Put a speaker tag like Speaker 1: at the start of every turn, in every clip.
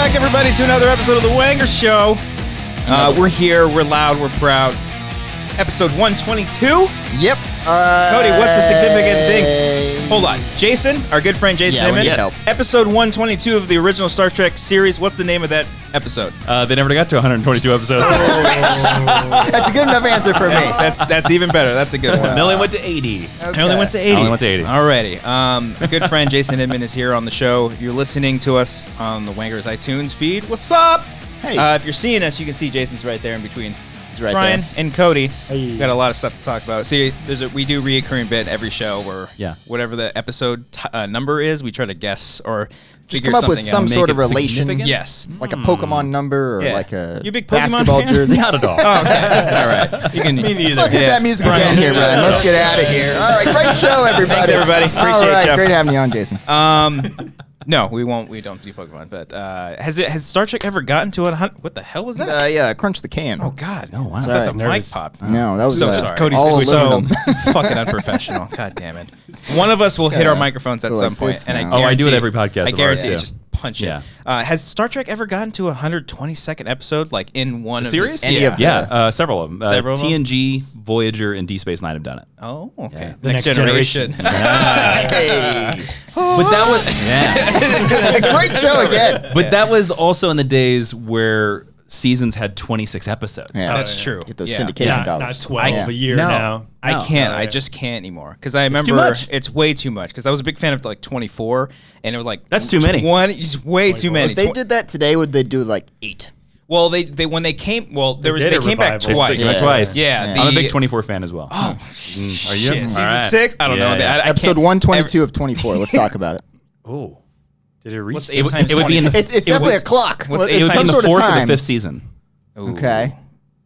Speaker 1: back, everybody, to another episode of The Wanger Show. We're here, we're loud, we're proud. Episode 122?
Speaker 2: Yep.
Speaker 1: Cody, what's the significant thing? Hold on. Jason, our good friend Jason Inman.
Speaker 3: Yes.
Speaker 1: Episode 122 of the original Star Trek series. What's the name of that episode?
Speaker 3: They never got to 122 episodes.
Speaker 2: That's a good enough answer for me.
Speaker 1: That's even better. That's a good one.
Speaker 3: It only went to 80.
Speaker 1: I only went to 80.
Speaker 3: Only went to 80.
Speaker 1: Alrighty. My good friend Jason Inman is here on the show. You're listening to us on the Wanger's iTunes feed. What's up?
Speaker 2: Hey.
Speaker 1: If you're seeing us, you can see Jason's right there in between.
Speaker 2: He's right
Speaker 1: Brian
Speaker 2: there.
Speaker 1: and Cody.
Speaker 2: Hey.
Speaker 1: We got a lot of stuff to talk about. See, we do reoccurring bit every show where whatever the episode number is, we try to guess or
Speaker 2: Just
Speaker 1: figure
Speaker 2: come up with
Speaker 1: something
Speaker 2: some
Speaker 1: out.
Speaker 2: sort of
Speaker 3: Make it
Speaker 2: relation.
Speaker 3: significant?
Speaker 1: Yes.
Speaker 2: Like a Pokemon number or
Speaker 1: Yeah.
Speaker 2: like a
Speaker 1: You a big Pokemon
Speaker 2: basketball
Speaker 1: fan?
Speaker 2: jersey.
Speaker 3: Not at all.
Speaker 1: Oh, okay. All right. You can,
Speaker 3: Me neither.
Speaker 2: Let's get that music again here, Brian. Let's get out of here. All right, great show, everybody.
Speaker 1: Thanks, everybody. Appreciate
Speaker 2: All right,
Speaker 1: you.
Speaker 2: great having you on, Jason.
Speaker 1: No, we won't. We don't do Pokemon. But has Star Trek ever gotten to 100? What the hell was that?
Speaker 2: Yeah, crunch the can.
Speaker 1: Oh God!
Speaker 3: Oh, wow.
Speaker 1: I
Speaker 2: Sorry.
Speaker 1: thought the mic popped.
Speaker 2: No, that was
Speaker 1: So sorry.
Speaker 2: Cody's
Speaker 1: Cody's
Speaker 2: all
Speaker 1: so
Speaker 2: aluminum.
Speaker 1: fucking unprofessional. God damn it! One of us will hit our microphones at
Speaker 2: go
Speaker 1: some
Speaker 2: like
Speaker 1: point,
Speaker 2: this
Speaker 1: and I
Speaker 2: now.
Speaker 1: guarantee,
Speaker 3: I do it every podcast
Speaker 1: I
Speaker 3: of
Speaker 1: guarantee
Speaker 3: ours,
Speaker 1: it.
Speaker 3: too.
Speaker 1: Just punch
Speaker 3: Yeah.
Speaker 1: it. Has Star Trek ever gotten to 122nd episode, like in one
Speaker 3: Series?
Speaker 1: of the
Speaker 3: Yeah, several of them.
Speaker 1: Several of them?
Speaker 3: TNG, Voyager, and D Space Nine have done it.
Speaker 1: Oh, okay.
Speaker 3: Yeah.
Speaker 4: The next generation.
Speaker 2: Hey.
Speaker 3: But that was
Speaker 2: Great show again.
Speaker 3: But that was also in the days where seasons had 26 episodes.
Speaker 2: Yeah.
Speaker 1: That's true.
Speaker 2: Get those
Speaker 1: Yeah.
Speaker 2: syndication
Speaker 4: Yeah,
Speaker 2: dollars.
Speaker 4: not 12
Speaker 2: Yeah.
Speaker 4: a year
Speaker 3: No.
Speaker 4: now.
Speaker 1: I can't.
Speaker 3: No.
Speaker 1: I just can't anymore. Because I remember
Speaker 3: too much.
Speaker 1: it's way too much. Because I was a big fan of like 24, and it was like
Speaker 3: That's too many.
Speaker 1: 20, it's way too many.
Speaker 2: If they did that today, would they do like 8?
Speaker 1: Well, they when they came, well,
Speaker 4: They
Speaker 1: they
Speaker 4: did a
Speaker 1: came back
Speaker 4: revival.
Speaker 1: twice.
Speaker 3: They came back twice.
Speaker 1: Yeah,
Speaker 3: I'm a
Speaker 1: the-
Speaker 3: big 24 fan as well.
Speaker 1: Oh,
Speaker 3: Are
Speaker 1: shit.
Speaker 3: you?
Speaker 1: Season
Speaker 3: All right.
Speaker 1: 6? I don't know.
Speaker 3: Yeah.
Speaker 1: I
Speaker 2: Episode
Speaker 1: can't-
Speaker 2: 122 of 24. Let's talk about it.
Speaker 4: Oh. Did it reach
Speaker 1: What's
Speaker 4: the
Speaker 1: eight times
Speaker 3: It would be in the.
Speaker 2: It's
Speaker 3: it
Speaker 2: definitely
Speaker 3: was-
Speaker 2: a clock.
Speaker 1: what's
Speaker 2: It's
Speaker 1: eight
Speaker 3: It would be
Speaker 2: some
Speaker 3: in the
Speaker 2: sort of
Speaker 3: fourth or
Speaker 2: time.
Speaker 3: the fifth season.
Speaker 1: Ooh.
Speaker 2: Okay.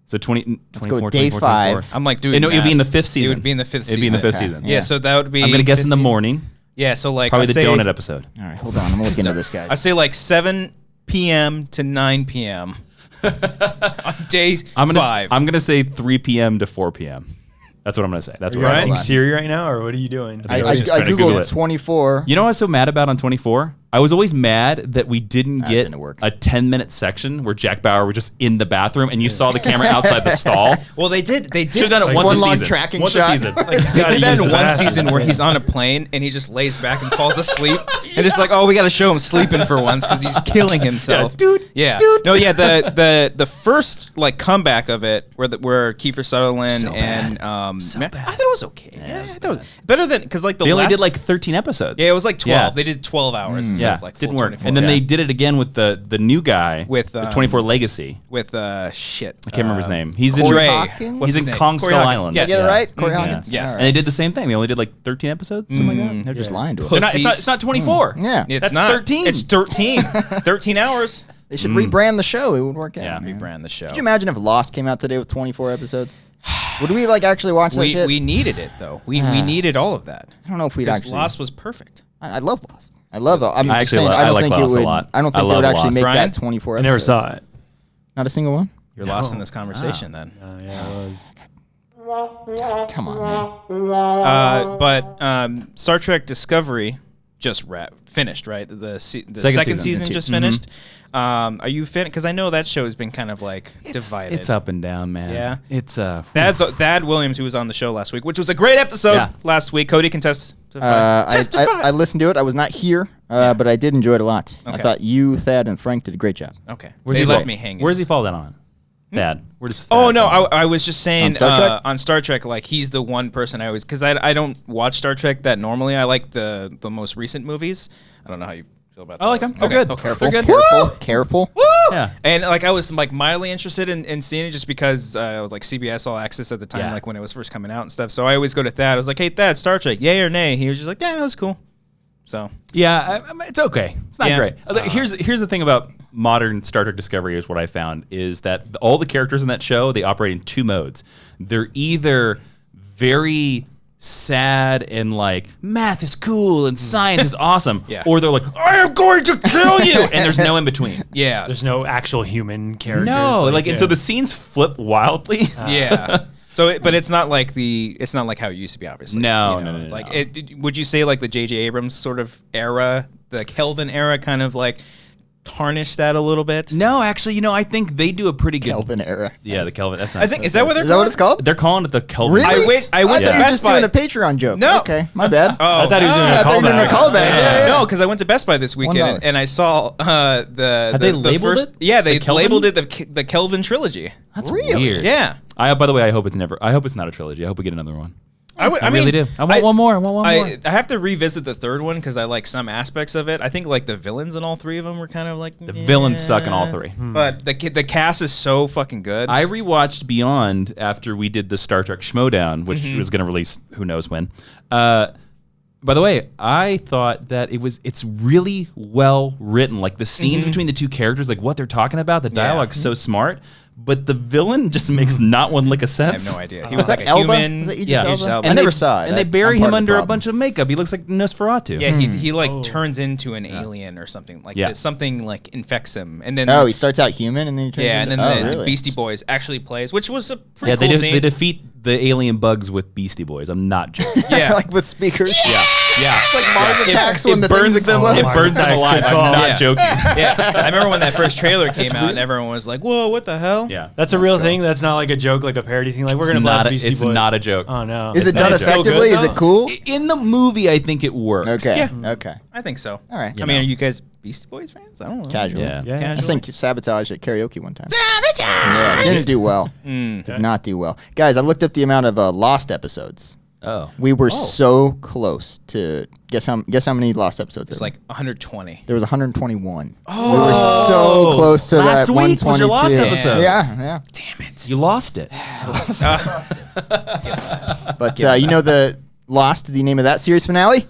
Speaker 3: So 20.
Speaker 2: Let's go
Speaker 3: 24,
Speaker 2: with day
Speaker 3: 24,
Speaker 2: 5.
Speaker 3: 24.
Speaker 1: I'm like doing
Speaker 3: No, it would be
Speaker 1: math.
Speaker 3: in the fifth season.
Speaker 1: It would be in the fifth season.
Speaker 3: It'd be in the fifth
Speaker 2: Okay.
Speaker 3: season.
Speaker 1: Yeah, so that would be.
Speaker 3: I'm gonna guess in the
Speaker 1: fifth season.
Speaker 3: morning.
Speaker 1: Yeah, so like
Speaker 3: Probably
Speaker 1: I
Speaker 3: the
Speaker 1: say,
Speaker 3: donut episode.
Speaker 2: All right, hold on. I'm looking into this, guys.
Speaker 1: I say like 7 p.m. to 9 p.m. on day 5.
Speaker 3: I'm gonna say 3 p.m. to 4 p.m. That's what I'm gonna say. That's
Speaker 4: Are
Speaker 3: what
Speaker 4: you
Speaker 3: I'm
Speaker 4: asking
Speaker 3: saying.
Speaker 4: Siri right now, or what are you doing?
Speaker 2: I
Speaker 3: was just trying to Google
Speaker 2: Googled
Speaker 3: it.
Speaker 2: 24.
Speaker 3: You know what I was so mad about on 24? I was always mad that we didn't get
Speaker 2: didn't work.
Speaker 3: a 10-minute section where Jack Bauer was just in the bathroom and you saw the camera outside the stall.
Speaker 1: Well, they did. They
Speaker 3: Should
Speaker 1: did.
Speaker 3: have done it
Speaker 2: Like
Speaker 3: once
Speaker 2: one
Speaker 3: a
Speaker 2: long
Speaker 3: season.
Speaker 2: tracking
Speaker 3: Once
Speaker 2: shot.
Speaker 3: a season.
Speaker 1: They did that in one season where he's on a plane and he just lays back and falls asleep. And it's like, oh, we got to show him sleeping for once because he's killing himself.
Speaker 3: Yeah, dude,
Speaker 1: Yeah.
Speaker 3: dude.
Speaker 1: No, yeah. The first like comeback of it where Kiefer Sutherland
Speaker 3: So
Speaker 1: and
Speaker 3: bad.
Speaker 1: I thought it was okay. Yeah, I thought it was better than because like the
Speaker 3: They only
Speaker 1: last,
Speaker 3: did like 13 episodes.
Speaker 1: yeah, it was like 12.
Speaker 3: Yeah.
Speaker 1: They did 12 hours instead
Speaker 3: Yeah,
Speaker 1: of like
Speaker 3: didn't
Speaker 1: full
Speaker 3: work.
Speaker 1: 24.
Speaker 3: And then
Speaker 1: Yeah.
Speaker 3: they did it again with the new guy
Speaker 1: With,
Speaker 3: 24 Legacy.
Speaker 1: with shit.
Speaker 3: I can't remember his name. He's in
Speaker 2: Corey
Speaker 1: Dre.
Speaker 2: Hawkins?
Speaker 1: What's
Speaker 3: He's
Speaker 1: his
Speaker 3: in
Speaker 1: name?
Speaker 3: Kong
Speaker 1: Corey
Speaker 3: Skull
Speaker 1: Hawkins.
Speaker 3: Island.
Speaker 1: Yes.
Speaker 2: Did I get it right?
Speaker 3: Mm-hmm.
Speaker 2: Corey Hawkins?
Speaker 1: Yes.
Speaker 2: All
Speaker 3: And they did the same thing. They only did like 13 episodes, something like that.
Speaker 2: They're just lying to us.
Speaker 3: They're not, it's not 24.
Speaker 2: Yeah.
Speaker 1: It's
Speaker 3: That's
Speaker 1: not
Speaker 3: 13.
Speaker 1: It's 13. 13 hours.
Speaker 2: They should rebrand the show. It would work out.
Speaker 3: Yeah.
Speaker 2: man.
Speaker 1: Rebrand the show.
Speaker 2: Could you imagine if Lost came out today with 24 episodes? Would we like actually watch that shit?
Speaker 1: We needed it though. We needed all of that.
Speaker 2: I don't know if we'd
Speaker 1: Because
Speaker 2: actually.
Speaker 1: Lost was perfect.
Speaker 2: I love Lost. I love it. I'm
Speaker 3: I
Speaker 2: just
Speaker 3: actually
Speaker 2: saying.
Speaker 3: lo-
Speaker 2: I
Speaker 3: I
Speaker 2: don't
Speaker 3: like
Speaker 2: think
Speaker 3: Lost
Speaker 2: it
Speaker 3: a
Speaker 2: would.
Speaker 3: lot.
Speaker 2: I don't
Speaker 3: I
Speaker 2: think they would
Speaker 3: love
Speaker 2: actually
Speaker 3: Lost.
Speaker 2: make
Speaker 1: Brian?
Speaker 2: that 24
Speaker 4: I
Speaker 2: episodes.
Speaker 4: never saw it.
Speaker 2: Not a single one.
Speaker 1: You're lost in this conversation then.
Speaker 4: Yeah, it was.
Speaker 2: Come on, man.
Speaker 1: But Star Trek Discovery just finished, right? The second season
Speaker 2: Two.
Speaker 1: just finished. Are you because I know that show has been kind of like divided.
Speaker 3: It's up and down, man.
Speaker 1: Yeah?
Speaker 3: It's
Speaker 1: Thad Williams, who was on the show last week, which was a great episode
Speaker 3: Yeah.
Speaker 1: last week. Cody can testify.
Speaker 2: I listened to it. I was not here, but I did enjoy it a lot. I
Speaker 1: Okay.
Speaker 2: thought you, Thad, and Frank did a great job.
Speaker 1: Okay.
Speaker 3: Where's
Speaker 1: They
Speaker 3: he
Speaker 1: left
Speaker 3: fall-
Speaker 1: me hanging.
Speaker 3: Where's he fall down on? Dad. Where does
Speaker 1: Oh
Speaker 3: Thad
Speaker 1: no,
Speaker 3: fall down?
Speaker 1: I was just saying
Speaker 2: On Star Trek?
Speaker 1: on Star Trek, like he's the one person I always because I don't watch Star Trek that normally. I like the most recent movies. I don't know how you feel about.
Speaker 3: I like
Speaker 1: those.
Speaker 3: them. They're good.
Speaker 2: Careful,
Speaker 3: They're good.
Speaker 2: careful.
Speaker 1: Woo!
Speaker 3: Yeah.
Speaker 1: And like I was like mildly interested in seeing it just because I was like CBS All Access at the time,
Speaker 3: Yeah.
Speaker 1: like when it was first coming out and stuff. So I always go to Thad. I was like, hey Thad, Star Trek, yay or nay? He was just like, yeah, that was cool. So
Speaker 3: Yeah, it's okay. It's not
Speaker 1: Yeah.
Speaker 3: great. Here's the thing about modern Star Trek Discovery is what I found is that all the characters in that show, they operate in two modes. They're either very sad and like math is cool and science is awesome,
Speaker 1: Yeah.
Speaker 3: or they're like I am going to kill you, and there's no in between.
Speaker 1: yeah,
Speaker 4: There's no actual human characters.
Speaker 3: No, and so the scenes flip wildly.
Speaker 1: yeah. So, but it's not like how it used to be, obviously.
Speaker 3: No,
Speaker 1: you know?
Speaker 3: no.
Speaker 1: It's like would you say like the J.J. Abrams sort of era, the Kelvin era, kind of like tarnish that a little bit.
Speaker 3: No, actually, I think they do a pretty good.
Speaker 2: Kelvin era.
Speaker 3: Yeah, the Kelvin. That's not
Speaker 1: I think is that what they're
Speaker 2: Is that what it's called?
Speaker 3: They're calling it the Kelvin.
Speaker 2: Really?
Speaker 1: I went to
Speaker 2: thought you were
Speaker 1: Best
Speaker 2: just
Speaker 1: Buy.
Speaker 2: doing a Patreon joke.
Speaker 1: No.
Speaker 2: Okay, my bad.
Speaker 1: Oh,
Speaker 4: I thought he was doing a
Speaker 2: I thought you were doing a
Speaker 4: callback.
Speaker 2: callback. Yeah.
Speaker 1: No, because I went to Best Buy this weekend
Speaker 2: $1.
Speaker 1: and I saw the
Speaker 3: they
Speaker 1: the
Speaker 3: labeled
Speaker 1: first,
Speaker 3: it?
Speaker 1: Yeah, they
Speaker 3: The Kelvin?
Speaker 1: labeled it the Kelvin trilogy.
Speaker 3: That's
Speaker 2: Really?
Speaker 3: weird.
Speaker 1: Yeah.
Speaker 3: By the way, I hope it's not a trilogy. I hope we get another one.
Speaker 1: I
Speaker 3: I
Speaker 1: mean,
Speaker 3: really do. I want one more. I want one more.
Speaker 1: I have to revisit the third one because I like some aspects of it. I think like the villains in all three of them were kind of like
Speaker 3: The villains suck in all three.
Speaker 1: But the cast is so fucking good.
Speaker 3: I rewatched Beyond after we did the Star Trek Schmodown, which
Speaker 1: Mm-hmm.
Speaker 3: was going to release who knows when. By the way, I thought that it's really well written. Like the scenes between the two characters, like what they're talking about, the dialogue's so smart. But the villain just makes not one lick of
Speaker 1: I
Speaker 3: sense.
Speaker 1: have no idea. He
Speaker 2: Was
Speaker 1: was
Speaker 2: that
Speaker 1: like a
Speaker 2: Elba?
Speaker 1: human.
Speaker 2: Was that Idris
Speaker 3: Yeah,
Speaker 2: Elba? I never saw it.
Speaker 3: And they
Speaker 2: I'm
Speaker 3: bury
Speaker 2: part
Speaker 3: him
Speaker 2: of the
Speaker 3: under a
Speaker 2: problem.
Speaker 3: bunch of makeup. He looks like Nosferatu.
Speaker 1: Yeah, he like turns into an alien or something. Like
Speaker 3: Yeah.
Speaker 1: something like infects him, and then
Speaker 2: Oh, he starts out human and then he turns
Speaker 1: and
Speaker 2: into...
Speaker 1: then
Speaker 2: oh,
Speaker 1: the
Speaker 2: really?
Speaker 1: Beastie Boys actually plays, which was a pretty
Speaker 3: Yeah,
Speaker 1: cool scene.
Speaker 3: they defeat the alien bugs with Beastie Boys. I'm not joking.
Speaker 1: Yeah.
Speaker 2: like with speakers.
Speaker 3: yeah.
Speaker 2: It's like Mars attacks
Speaker 3: It
Speaker 2: when the
Speaker 3: burns
Speaker 2: things
Speaker 3: them.
Speaker 2: explode.
Speaker 3: It burns them
Speaker 4: Attacks,
Speaker 3: alive.
Speaker 4: good
Speaker 3: I'm
Speaker 4: call.
Speaker 3: not
Speaker 1: Yeah.
Speaker 3: joking.
Speaker 1: Yeah, I remember when that first trailer came out, and everyone was like, "Whoa, what the hell?"
Speaker 3: Yeah,
Speaker 4: That's a real thing. That's not like a joke, like a parody thing. Like we're gonna blast Beastie
Speaker 3: It's
Speaker 4: Boys.
Speaker 3: not a joke.
Speaker 4: Oh no.
Speaker 2: Is it
Speaker 3: not
Speaker 2: done
Speaker 3: a joke.
Speaker 2: effectively? Is it cool?
Speaker 3: In the movie, I think it works.
Speaker 2: Okay. Okay.
Speaker 1: I think so.
Speaker 2: All right.
Speaker 1: I mean, are you guys Beastie Boys fans? I don't know.
Speaker 2: Casual.
Speaker 3: Yeah.
Speaker 4: Yeah.
Speaker 2: I think Sabotage at karaoke one time. Yeah, didn't do well. Did not do well. Guys, I looked up the amount of Lost episodes.
Speaker 3: Oh.
Speaker 2: We were so close to guess how many Lost episodes.
Speaker 1: It's
Speaker 2: there were?
Speaker 1: like 120.
Speaker 2: There was 121. We were so close to
Speaker 3: Last
Speaker 2: that
Speaker 3: week
Speaker 2: 122.
Speaker 3: was your Lost episode.
Speaker 2: Yeah.
Speaker 1: Damn it.
Speaker 3: You lost it.
Speaker 2: But you know the Lost, the name of that series finale?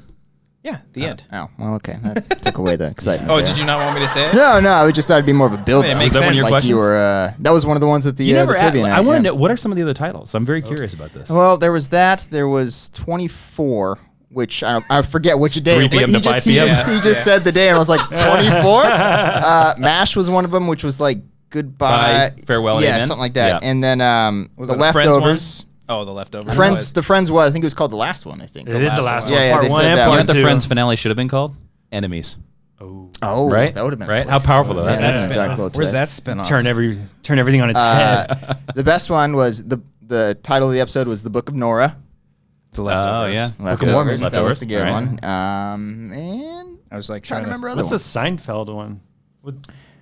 Speaker 1: Yeah, the end.
Speaker 2: Oh, well, okay. That took away the excitement.
Speaker 1: Oh,
Speaker 2: there.
Speaker 1: did you not want me to say it?
Speaker 2: No, I just thought it'd be more of a build.
Speaker 1: It makes
Speaker 3: Was that one of
Speaker 1: sense.
Speaker 3: your
Speaker 2: Like
Speaker 3: questions?
Speaker 2: you were. That was one of the ones at the
Speaker 3: You never
Speaker 2: the trivia night.
Speaker 3: I want to
Speaker 2: yeah.
Speaker 3: know, what are some of the other titles? I'm very curious about this.
Speaker 2: Well, there was that. There was 24, which I forget which day.
Speaker 3: 3 p.m.
Speaker 2: but
Speaker 3: to 5
Speaker 2: he
Speaker 3: p.m.
Speaker 2: just said the day, and I was like, 24? MASH was one of them, which was like goodbye.
Speaker 3: Bye, farewell,
Speaker 2: Yeah,
Speaker 3: amen?
Speaker 2: something like that.
Speaker 3: Yeah.
Speaker 2: And then
Speaker 1: Was
Speaker 2: the
Speaker 1: it a Friends one?
Speaker 2: leftovers.
Speaker 1: Oh, the leftovers.
Speaker 2: The Friends was, I think it was called the last one, I think.
Speaker 4: It is the last
Speaker 1: one.
Speaker 4: one.
Speaker 2: Yeah,
Speaker 4: Part
Speaker 2: they
Speaker 4: one
Speaker 2: said
Speaker 4: and
Speaker 2: that.
Speaker 3: You know
Speaker 4: part
Speaker 3: what the
Speaker 4: two.
Speaker 3: Friends finale should have been called? Enemies.
Speaker 2: Oh,
Speaker 3: Right?
Speaker 2: that would have been a
Speaker 3: Right?
Speaker 2: twist.
Speaker 3: How powerful that
Speaker 2: Yeah,
Speaker 3: is.
Speaker 2: that's
Speaker 3: Yeah.
Speaker 2: a Jack Lowe
Speaker 1: Where's
Speaker 2: twist.
Speaker 1: that spin off?
Speaker 4: Turn everything on its head.
Speaker 2: The best one was the title of the episode was The Book of Nora.
Speaker 1: The
Speaker 3: Oh,
Speaker 1: leftovers.
Speaker 3: yeah.
Speaker 2: Leftovers. That was
Speaker 3: Leftovers,
Speaker 2: the good
Speaker 3: right.
Speaker 2: one. And
Speaker 1: I was like
Speaker 2: trying to remember other
Speaker 4: What's
Speaker 2: ones.
Speaker 4: the Seinfeld one?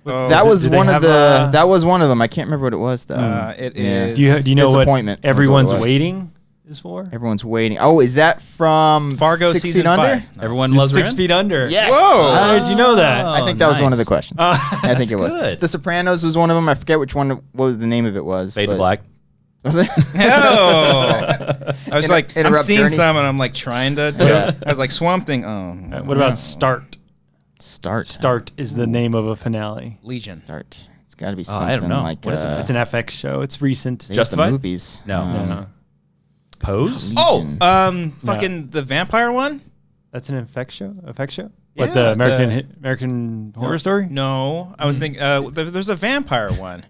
Speaker 1: Oh,
Speaker 2: That was
Speaker 4: did they
Speaker 2: one of
Speaker 4: have
Speaker 2: the.
Speaker 4: a-
Speaker 2: That was one of them. I can't remember what it was though.
Speaker 1: It
Speaker 2: Yeah.
Speaker 1: is.
Speaker 4: Do you know what
Speaker 2: Disappointment was what it
Speaker 4: everyone's
Speaker 2: was.
Speaker 4: waiting is for?
Speaker 2: Everyone's waiting. Oh, is that from
Speaker 1: Fargo
Speaker 2: 6
Speaker 1: season
Speaker 2: Feet Under?
Speaker 1: 5.
Speaker 3: Everyone loves
Speaker 4: 6
Speaker 3: Rand?
Speaker 4: Feet Under.
Speaker 2: Yes.
Speaker 1: Whoa.
Speaker 4: How did you know that?
Speaker 2: I think that was one of the
Speaker 3: nice.
Speaker 2: questions. I think it was.
Speaker 3: good.
Speaker 2: The Sopranos was one of them. I forget which one. What was the name of it was?
Speaker 3: Fade to
Speaker 2: but-
Speaker 3: Black.
Speaker 2: Was it?
Speaker 1: Oh. I was like, I'm
Speaker 2: Interrupt
Speaker 1: seeing
Speaker 2: Journey.
Speaker 1: some, and I'm like trying to.
Speaker 2: Yeah.
Speaker 1: I was like, Swamp Thing. Oh. No.
Speaker 4: What about Start?
Speaker 2: Start.
Speaker 4: Start is the name of a finale.
Speaker 1: Legion.
Speaker 2: Start. It's got to be
Speaker 3: Oh,
Speaker 2: something
Speaker 3: I don't know.
Speaker 2: like.
Speaker 3: What is it?
Speaker 4: It's an FX show. It's recent.
Speaker 2: they got
Speaker 3: Justified?
Speaker 2: the movies.
Speaker 3: No.
Speaker 4: Yeah.
Speaker 3: Pose?
Speaker 1: Oh,
Speaker 2: Legion.
Speaker 1: fucking the vampire one.
Speaker 4: That's an FX show? FX show?
Speaker 1: Yeah,
Speaker 4: What, the American
Speaker 1: the-
Speaker 4: American Horror Story?
Speaker 1: No, I was thinking. There's a vampire one.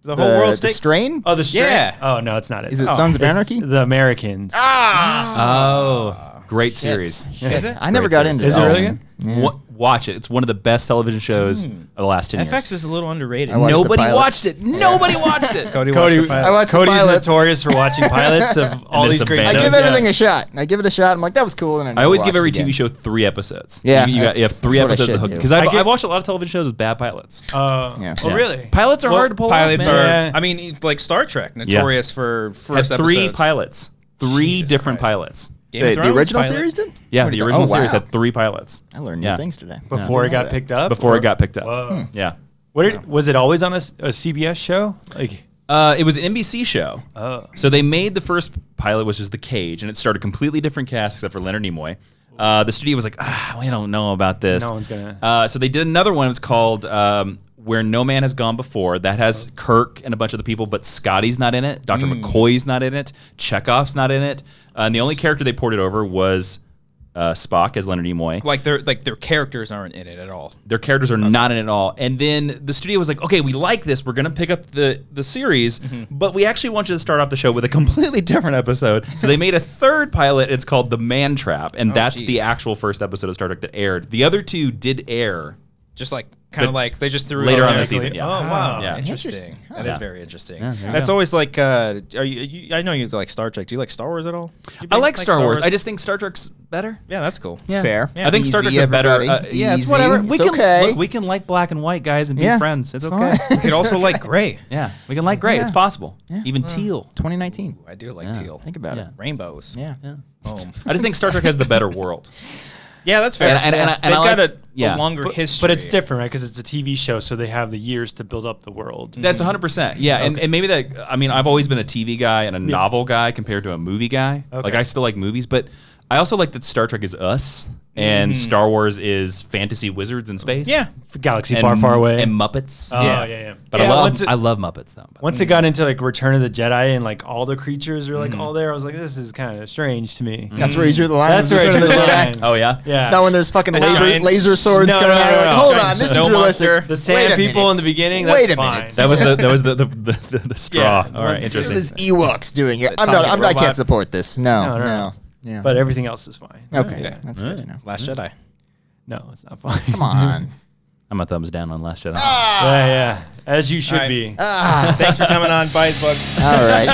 Speaker 1: The
Speaker 2: The,
Speaker 1: whole world's
Speaker 2: the Strain.
Speaker 4: Oh, the Strain?
Speaker 1: Yeah.
Speaker 4: Oh, no, it's not it.
Speaker 2: Is it
Speaker 4: Oh,
Speaker 2: Sons of
Speaker 4: it's
Speaker 2: Anarchy?
Speaker 4: The Americans.
Speaker 3: Oh, great
Speaker 2: Shit.
Speaker 3: series.
Speaker 2: Shit.
Speaker 1: Is it?
Speaker 2: I never
Speaker 3: Great
Speaker 2: got
Speaker 3: series.
Speaker 2: into
Speaker 4: Is
Speaker 2: that
Speaker 4: it really
Speaker 2: one. Yeah.
Speaker 3: Watch it. It's one of the best television shows of the last 10 years.
Speaker 1: FX is a little underrated.
Speaker 2: I watched the
Speaker 3: Nobody
Speaker 2: pilot.
Speaker 3: watched it. Nobody watched it.
Speaker 1: Cody,
Speaker 4: Cody,
Speaker 1: watched the pilot.
Speaker 2: I watched the
Speaker 4: Cody's
Speaker 2: pilot.
Speaker 4: notorious for watching pilots of all
Speaker 3: then
Speaker 4: these
Speaker 3: it's
Speaker 4: great
Speaker 2: I
Speaker 3: abandoned.
Speaker 4: shows.
Speaker 2: give everything a shot. I give it a shot. I'm like, that was cool. And I
Speaker 3: I
Speaker 2: never
Speaker 3: always
Speaker 2: watched
Speaker 3: give every
Speaker 2: it again.
Speaker 3: TV show 3 episodes.
Speaker 2: Yeah,
Speaker 3: you have
Speaker 2: that's
Speaker 3: 3
Speaker 2: what I
Speaker 3: episodes
Speaker 2: should do.
Speaker 3: because
Speaker 4: I
Speaker 3: I've
Speaker 4: get-
Speaker 3: watched a lot of television shows with bad pilots.
Speaker 2: Yeah.
Speaker 4: Oh, really?
Speaker 3: Pilots are hard to pull
Speaker 1: Pilots
Speaker 3: off,
Speaker 1: are.
Speaker 3: man.
Speaker 1: I mean, like Star Trek, notorious for
Speaker 3: Had
Speaker 1: first
Speaker 3: 3
Speaker 1: episodes.
Speaker 3: pilots. 3
Speaker 1: Jesus
Speaker 3: different
Speaker 1: Christ.
Speaker 3: pilots.
Speaker 1: Game of
Speaker 2: The
Speaker 1: Thrones
Speaker 2: original
Speaker 1: pilot.
Speaker 2: series did?
Speaker 3: Yeah,
Speaker 2: What
Speaker 3: the
Speaker 2: is it?
Speaker 3: original
Speaker 2: Oh,
Speaker 3: series
Speaker 2: wow.
Speaker 3: had 3 pilots.
Speaker 2: I learned new
Speaker 3: Yeah.
Speaker 2: things today.
Speaker 4: Before it
Speaker 2: I
Speaker 4: got
Speaker 2: didn't know
Speaker 4: picked up?
Speaker 3: Before
Speaker 4: or-
Speaker 3: it got picked up.
Speaker 4: Whoa.
Speaker 3: Yeah.
Speaker 4: Was it always on a CBS show? Like,
Speaker 3: It was an NBC show.
Speaker 4: oh.
Speaker 3: So they made the first pilot, which is The Cage, and it started a completely different cast except for Leonard Nimoy. The studio was like, we don't know about this.
Speaker 4: No one's gonna-
Speaker 3: So they did another one. It's called Where No Man Has Gone Before. That has Kirk and a bunch of the people, but Scotty's not in it. Dr. McCoy's not in it. Chekhov's not in it. And the only character they ported over was Spock as Leonard Nimoy.
Speaker 1: Like their characters aren't in it at all.
Speaker 3: Their characters are not in it at all. And then the studio was like, okay, we like this. We're going to pick up the series, but we actually want you to start off the show with a completely different episode. So they made a third pilot. It's called The Man Trap. And that's
Speaker 1: geez.
Speaker 3: the actual first episode of Star Trek that aired. The other 2 did air.
Speaker 1: Just like Kind of
Speaker 3: But
Speaker 1: like they just threw
Speaker 3: later
Speaker 1: it
Speaker 3: on
Speaker 1: there.
Speaker 3: the season. Yeah.
Speaker 4: Oh, wow.
Speaker 3: Yeah.
Speaker 1: Interesting. That
Speaker 3: Yeah.
Speaker 1: is very interesting.
Speaker 3: Yeah, there you
Speaker 1: That's
Speaker 3: go.
Speaker 1: always like. Are you? I know you like Star Trek. Do you like Star Wars at all? You
Speaker 3: I
Speaker 1: big-
Speaker 3: like Star Wars. I just think Star Trek's better.
Speaker 1: Yeah, that's cool.
Speaker 3: Yeah.
Speaker 2: Fair.
Speaker 1: Yeah.
Speaker 3: I think Star
Speaker 2: Easy,
Speaker 3: Trek's a better.
Speaker 2: everybody.
Speaker 3: Yeah, it's
Speaker 2: Easy.
Speaker 3: whatever.
Speaker 2: It's okay.
Speaker 3: Look, we can like black and white guys and be
Speaker 2: Yeah.
Speaker 3: friends. It's
Speaker 2: It's
Speaker 3: okay.
Speaker 2: fine.
Speaker 1: You could also like gray.
Speaker 3: Yeah, we can like gray.
Speaker 2: Yeah.
Speaker 3: It's possible.
Speaker 2: Yeah.
Speaker 3: Even teal.
Speaker 2: 2019.
Speaker 1: I do like
Speaker 3: Yeah.
Speaker 1: teal.
Speaker 2: Think about
Speaker 3: Yeah.
Speaker 2: it.
Speaker 1: Rainbows.
Speaker 2: Yeah.
Speaker 3: Yeah.
Speaker 1: Boom.
Speaker 3: I just think Star Trek has the better world.
Speaker 1: Yeah, that's fair.
Speaker 3: And I
Speaker 1: They've got
Speaker 3: like-
Speaker 1: a
Speaker 3: yeah.
Speaker 1: longer history.
Speaker 4: But it's different, right? Because it's a TV show, so they have the years to build up the world.
Speaker 3: That's 100%. Yeah, and maybe that. I mean, I've always been a TV guy and a novel guy compared to a movie guy.
Speaker 4: Okay.
Speaker 3: Like I still like movies, but I also like that Star Trek is us and Star Wars is fantasy wizards in space.
Speaker 1: Yeah.
Speaker 4: Galaxy
Speaker 3: and,
Speaker 4: far, far away.
Speaker 3: and Muppets.
Speaker 4: Oh, yeah.
Speaker 3: But
Speaker 4: Yeah,
Speaker 3: I
Speaker 4: once
Speaker 3: love Muppets though.
Speaker 4: Once it got into like Return of the Jedi and like all the creatures are like all there, I was like, this is kind of strange to me.
Speaker 2: That's where you drew the line.
Speaker 4: That's where I
Speaker 2: Return
Speaker 4: drew
Speaker 2: of
Speaker 4: the
Speaker 2: Jedi.
Speaker 4: line.
Speaker 3: Oh yeah.
Speaker 4: Yeah.
Speaker 2: Now when there's fucking
Speaker 1: Giant
Speaker 2: laser swords
Speaker 4: No,
Speaker 2: coming
Speaker 4: no,
Speaker 2: out,
Speaker 4: no,
Speaker 2: you're like,
Speaker 4: no.
Speaker 2: hold
Speaker 1: Giant
Speaker 2: on, this
Speaker 1: snow
Speaker 2: is realistic.
Speaker 1: monster.
Speaker 4: The sand people in the beginning, that's
Speaker 2: Wait a
Speaker 4: fine.
Speaker 2: minute.
Speaker 3: That was the straw.
Speaker 4: Yeah.
Speaker 3: All right,
Speaker 4: Once-
Speaker 3: interesting.
Speaker 2: This Ewoks doing it. I
Speaker 1: talking
Speaker 2: can't
Speaker 1: robot.
Speaker 2: support this. No.
Speaker 4: No.
Speaker 2: Yeah.
Speaker 4: But everything else is fine.
Speaker 2: okay,
Speaker 1: Yeah.
Speaker 2: that's good to know.
Speaker 1: Last Jedi.
Speaker 4: No, it's not fine.
Speaker 2: Come on.
Speaker 3: I'm a thumbs down on Last Jedi.
Speaker 4: Yeah. As you should
Speaker 1: All right.
Speaker 4: be.
Speaker 1: Thanks for coming on. Buy his book.
Speaker 2: All right.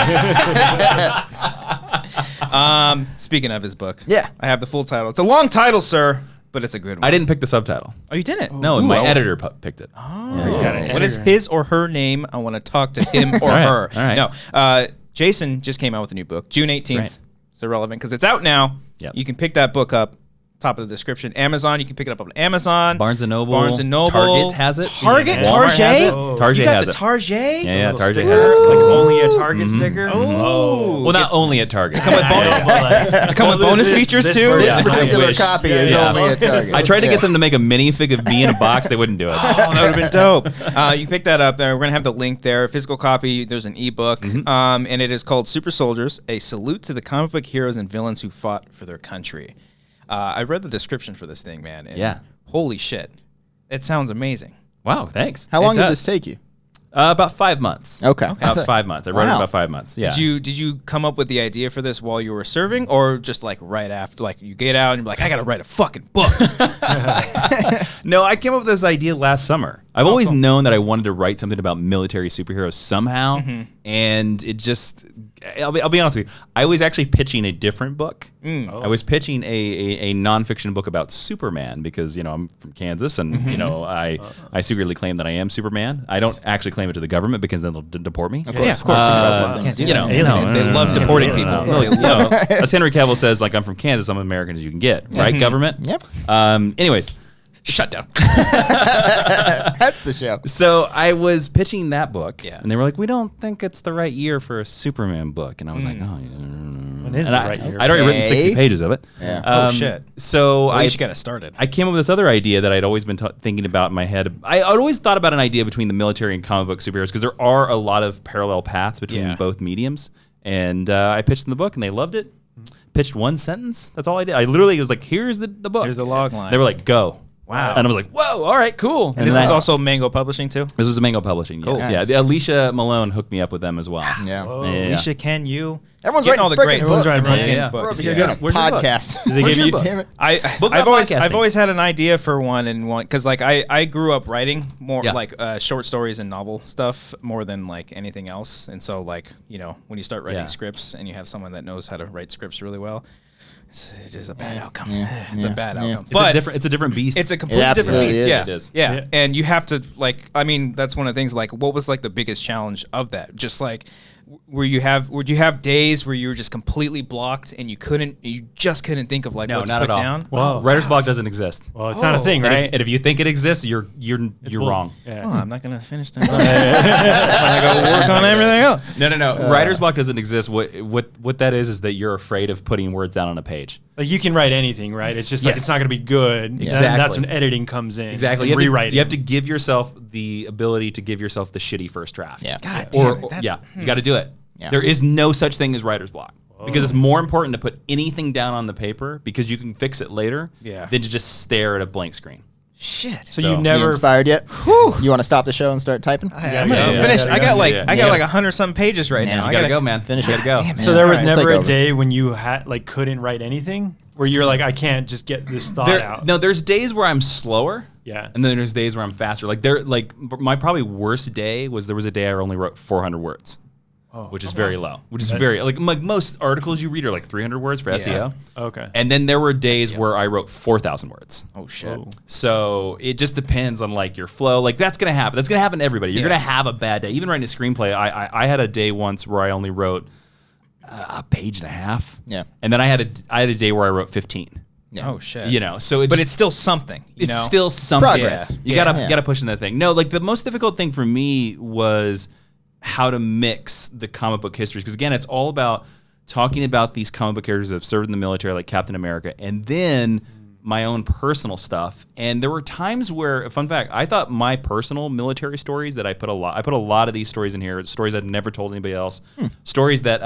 Speaker 1: Speaking of his book,
Speaker 2: Yeah.
Speaker 1: I have the full title. It's a long title, sir, but it's a good one.
Speaker 3: I didn't pick the subtitle.
Speaker 1: Oh, you didn't?
Speaker 3: No, my editor picked it.
Speaker 4: He's got an
Speaker 1: What is
Speaker 4: editor.
Speaker 1: his or her name? I want to talk to him or
Speaker 3: All right,
Speaker 1: her.
Speaker 3: all right.
Speaker 1: No, Jason just came out with a new book, June 18th.
Speaker 3: right.
Speaker 1: It's irrelevant because it's out now.
Speaker 3: Yep.
Speaker 1: You can pick that book up. Top of the description. Amazon. You can pick it up on Amazon.
Speaker 3: Barnes and Noble.
Speaker 1: Barnes and Noble.
Speaker 3: Target has it.
Speaker 1: Target.
Speaker 3: Walmart has
Speaker 1: Target.
Speaker 3: it.
Speaker 4: Oh.
Speaker 3: Target
Speaker 1: You got
Speaker 3: has
Speaker 1: the
Speaker 3: it.
Speaker 1: Target.
Speaker 3: Yeah,
Speaker 4: Little
Speaker 3: Target
Speaker 4: sticker.
Speaker 3: has
Speaker 4: That's
Speaker 3: it.
Speaker 4: like only a Target sticker.
Speaker 1: Oh.
Speaker 3: Well, not only at Target.
Speaker 1: Come with bonus. Come with bonus features too.
Speaker 4: version,
Speaker 2: This
Speaker 4: I
Speaker 2: particular
Speaker 4: wish.
Speaker 2: copy
Speaker 4: Yeah,
Speaker 2: is
Speaker 4: yeah.
Speaker 2: only a Target.
Speaker 3: I tried to
Speaker 2: Yeah.
Speaker 3: get them to make a minifig of me in a box. They wouldn't do it.
Speaker 1: Oh, that would have been dope. You pick that up. We're gonna have the link there. Physical copy. There's an ebook, and it is called Super Soldiers: A Salute to the Comic Book Heroes and Villains Who Fought for Their Country. I read the description for this thing, man. And
Speaker 3: Yeah.
Speaker 1: holy shit, it sounds amazing.
Speaker 3: Wow, thanks.
Speaker 2: How long did
Speaker 1: does.
Speaker 2: this take you?
Speaker 3: About 5 months.
Speaker 2: Okay.
Speaker 3: About 5 months. I wrote it
Speaker 2: Wow.
Speaker 3: about 5 months. Yeah.
Speaker 1: Did you come up with the idea for this while you were serving, or just like right after? Like you get out and you're like, I gotta write a fucking book.
Speaker 3: No, I came up with this idea last summer. I've always known that I wanted to write something about military superheroes somehow, and it just. I'll be honest with you. I was actually pitching a different book. I was pitching a nonfiction book about Superman because I'm from Kansas and I secretly claim that I am Superman. I don't actually claim it to the government because then they'll deport me.
Speaker 2: Of course.
Speaker 1: of course.
Speaker 2: Can't do
Speaker 1: You
Speaker 2: that.
Speaker 1: know, they love deporting people.
Speaker 3: As Henry Cavill says, like I'm from Kansas, I'm American as you can get, right? Government.
Speaker 2: Yep.
Speaker 3: Anyways,
Speaker 1: Shut down.
Speaker 2: That's the show.
Speaker 3: so I was pitching that book,
Speaker 1: Yeah.
Speaker 3: and they were like, "We don't think it's the right year for a Superman book," and I was like, "Oh, yeah."
Speaker 4: When is
Speaker 3: And
Speaker 4: the
Speaker 3: I-
Speaker 4: right year?
Speaker 3: I'd already written
Speaker 2: Okay.
Speaker 3: 60 pages of it.
Speaker 2: Yeah.
Speaker 1: Oh, shit.
Speaker 3: So
Speaker 1: At
Speaker 3: I
Speaker 1: least you got it started.
Speaker 3: I came up with this other idea that I'd always been thinking about in my head. I'd always thought about an idea between the military and comic book superheroes because there are a lot of parallel paths between
Speaker 1: Yeah.
Speaker 3: both mediums. And I pitched them the book, and they loved it. Pitched one sentence. That's all I did. I literally was like, "Here's the book.
Speaker 1: Here's the log line.
Speaker 3: They were like, "Go."
Speaker 1: Wow.
Speaker 3: And I was like, "Whoa, all right, cool."
Speaker 1: And this
Speaker 3: then
Speaker 1: is
Speaker 3: I-
Speaker 1: also Mango Publishing too.
Speaker 3: this was Mango Publishing. Yes,
Speaker 2: Nice.
Speaker 3: yeah. The Alicia Malone hooked me up with them as well.
Speaker 2: Yeah.
Speaker 3: Yeah.
Speaker 1: Alicia, can you?
Speaker 2: Everyone's
Speaker 1: Getting
Speaker 2: writing
Speaker 1: all the
Speaker 2: frickin'
Speaker 1: great
Speaker 2: books,
Speaker 1: books. Everyone's
Speaker 2: man.
Speaker 1: getting
Speaker 3: Yeah.
Speaker 2: We're
Speaker 1: books.
Speaker 2: over here
Speaker 1: Yeah.
Speaker 2: doing a
Speaker 3: Where's your book?
Speaker 2: podcast.
Speaker 4: Did they
Speaker 3: Where's
Speaker 4: give
Speaker 3: your
Speaker 4: you?
Speaker 3: book?
Speaker 2: Damn it.
Speaker 3: Book about podcasting.
Speaker 1: I've always had an idea for one and one because like I grew up writing more
Speaker 3: Yeah.
Speaker 1: like short stories and novel stuff more than like anything else, and so like when you start writing
Speaker 3: Yeah.
Speaker 1: scripts and you have someone that knows how to write scripts really well, it's just a bad outcome.
Speaker 2: Yeah.
Speaker 1: It's
Speaker 2: Yeah.
Speaker 1: a bad
Speaker 2: Yeah.
Speaker 1: outcome.
Speaker 3: It's
Speaker 1: But
Speaker 3: it's a different beast.
Speaker 1: it's a completely different
Speaker 2: absolutely
Speaker 1: beast.
Speaker 2: is.
Speaker 1: Yeah.
Speaker 3: It is.
Speaker 1: Yeah.
Speaker 4: Yeah.
Speaker 1: And you have to like that's one of the things like what was like the biggest challenge of that? Just like would you have days where you were just completely blocked and you just couldn't think of like
Speaker 3: No,
Speaker 1: what to
Speaker 3: not
Speaker 1: put
Speaker 3: at all.
Speaker 1: down?
Speaker 4: Wow.
Speaker 3: Writer's block doesn't exist.
Speaker 4: Well, it's not a thing,
Speaker 3: And if-
Speaker 4: right?
Speaker 3: And if you think it exists, you're
Speaker 4: bull-
Speaker 3: wrong.
Speaker 4: Yeah.
Speaker 1: Oh, I'm not gonna finish that. I gotta work on everything else.
Speaker 3: No. Writer's block doesn't exist. What that is that you're afraid of putting words down on a page.
Speaker 4: Like you can write anything, right? It's just like
Speaker 3: Yes.
Speaker 4: it's not going to be good. And
Speaker 3: Exactly.
Speaker 4: that's when editing comes in.
Speaker 3: Exactly.
Speaker 4: And rewriting.
Speaker 3: You have to give yourself the ability to give yourself the shitty first draft.
Speaker 2: Yeah.
Speaker 1: God damn
Speaker 3: Or
Speaker 1: it, that's-
Speaker 3: yeah, you got to do it.
Speaker 2: Yeah.
Speaker 3: There is no such thing as writer's block because it's more important to put anything down on the paper because you can fix it later
Speaker 1: Yeah.
Speaker 3: than to just stare at a blank screen.
Speaker 1: Shit.
Speaker 4: So
Speaker 3: So-
Speaker 4: you
Speaker 2: You
Speaker 4: never.
Speaker 2: inspired yet? You want to stop the show and start typing?
Speaker 1: I'm gonna finish. I got like 100 some pages right now.
Speaker 3: You
Speaker 1: I
Speaker 3: gotta go, man.
Speaker 2: finish
Speaker 3: You
Speaker 2: it.
Speaker 3: gotta go.
Speaker 1: Damn it.
Speaker 4: So there was
Speaker 2: Alright,
Speaker 4: never
Speaker 2: take
Speaker 4: a
Speaker 2: over.
Speaker 4: day when you couldn't write anything. where you're like, I can't just get this thought out?
Speaker 3: No, there's days where I'm slower.
Speaker 4: Yeah.
Speaker 3: And then there's days where I'm faster. My probably worst day was there was a day I only wrote 400 words. Which is very low. Which is very like most articles you read are like 300 words for SEO.
Speaker 4: Okay.
Speaker 3: And then there were days where I wrote 4,000 words.
Speaker 1: Oh shit.
Speaker 3: So it just depends on like your flow. Like that's gonna happen. That's gonna happen to everybody. You're gonna have a bad day. Even writing a screenplay, I had a day once where I only wrote a page and a half.
Speaker 2: Yeah.
Speaker 3: And then I had a day where I wrote 15.
Speaker 2: Yeah.
Speaker 1: Oh shit.
Speaker 3: You know, so
Speaker 1: But it's still something.
Speaker 3: it's
Speaker 1: know?
Speaker 3: still something.
Speaker 2: Progress.
Speaker 3: You
Speaker 1: Yeah.
Speaker 3: gotta push in that thing. No, like the most difficult thing for me was how to mix the comic book histories, because again, it's all about talking about these comic book characters that have served in the military, like Captain America, and then my own personal stuff. And there were times where, fun fact, I thought my personal military stories that I put a lot of these stories in here, stories I'd never told anybody else, stories that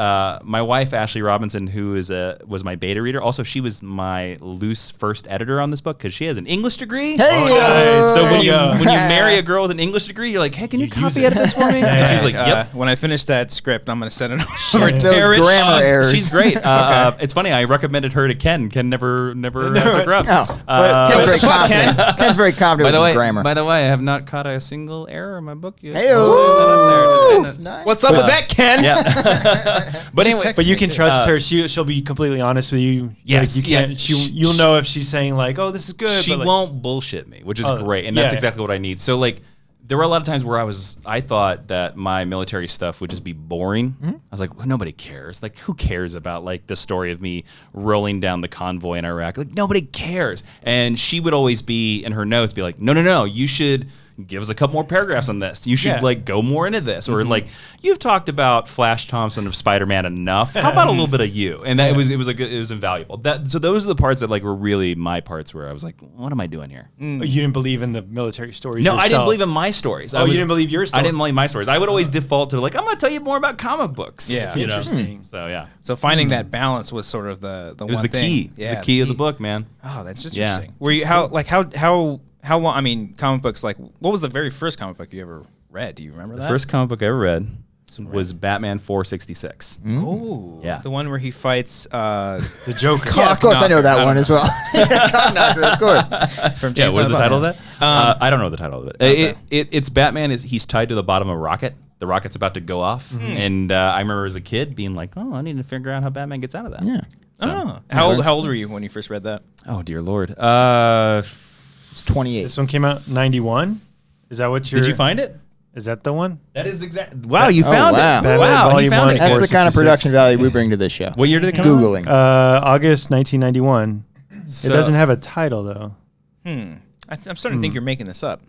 Speaker 3: my wife Ashley Robinson, who was my beta reader, also she was my loose first editor on this book because she has an English degree.
Speaker 2: Hey,
Speaker 3: So
Speaker 4: There
Speaker 3: when
Speaker 4: you
Speaker 3: you
Speaker 4: go.
Speaker 3: marry a girl with an English degree, you're like, hey, can you copy
Speaker 4: it.
Speaker 3: edit this for me? And she's like, yep.
Speaker 1: When I finish that script, I'm gonna send it over.
Speaker 2: Those
Speaker 1: Terrence.
Speaker 2: grammar errors.
Speaker 3: She's great. It's funny. I recommended her to Ken. Ken never took her up.
Speaker 2: Oh, Ken's very confident. Ken's very confident with his grammar.
Speaker 3: By the way, I have not caught a single error in my book yet.
Speaker 2: Hey-o.
Speaker 3: Just saying that.
Speaker 2: Nice.
Speaker 1: What's up with that, Ken?
Speaker 3: Yeah. But anyway,
Speaker 1: text
Speaker 4: But you
Speaker 1: me,
Speaker 4: can
Speaker 1: too.
Speaker 4: trust her. She'll be completely honest with you.
Speaker 3: Yes,
Speaker 4: Like, you
Speaker 3: yeah.
Speaker 4: can't. You'll know if she's saying like, "Oh, this is good."
Speaker 3: she
Speaker 4: but like,
Speaker 3: won't bullshit me, which is
Speaker 4: Oh,
Speaker 3: great, and that's
Speaker 4: yeah.
Speaker 3: exactly what I need. So like, there were a lot of times where I thought that my military stuff would just be boring. I was like, well, nobody cares. Like, who cares about like the story of me rolling down the convoy in Iraq? Like, nobody cares. And she would always be in her notes, be like, no, you should give us a couple more paragraphs on this. You should like go more into this, or like you've talked about Flash Thompson of Spider-Man enough. How about a little bit of you? And that it was invaluable. So those are the parts that like were really my parts where I was like, what am I doing here?
Speaker 4: You didn't believe in the military stories.
Speaker 3: No,
Speaker 4: yourself.
Speaker 3: I didn't believe in my stories.
Speaker 4: Oh, you didn't believe your story?
Speaker 3: I didn't believe my stories. I would always default to like, I'm going to tell you more about comic books.
Speaker 1: Yeah.
Speaker 3: you know?
Speaker 4: Interesting.
Speaker 3: So yeah,
Speaker 1: So finding that balance was sort of the
Speaker 3: it was
Speaker 1: one
Speaker 3: the
Speaker 1: thing.
Speaker 3: key.
Speaker 1: Yeah,
Speaker 3: the key of the book, man.
Speaker 1: Oh, that's just
Speaker 3: Yeah.
Speaker 1: interesting. Were you how long? I mean, comic books. Like, what was the very first comic book you ever read? Do you remember
Speaker 3: The
Speaker 1: that?
Speaker 3: first comic book I ever read was Batman 466.
Speaker 1: Oh,
Speaker 3: Yeah.
Speaker 1: the one where he fights
Speaker 4: The Joker.
Speaker 2: Yeah, of course I know that
Speaker 1: Knocker.
Speaker 2: one as well. Knocker, of course.
Speaker 1: from
Speaker 3: Yeah,
Speaker 1: Jason
Speaker 3: what was the title of
Speaker 1: Inman.
Speaker 3: that? I don't know the title of it. It's Batman. He's tied to the bottom of a rocket. The rocket's about to go off, and I remember as a kid being like, "Oh, I need to figure out how Batman gets out of that."
Speaker 2: Yeah.
Speaker 1: Oh, how old were you when you first read that?
Speaker 3: Oh dear lord.
Speaker 2: It's 28.
Speaker 4: This one came out in 91. Is that what you're?
Speaker 3: Did you find it?
Speaker 4: Is that the one?
Speaker 3: That is exact. Wow, you
Speaker 2: Oh,
Speaker 3: found
Speaker 2: wow.
Speaker 3: it.
Speaker 4: Batman
Speaker 3: Wow, you
Speaker 4: Volume
Speaker 3: found
Speaker 4: 1.
Speaker 3: it.
Speaker 2: That's the kind of
Speaker 4: 466.
Speaker 2: production value we bring to this show.
Speaker 3: What year did it come out?
Speaker 2: Googling.
Speaker 4: August 1991.
Speaker 3: So-
Speaker 4: It doesn't have a title though.
Speaker 1: I'm starting to think you're making this up.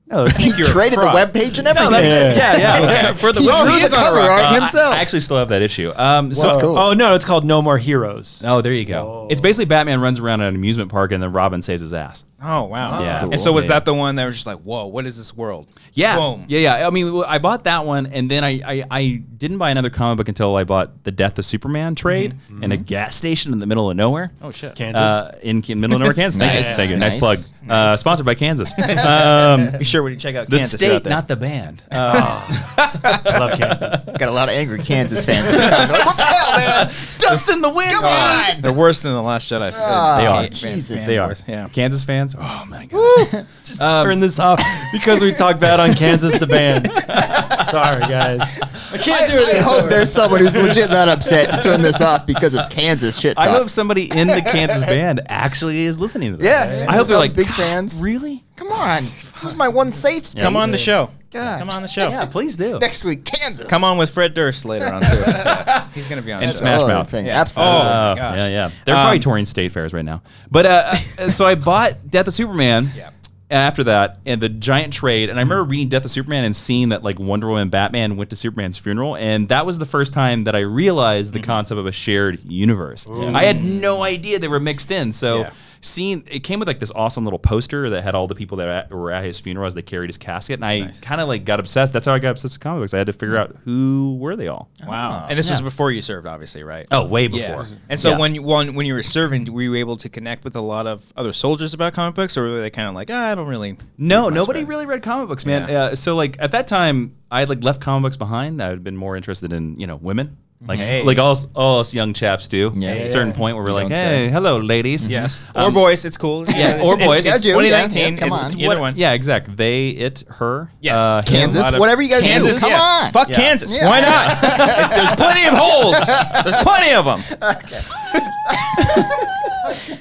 Speaker 4: No,
Speaker 2: He
Speaker 1: you're a
Speaker 2: created the
Speaker 1: fraud.
Speaker 2: webpage and
Speaker 3: No,
Speaker 2: everything.
Speaker 3: that's it. Yeah. For the
Speaker 2: He drew
Speaker 1: he
Speaker 2: the
Speaker 1: is on a
Speaker 2: cover
Speaker 1: rock.
Speaker 2: art
Speaker 3: I
Speaker 2: himself.
Speaker 3: actually still have that issue.
Speaker 2: That's cool.
Speaker 4: Oh no, it's called No More Heroes.
Speaker 3: Oh, there you go. It's basically Batman runs around at an amusement park and then Robin saves his ass.
Speaker 1: Oh wow,
Speaker 3: That's
Speaker 2: cool.
Speaker 1: And so was
Speaker 3: Yeah.
Speaker 1: that the one that was just like, whoa, what is this world?
Speaker 3: Yeah.
Speaker 1: Boom.
Speaker 3: Yeah. I mean, I bought that one, and then I didn't buy another comic book until I bought the Death of Superman trade in a gas station in the middle of nowhere.
Speaker 1: Oh shit.
Speaker 4: Kansas.
Speaker 3: In middle of nowhere, Kansas. Thank
Speaker 2: Nice.
Speaker 3: you. Thank you. Nice,
Speaker 2: Nice.
Speaker 3: plug. Sponsored by Kansas.
Speaker 1: Be sure when you check out
Speaker 3: The
Speaker 1: Kansas, you're
Speaker 3: state,
Speaker 1: out there.
Speaker 3: not the band.
Speaker 4: I love Kansas.
Speaker 2: Got a lot of angry Kansas fans. Like, what the hell, man?
Speaker 3: Dust in the wind.
Speaker 2: Come on.
Speaker 1: They're worse than the Last Jedi.
Speaker 2: They
Speaker 3: are.
Speaker 2: Jesus.
Speaker 3: They are.
Speaker 1: Yeah.
Speaker 3: Kansas fans. Oh my god.
Speaker 4: Just turn this off because we talk bad on Kansas the band. Sorry guys, I can't do it.
Speaker 2: I hope there's someone who's legit that upset to turn this off because of Kansas shit talk.
Speaker 3: I hope somebody in the Kansas band actually is listening to this.
Speaker 2: Yeah.
Speaker 3: I hope they're like
Speaker 2: big fans.
Speaker 3: Really?
Speaker 2: Come on. This is my one safe space.
Speaker 1: Come on the show.
Speaker 2: God.
Speaker 1: Come on the show.
Speaker 3: Yeah, please do.
Speaker 2: Next week, Kansas.
Speaker 1: Come on with Fred Durst later on too. Yeah. He's gonna be on
Speaker 3: And
Speaker 1: the show.
Speaker 3: Smash
Speaker 2: Oh,
Speaker 3: Mouth.
Speaker 2: thing.
Speaker 1: Yeah.
Speaker 2: Absolutely.
Speaker 1: Oh, my gosh.
Speaker 3: Yeah. They're probably touring state fairs right now. But so I bought Death of Superman.
Speaker 1: Yeah.
Speaker 3: After that, and the giant trade, and I remember reading Death of Superman and seeing that like Wonder Woman and Batman went to Superman's funeral, and that was the first time that I realized the concept of a shared universe. I had no idea they were mixed in. So
Speaker 1: Yeah.
Speaker 3: seeing it came with like this awesome little poster that had all the people that were at his funeral as they carried his casket, and I kind of like got obsessed. That's how I got obsessed with comic books. I had to figure out who were they all.
Speaker 1: Wow. And this was before you served, obviously, right?
Speaker 3: Oh, way
Speaker 1: Yeah.
Speaker 3: before.
Speaker 1: And so
Speaker 3: Yeah.
Speaker 1: when you were serving, were you able to connect with a lot of other soldiers about comic books, or were they kind of like, I don't really?
Speaker 3: No,
Speaker 1: read much
Speaker 3: nobody
Speaker 1: about it?"
Speaker 3: really read comic books, man.
Speaker 1: Yeah.
Speaker 3: So like at that time, I had like left comic books behind. I had been more interested in women Like all us young chaps do.
Speaker 2: Yeah.
Speaker 3: At a certain point where we're like,
Speaker 2: don't
Speaker 3: hey,
Speaker 2: say.
Speaker 3: hello, ladies.
Speaker 1: Yes. Or boys. It's cool.
Speaker 3: Yeah, or boys.
Speaker 2: Yeah, dude,
Speaker 1: 2019.
Speaker 2: yeah, come
Speaker 1: It's
Speaker 2: on.
Speaker 1: either one.
Speaker 3: Yeah, exactly. They, it, her.
Speaker 1: Yes.
Speaker 3: him.
Speaker 2: Kansas,
Speaker 1: a lot of-
Speaker 2: whatever you guys
Speaker 1: Kansas,
Speaker 2: do. Come on.
Speaker 1: Fuck
Speaker 3: Yeah.
Speaker 1: Kansas.
Speaker 2: Yeah.
Speaker 1: Why not? There's plenty of holes. There's plenty of them.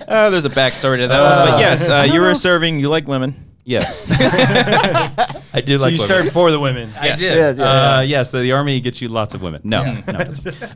Speaker 1: There's a backstory to that one. But yes, you were serving. You like women.
Speaker 3: Yes. I do
Speaker 4: So
Speaker 3: like
Speaker 4: you
Speaker 3: women.
Speaker 4: served for the women.
Speaker 3: I did.
Speaker 2: Yes, yeah.
Speaker 3: Yeah, so the army gets you lots of women. No, no. It doesn't.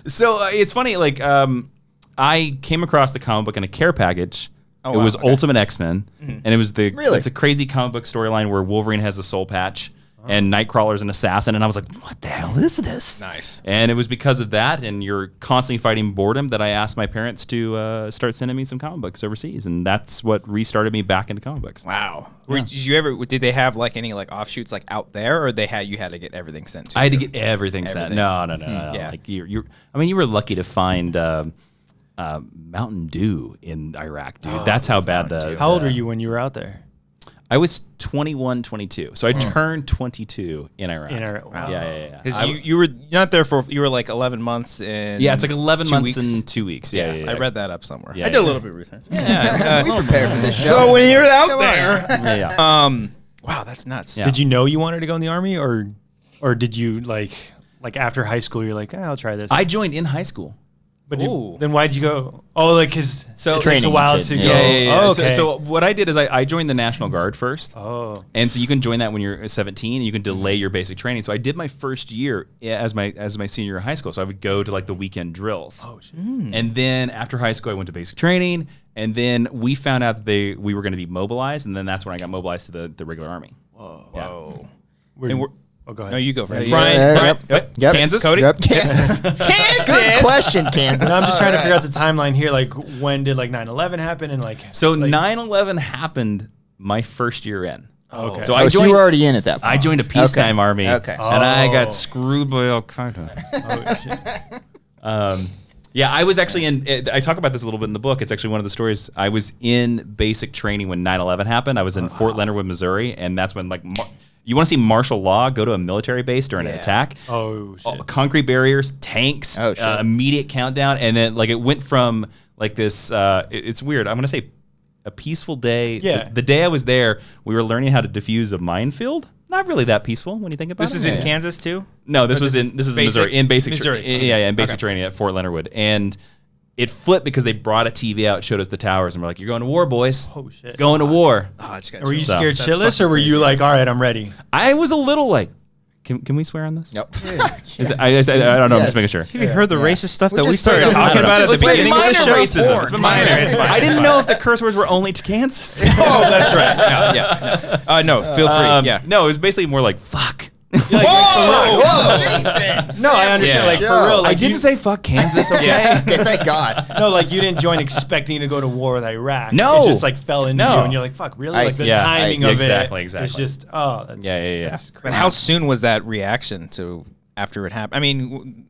Speaker 3: So it's funny, like, I came across the comic book in a care package.
Speaker 1: Oh,
Speaker 3: It
Speaker 1: wow,
Speaker 3: was
Speaker 1: okay.
Speaker 3: Ultimate X-Men, and it was
Speaker 2: Really?
Speaker 3: it's a crazy comic book storyline where Wolverine has a soul patch, and Nightcrawler's an assassin, and I was like, what the hell is this?
Speaker 1: Nice.
Speaker 3: And it was because of that, and you're constantly fighting boredom, that I asked my parents to start sending me some comic books overseas, and that's what restarted me back into comic books.
Speaker 1: Wow. Did you ever? Did they have like any like offshoots like out there, or you had to get everything sent to?
Speaker 3: I had to
Speaker 1: you?
Speaker 3: get everything sent.
Speaker 1: Everything.
Speaker 3: No.
Speaker 1: Yeah.
Speaker 3: Like you were lucky to find Mountain Dew in Iraq, dude. That's how bad
Speaker 1: Mountain Dew.
Speaker 4: How old were you when you were out there?
Speaker 3: I was 21, 22. So I turned 22 in Iraq.
Speaker 4: In Iraq. Wow.
Speaker 3: Yeah.
Speaker 1: Because you were not there for you were like 11 months and
Speaker 3: Yeah, it's like 11
Speaker 1: 2
Speaker 3: months
Speaker 1: weeks.
Speaker 3: and 2 weeks. Yeah.
Speaker 1: I read that up somewhere.
Speaker 3: Yeah,
Speaker 1: I did a
Speaker 3: yeah.
Speaker 1: little bit of research.
Speaker 3: Yeah.
Speaker 2: We prepared for this show.
Speaker 1: So when you're out
Speaker 2: Come on.
Speaker 1: there,
Speaker 3: yeah.
Speaker 1: wow, that's nuts.
Speaker 3: Yeah.
Speaker 4: Did you know you wanted to go in the army, or did you like after high school you're like, I'll try this?
Speaker 3: I joined in high school.
Speaker 4: But
Speaker 1: Ooh.
Speaker 4: then why'd you go? Oh, like because
Speaker 3: So-
Speaker 4: it takes a
Speaker 2: Training
Speaker 4: while
Speaker 2: kid,
Speaker 4: to
Speaker 2: yeah.
Speaker 4: go.
Speaker 3: Yeah.
Speaker 4: Oh,
Speaker 3: So-
Speaker 4: okay.
Speaker 3: So what I did is I joined the National Guard first.
Speaker 4: Oh.
Speaker 3: And so you can join that when you're 17, and you can delay your basic training. So I did my first year as my senior year in high school. So I would go to like the weekend drills.
Speaker 4: Oh shit.
Speaker 3: And then after high school, I went to basic training, and then we found out that we were going to be mobilized, and then that's when I got mobilized to the regular army.
Speaker 1: Whoa.
Speaker 4: Where-
Speaker 1: we're-
Speaker 4: oh, go ahead.
Speaker 1: No, you go first.
Speaker 2: Yeah,
Speaker 1: Brian.
Speaker 2: yep.
Speaker 3: Kansas?
Speaker 1: Cody?
Speaker 2: Yep. Kansas.
Speaker 1: Kansas.
Speaker 2: Good question, Kansas.
Speaker 4: No, I'm just trying to figure out the timeline here. Like, when did like 9/11 happen? And like,
Speaker 3: So
Speaker 4: like,
Speaker 3: 9/11 happened my first year in.
Speaker 4: Okay.
Speaker 3: So
Speaker 2: Oh,
Speaker 3: I
Speaker 2: so
Speaker 3: joined.
Speaker 2: you were already in at that point.
Speaker 3: I joined a peacetime army,
Speaker 2: Okay.
Speaker 3: and I
Speaker 4: Oh.
Speaker 3: got screwed by Al Qaeda. Yeah, I was actually in. I talk about this a little bit in the book. It's actually one of the stories. I was in basic training when 9/11 happened. I was in Fort Leonard Wood, Missouri, and that's when like you want to see martial law, go to a military base during an attack.
Speaker 4: Oh shit.
Speaker 3: Concrete barriers, tanks,
Speaker 2: Oh, shit.
Speaker 3: immediate countdown, and then like it went from like this. It's weird. I'm gonna say a peaceful day.
Speaker 4: Yeah.
Speaker 3: The day I was there, we were learning how to defuse a minefield. Not really that peaceful when you think about it.
Speaker 1: This is in Kansas too?
Speaker 3: No, this
Speaker 1: Or
Speaker 3: was
Speaker 1: this
Speaker 3: in
Speaker 1: is
Speaker 3: this is
Speaker 1: basic-
Speaker 3: Missouri in basic
Speaker 1: Missouri.
Speaker 3: in basic
Speaker 1: Okay.
Speaker 3: training at Fort Leonard Wood, and it flipped because they brought a TV out, showed us the towers, and we're like, "You're going to war, boys!
Speaker 4: Oh shit.
Speaker 3: Going to war!"
Speaker 1: Oh, I just got
Speaker 4: Were you
Speaker 1: chills.
Speaker 4: scared
Speaker 3: That's
Speaker 4: shitless, or were you like, all right, I'm ready?
Speaker 3: I was a little like, "Can we swear on this?"
Speaker 2: Nope.
Speaker 3: Is it- I don't know. I'm
Speaker 2: Yes.
Speaker 3: just making sure.
Speaker 1: Have you heard the racist stuff
Speaker 2: We
Speaker 1: that we
Speaker 2: just
Speaker 1: started
Speaker 2: played the-
Speaker 1: talking about at the
Speaker 3: It's been
Speaker 1: beginning of the
Speaker 3: minor
Speaker 1: show?
Speaker 3: racism. It's been minor.
Speaker 1: It's fine.
Speaker 3: I didn't know if the curse words were only to Kansas.
Speaker 1: Oh, that's right. Yeah. No, feel free. Yeah.
Speaker 3: No, it was basically more like fuck.
Speaker 2: Whoa, Jason.
Speaker 4: No, I understand.
Speaker 1: Yeah.
Speaker 4: Like for
Speaker 2: Sure.
Speaker 4: real. Like
Speaker 3: I didn't
Speaker 4: you,
Speaker 3: say fuck Kansas. Okay.
Speaker 2: Okay, thank God.
Speaker 4: no, like you didn't join expecting to go to war with Iraq.
Speaker 3: No.
Speaker 4: It just like fell into
Speaker 3: No.
Speaker 4: you, and you're like, fuck, really?
Speaker 2: I
Speaker 4: Like
Speaker 2: see.
Speaker 4: the
Speaker 3: Yeah,
Speaker 2: I
Speaker 4: timing
Speaker 2: see.
Speaker 4: of
Speaker 3: Exactly,
Speaker 4: it.
Speaker 3: exactly.
Speaker 4: It's just, oh, that's,
Speaker 3: Yeah.
Speaker 4: that's
Speaker 1: But
Speaker 4: crazy.
Speaker 1: how soon was that reaction to after it happened? I mean,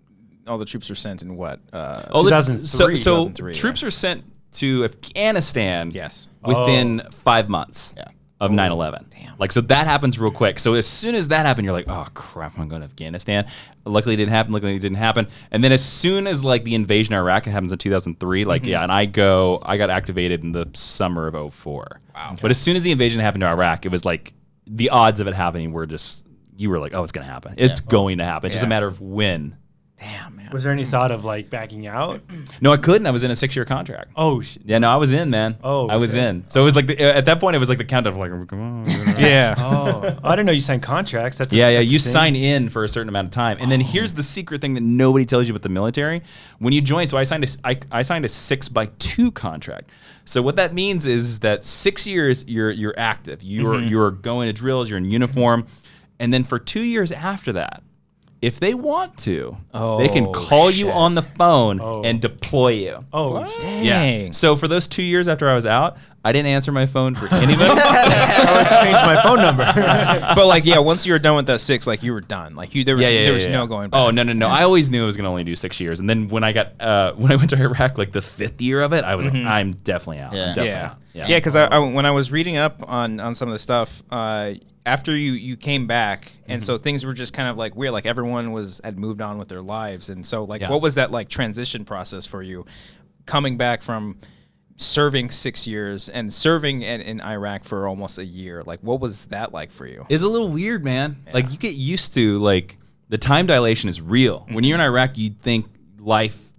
Speaker 1: all the troops were sent in what?
Speaker 3: Oh,
Speaker 4: 2003.
Speaker 3: So
Speaker 1: 2003,
Speaker 3: troops are sent to Afghanistan.
Speaker 1: Yes.
Speaker 3: Within 5 months.
Speaker 2: Yeah.
Speaker 3: Of 9/11.
Speaker 1: Damn.
Speaker 3: Like, so that happens real quick. So as soon as that happened, you're like, oh crap, I'm going to Afghanistan. Luckily it didn't happen. Luckily it didn't happen. And then as soon as like the invasion of Iraq happens in 2003, like yeah, and I got activated in the summer of 2004. Wow. But as soon as the invasion happened to Iraq, it was like the odds of it happening were just, you were like, oh, it's going to happen. It's going to happen. It's just a matter of when.
Speaker 1: Damn, man.
Speaker 4: Was there any thought of like backing out?
Speaker 3: No, I couldn't. I was in a 6-year contract.
Speaker 4: Oh shit.
Speaker 3: Yeah, no, I was in, man.
Speaker 4: Oh,
Speaker 3: I was
Speaker 4: okay.
Speaker 3: in. So it was like at that point, it was like the countdown of like, come on.
Speaker 1: Yeah.
Speaker 4: Oh, I didn't know you signed contracts. That's
Speaker 3: Yeah.
Speaker 4: that's
Speaker 3: You
Speaker 4: the thing.
Speaker 3: sign in for a certain amount of time, and then here's the secret thing that nobody tells you about the military. When you join, so I signed a 6x2 contract. So what that means is that 6 years you're active. You're going to drills. You're in uniform, and then for 2 years after that, if they want to, they can call you on the phone and deploy you.
Speaker 4: Oh, shit.
Speaker 3: Yeah. So for those 2 years after I was out, I didn't answer my phone for anybody.
Speaker 4: I would change my phone number.
Speaker 1: But like, yeah, once you were done with that 6, like you were done. Like there was no going back.
Speaker 3: Oh no! I always knew I was going to only do 6 years, and then when I went to Iraq, like the 5th year of it, I was like, I'm definitely out. I'm definitely out.
Speaker 1: Yeah, because I when I was reading up on some of the stuff, after you came back, and so things were just kind of like weird, like everyone had moved on with their lives, and so like what was that like transition process for you, coming back from serving 6 years and serving in Iraq for almost a year? Like, what was that like for you?
Speaker 3: It's a little weird, man. Yeah. Like, you get used to, like, the time dilation is real. When you're in Iraq, you think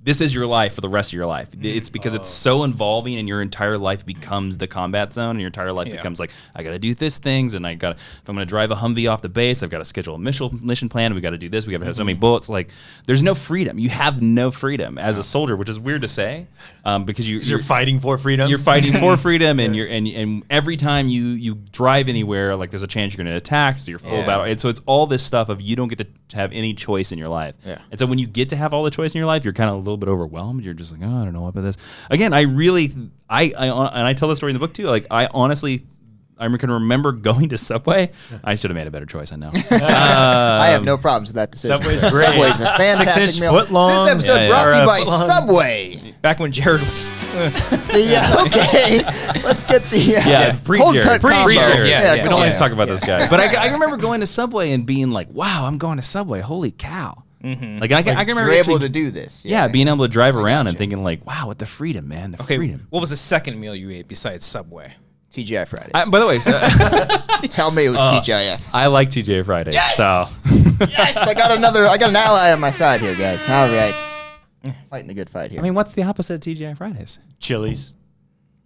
Speaker 3: this is your life for the rest of your life. It's because it's so involving, and your entire life becomes the combat zone, and your entire life becomes like, I got to do this things, and if I'm going to drive a Humvee off the base, I've got to schedule a mission plan, we got to do this, we got to have so many bullets. Like, there's no freedom. You have no freedom as a soldier, which is weird to say, because you're
Speaker 4: fighting for freedom.
Speaker 3: You're fighting for freedom, and and every time you drive anywhere, like, there's a chance you're going to get attacked, so you're full battle. And so it's all this stuff of you don't get to have any choice in your life. Yeah. And so when you get to have all the choice in your life, you're kind of a little bit overwhelmed. You're just like, oh, I don't know about this. Again, I tell the story in the book too. Like, I honestly, I can remember going to Subway. I should have made a better choice, I know.
Speaker 2: I have no problems with that decision.
Speaker 4: Subway's great.
Speaker 2: Subway's a fantastic meal.
Speaker 4: Foot long.
Speaker 2: This episode brought to you by Subway.
Speaker 1: Back when Jared was...
Speaker 2: Okay, let's get the cold cut combo.
Speaker 3: Pre-Jared.
Speaker 1: Yeah,
Speaker 3: we don't like to talk about this guy. But I remember going to Subway and being like, wow, I'm going to Subway. Holy cow. Like, I can remember
Speaker 2: you're able to do this.
Speaker 3: Yeah, being able to drive around and thinking like, wow, what the freedom, man, the freedom.
Speaker 1: What was the second meal you ate besides Subway?
Speaker 2: TGI Fridays.
Speaker 3: By the way,
Speaker 2: tell me it was TGIF.
Speaker 3: I like TGI Fridays.
Speaker 2: Yes!
Speaker 3: So.
Speaker 2: Yes, I got an ally on my side here, guys. All right. Fighting the good fight here.
Speaker 3: I mean, what's the opposite of TGI Fridays?
Speaker 4: Chili's.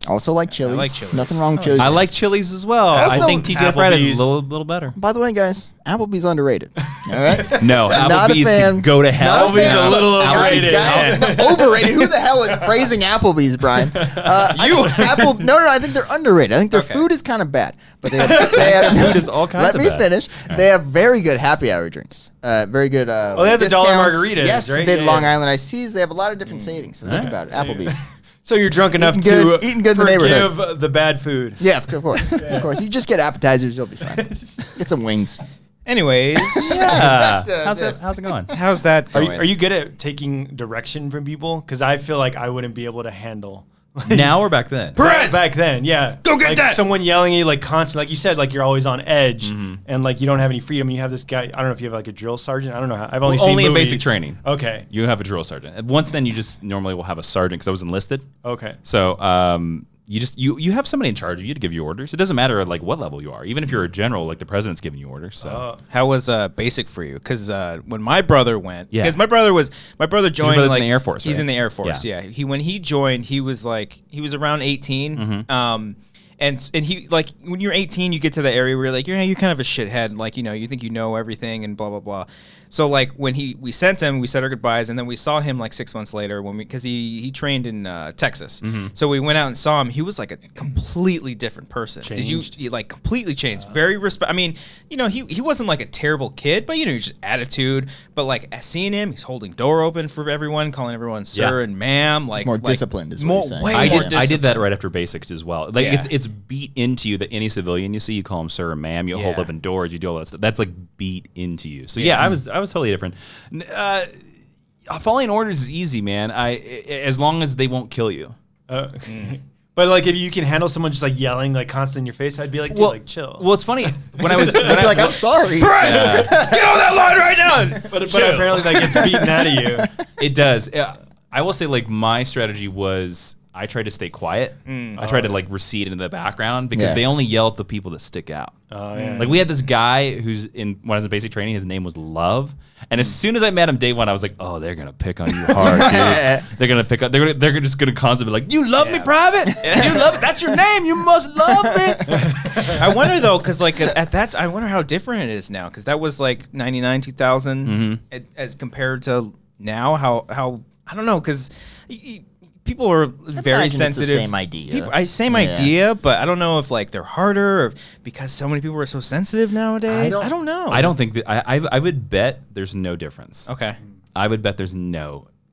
Speaker 2: Also like Chili's.
Speaker 1: I like Chili's.
Speaker 2: Nothing wrong with Chili's.
Speaker 3: I like Chili's as well.
Speaker 2: Also,
Speaker 3: I think TGI Fridays is a little better.
Speaker 2: By the way, guys, Applebee's underrated. All right?
Speaker 3: No, Applebee's can go to hell.
Speaker 4: Applebee's a little overrated.
Speaker 2: Guys, overrated. Who the hell is praising Applebee's, Brian? No, I think they're underrated. I think their food is kind of bad. But they have
Speaker 3: food is all kinds of bad.
Speaker 2: Let me finish. They have very good happy hour drinks. Very good.
Speaker 4: They have the dollar margaritas.
Speaker 2: Yes,
Speaker 4: right?
Speaker 2: they have Long Island iced teas. They have a lot of different savings. So think about it. Applebee's.
Speaker 4: So you're drunk enough
Speaker 2: eating good in the
Speaker 4: forgive
Speaker 2: neighborhood.
Speaker 4: the bad food.
Speaker 2: Yeah, of course. Of course. You just get appetizers, you'll be fine. Get some wings.
Speaker 1: Anyways,
Speaker 3: how's it going?
Speaker 1: How's that going?
Speaker 4: Are you good at taking direction from people? Because I feel like I wouldn't be able to handle.
Speaker 3: Now or back then?
Speaker 4: Back then, yeah.
Speaker 1: Go get that!
Speaker 4: Someone yelling at you like constantly, like you said, like you're always on edge, and like you don't have any freedom. You have this guy. I don't know if you have like a drill sergeant. I don't know how. I've only seen
Speaker 3: in
Speaker 4: movies.
Speaker 3: basic training.
Speaker 4: Okay.
Speaker 3: You have a drill sergeant. Once then, you just normally will have a sergeant because I was enlisted.
Speaker 4: Okay.
Speaker 3: So you have somebody in charge of you to give you orders. It doesn't matter like what level you are. Even if you're a general, like the president's giving you orders. So
Speaker 1: how was basic for you? Because when my brother went, because my brother joined
Speaker 3: in
Speaker 1: like
Speaker 3: the Air Force.
Speaker 1: He's
Speaker 3: right?
Speaker 1: in the Air Force. Yeah. When he joined, he was around 18. And he like when you're 18, you get to the area where you're like you're kind of a shithead, like you think you know everything and blah blah blah. So like when we sent him, we said our goodbyes, and then we saw him like 6 months later because he trained in Texas. So we went out and saw him. He was like a completely different person.
Speaker 4: Changed.
Speaker 1: He like completely changed? Very I mean, he wasn't like a terrible kid, but just attitude. But like seeing him, he's holding door open for everyone, calling everyone sir and ma'am. Like
Speaker 2: more disciplined is what you're saying.
Speaker 1: Way more disciplined.
Speaker 3: I did that right after basics as well. Like it's beat into you that any civilian you see, you call them sir or ma'am. You hold open doors. You do all that stuff. That's like beat into you. So I was totally different. Following orders is easy, man. As long as they won't kill you.
Speaker 4: But like if you can handle someone just like yelling like constantly in your face, I'd be like, dude, like chill.
Speaker 3: Well, it's funny when I was
Speaker 2: I'd be like, I'm sorry.
Speaker 1: Get on that line right now.
Speaker 4: But apparently that gets beaten out of you.
Speaker 3: It does. I will say like my strategy was I tried to stay quiet. I tried to like recede into the background because they only yell at the people that stick out.
Speaker 4: Oh yeah.
Speaker 3: Like we had this guy who's when I was in basic training, his name was Love. And as soon as I met him day one, I was like, oh, they're gonna pick on you hard, dude. They're gonna pick up. They're just gonna constantly be like, you love me, Private. You love. That's your name. You must love me.
Speaker 1: I wonder though, because like at that, I wonder how different it is now. Because that was like 99, 2000, as compared to now. How I don't know, because people are very sensitive.
Speaker 2: It's the same idea.
Speaker 1: Same idea, but I don't know if like they're harder or because so many people are so sensitive nowadays. I don't know.
Speaker 3: I don't think that. I would bet there's no difference.
Speaker 1: Okay.
Speaker 3: I would bet there's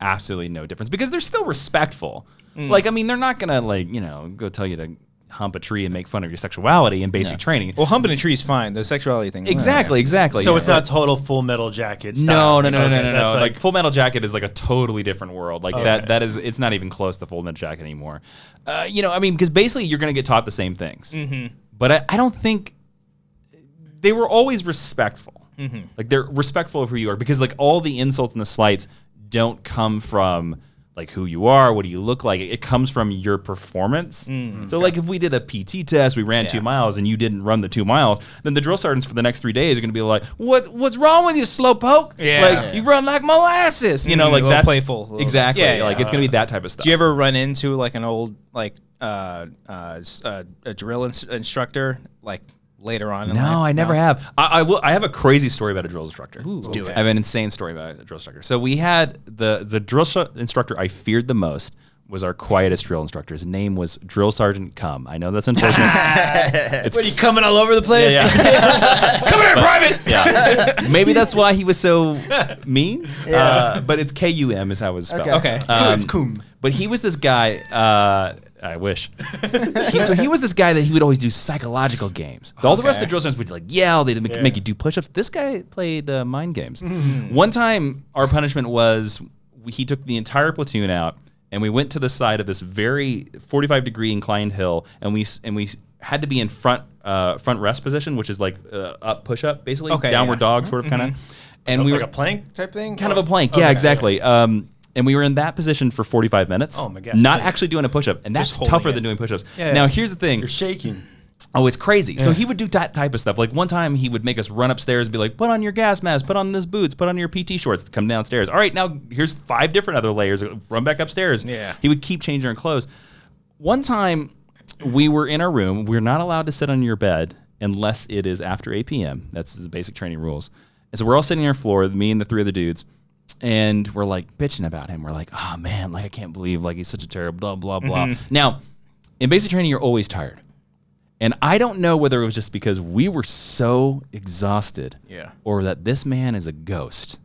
Speaker 3: absolutely no difference because they're still respectful. Like, I mean, they're not gonna like go tell you to hump a tree and make fun of your sexuality in basic training.
Speaker 1: Well, humping a tree is fine. The sexuality thing.
Speaker 3: Exactly.
Speaker 4: So it's not total Full Metal Jacket style.
Speaker 3: No. Like Full Metal Jacket is like a totally different world. Like that is, it's not even close to Full Metal Jacket anymore. I mean, because basically you're going to get taught the same things. But I don't think they were always respectful. Like they're respectful of who you are, because like all the insults and the slights don't come from like who you are, what do you look like. It comes from your performance. So like if we did a PT test, we ran 2 miles and you didn't run the 2 miles, then the drill sergeants for the next 3 days are going to be like, what's wrong with you, slowpoke? Like you run like molasses, you know, like that.
Speaker 1: Playful.
Speaker 3: Exactly. Like it's going to be that type of stuff.
Speaker 1: Do you ever run into like an old like a drill instructor like later on in life?
Speaker 3: No, I never have. I have a crazy story about a drill instructor.
Speaker 1: Let's do it.
Speaker 3: I have an insane story about a drill instructor. So we had the drill instructor I feared the most was our quietest drill instructor. His name was Drill Sergeant Cum. I know that's unfortunate.
Speaker 4: What, are you coming all over the place?
Speaker 3: Come here, private! Yeah. Maybe that's why he was so mean. But it's K-U-M is how it was spelled.
Speaker 1: Okay.
Speaker 4: It's cum.
Speaker 3: But he was this guy... I wish. So he was this guy that he would always do psychological games. All the rest of the drill sergeants would like yell, they'd make you do push-ups. This guy played mind games. One time, our punishment was he took the entire platoon out, and we went to the side of this very 45-degree inclined hill, and we had to be in front rest position, which is like up push-up, basically downward dog sort of kind of. And we
Speaker 4: like
Speaker 3: were
Speaker 4: a plank type thing?
Speaker 3: kind of a plank, yeah, exactly. And we were in that position for 45 minutes.
Speaker 4: Oh, my God.
Speaker 3: Not actually doing a push-up. And that's tougher than doing push-ups. Now, here's the thing.
Speaker 4: You're shaking.
Speaker 3: Oh, it's crazy. So he would do that type of stuff. Like one time he would make us run upstairs and be like, put on your gas mask, put on this boots, put on your PT shorts, come downstairs. All right, now here's 5 different other layers. Run back upstairs. Yeah. He would keep changing our clothes. One time we were in our room. We're not allowed to sit on your bed unless it is after 8 p.m. That's the basic training rules. And so we're all sitting on our floor, me and the 3 other dudes. And we're like bitching about him. We're like, oh man, like I can't believe like he's such a terrible blah, blah, blah. Now, in basic training, you're always tired. And I don't know whether it was just because we were so exhausted or that this man is a ghost.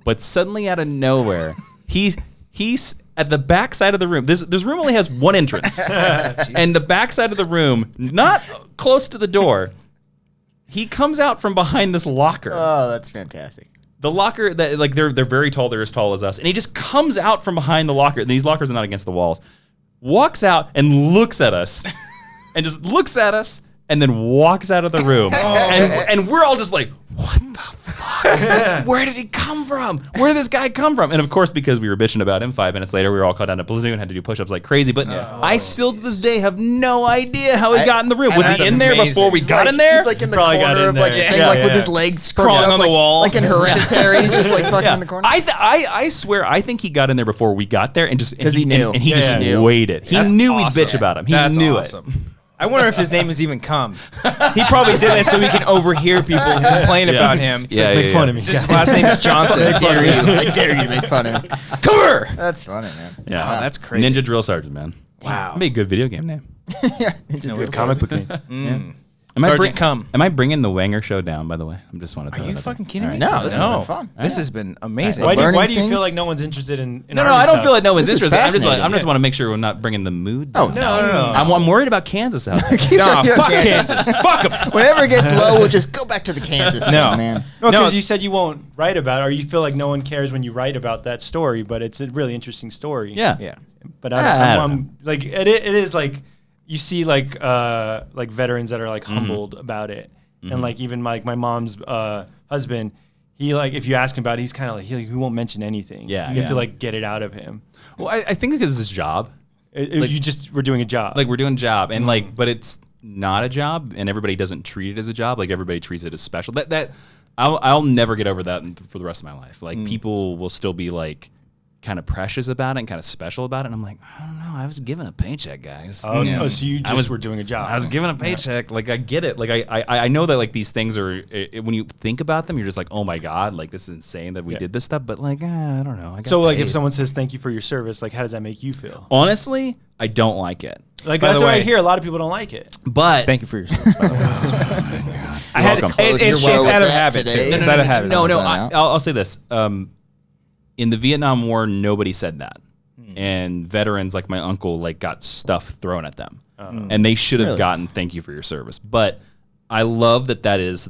Speaker 3: But suddenly out of nowhere, he's at the back side of the room. This room only has one entrance. And the back side of the room, not close to the door, he comes out from behind this locker.
Speaker 2: Oh, that's fantastic.
Speaker 3: The locker that like they're very tall, they're as tall as us, and he just comes out from behind the locker. And these lockers are not against the walls. Walks out and looks at us, and just looks at us, and then walks out of the room. And we're all just like, what the fuck? Where did he come from? Where did this guy come from? And of course, because we were bitching about him, 5 minutes later, we were all called down to platoon, had to do push-ups like crazy. But I still to this day have no idea how he got in the room. Was he in there before we got in there?
Speaker 2: He's like in the
Speaker 4: Probably
Speaker 2: corner of like the thing, like with his legs
Speaker 1: crawling on the wall,
Speaker 2: like in Hereditary. He's just like fucking in the corner.
Speaker 3: I swear, I think he got in there before we got there, and just because
Speaker 2: he knew,
Speaker 3: and he just waited. He knew we'd bitch about him. He knew it.
Speaker 1: I wonder if his name is even Cum. He probably did that so he can overhear people complain about him.
Speaker 4: Make fun of me.
Speaker 1: His last name is Johnson.
Speaker 2: I dare you. I dare you to make fun of me.
Speaker 1: Come here.
Speaker 2: That's funny, man.
Speaker 3: Yeah,
Speaker 1: wow, that's crazy.
Speaker 3: Ninja Drill Sergeant, man.
Speaker 1: Wow.
Speaker 3: That'd be a good video game name.
Speaker 2: Good
Speaker 4: comic book name.
Speaker 1: Sergeant Cum.
Speaker 3: Am I bringing the Wanger Show down, by the way? I'm just want to
Speaker 1: Are you fucking kidding me?
Speaker 2: No, this has been fun.
Speaker 1: This has been amazing.
Speaker 4: Why do you feel like no one's interested in
Speaker 3: No, I don't feel like no one's
Speaker 2: This is
Speaker 3: interested. I
Speaker 2: fascinating.
Speaker 3: just want to make sure we're not bringing the mood down.
Speaker 2: Oh, no.
Speaker 3: I'm worried about Kansas out there.
Speaker 1: No,
Speaker 2: You're
Speaker 1: fuck
Speaker 2: Kansas.
Speaker 1: Kansas. Fuck them.
Speaker 2: Whenever it gets low, we'll just go back to the Kansas thing, man.
Speaker 4: No, because you said you won't write about it, or you feel like no one cares when you write about that story, but it's a really interesting story.
Speaker 3: Yeah.
Speaker 4: But I'm like, it is like, you see like veterans that are like humbled about it. And like even my mom's husband, he like, if you ask him about it, he's kind of like, he won't mention anything. You have to like get it out of him.
Speaker 3: Well, I think because it's his job.
Speaker 4: We're doing a job.
Speaker 3: Like we're doing a job, and like, but it's not a job, and everybody doesn't treat it as a job. Like everybody treats it as special. That I'll never get over that for the rest of my life. Like people will still be like kind of precious about it and kind of special about it. And I'm like, I don't know. I was given a paycheck, guys.
Speaker 4: So you just were doing a job.
Speaker 3: I was given a paycheck. Like I get it. Like I know that like these things are when you think about them, you're just like, oh my god, like this is insane that we did this stuff. But like, I don't know.
Speaker 4: So like if someone says thank you for your service, like how does that make you feel?
Speaker 3: Honestly, I don't like it.
Speaker 4: Like that's what I hear. A lot of people don't like it.
Speaker 3: But
Speaker 1: thank you for your service.
Speaker 3: I had
Speaker 1: it's out of habit. It's out of habit.
Speaker 3: No. I'll say this. In the Vietnam War, nobody said that. And veterans like my uncle like got stuff thrown at them. And they should have gotten thank you for your service. But I love that is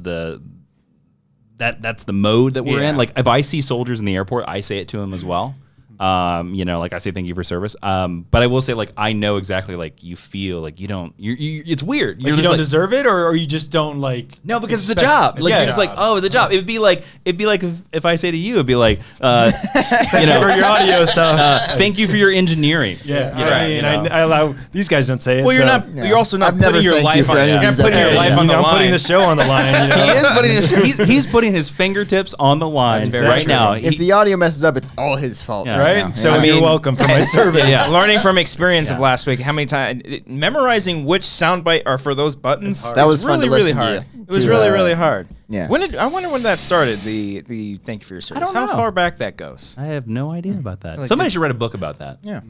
Speaker 3: that's the mode that we're in. Like if I see soldiers in the airport, I say it to them as well. You know, like I say thank you for service. But I will say, like, I know exactly, like, you feel like you don't. It's weird.
Speaker 4: Like you don't deserve it, or you just don't like.
Speaker 3: No, because it's a job. Like you're just like, oh, it's a job. It'd be like if I say to you, it'd be like, you know,
Speaker 4: for your audio stuff.
Speaker 3: Thank you for your engineering.
Speaker 4: Yeah,
Speaker 3: you
Speaker 4: I mean,
Speaker 3: you know?
Speaker 4: I allow these guys don't say it.
Speaker 1: Well, you're
Speaker 4: so.
Speaker 1: not. You're also not
Speaker 2: I've never
Speaker 1: putting your
Speaker 2: thanked you
Speaker 1: life
Speaker 2: for
Speaker 1: on.
Speaker 2: any
Speaker 1: You're
Speaker 2: of
Speaker 1: not
Speaker 2: these
Speaker 1: putting your
Speaker 2: episodes.
Speaker 1: life on the
Speaker 4: I'm
Speaker 1: line.
Speaker 4: putting the show on the line. You know?
Speaker 3: He is putting he's putting his fingertips on the line
Speaker 1: very
Speaker 3: right
Speaker 1: true.
Speaker 3: now.
Speaker 2: If the audio messes up, it's all his fault.
Speaker 3: Yeah.
Speaker 4: Right?
Speaker 2: now.
Speaker 4: So
Speaker 2: Yeah.
Speaker 4: you're welcome for my service.
Speaker 3: Yeah.
Speaker 1: Learning from experience of last week, how many times memorizing which soundbite are for those buttons.
Speaker 2: That was fun
Speaker 1: really,
Speaker 2: to
Speaker 1: really
Speaker 2: listen to
Speaker 1: hard.
Speaker 2: you.
Speaker 1: It was
Speaker 2: To,
Speaker 1: really, really hard.
Speaker 2: yeah.
Speaker 1: I wonder when that started. The thank you for your service.
Speaker 3: don't
Speaker 1: How
Speaker 3: know.
Speaker 1: far back that goes?
Speaker 3: I have no idea about that.
Speaker 1: Like,
Speaker 3: Somebody should write a book about that.
Speaker 2: Yeah.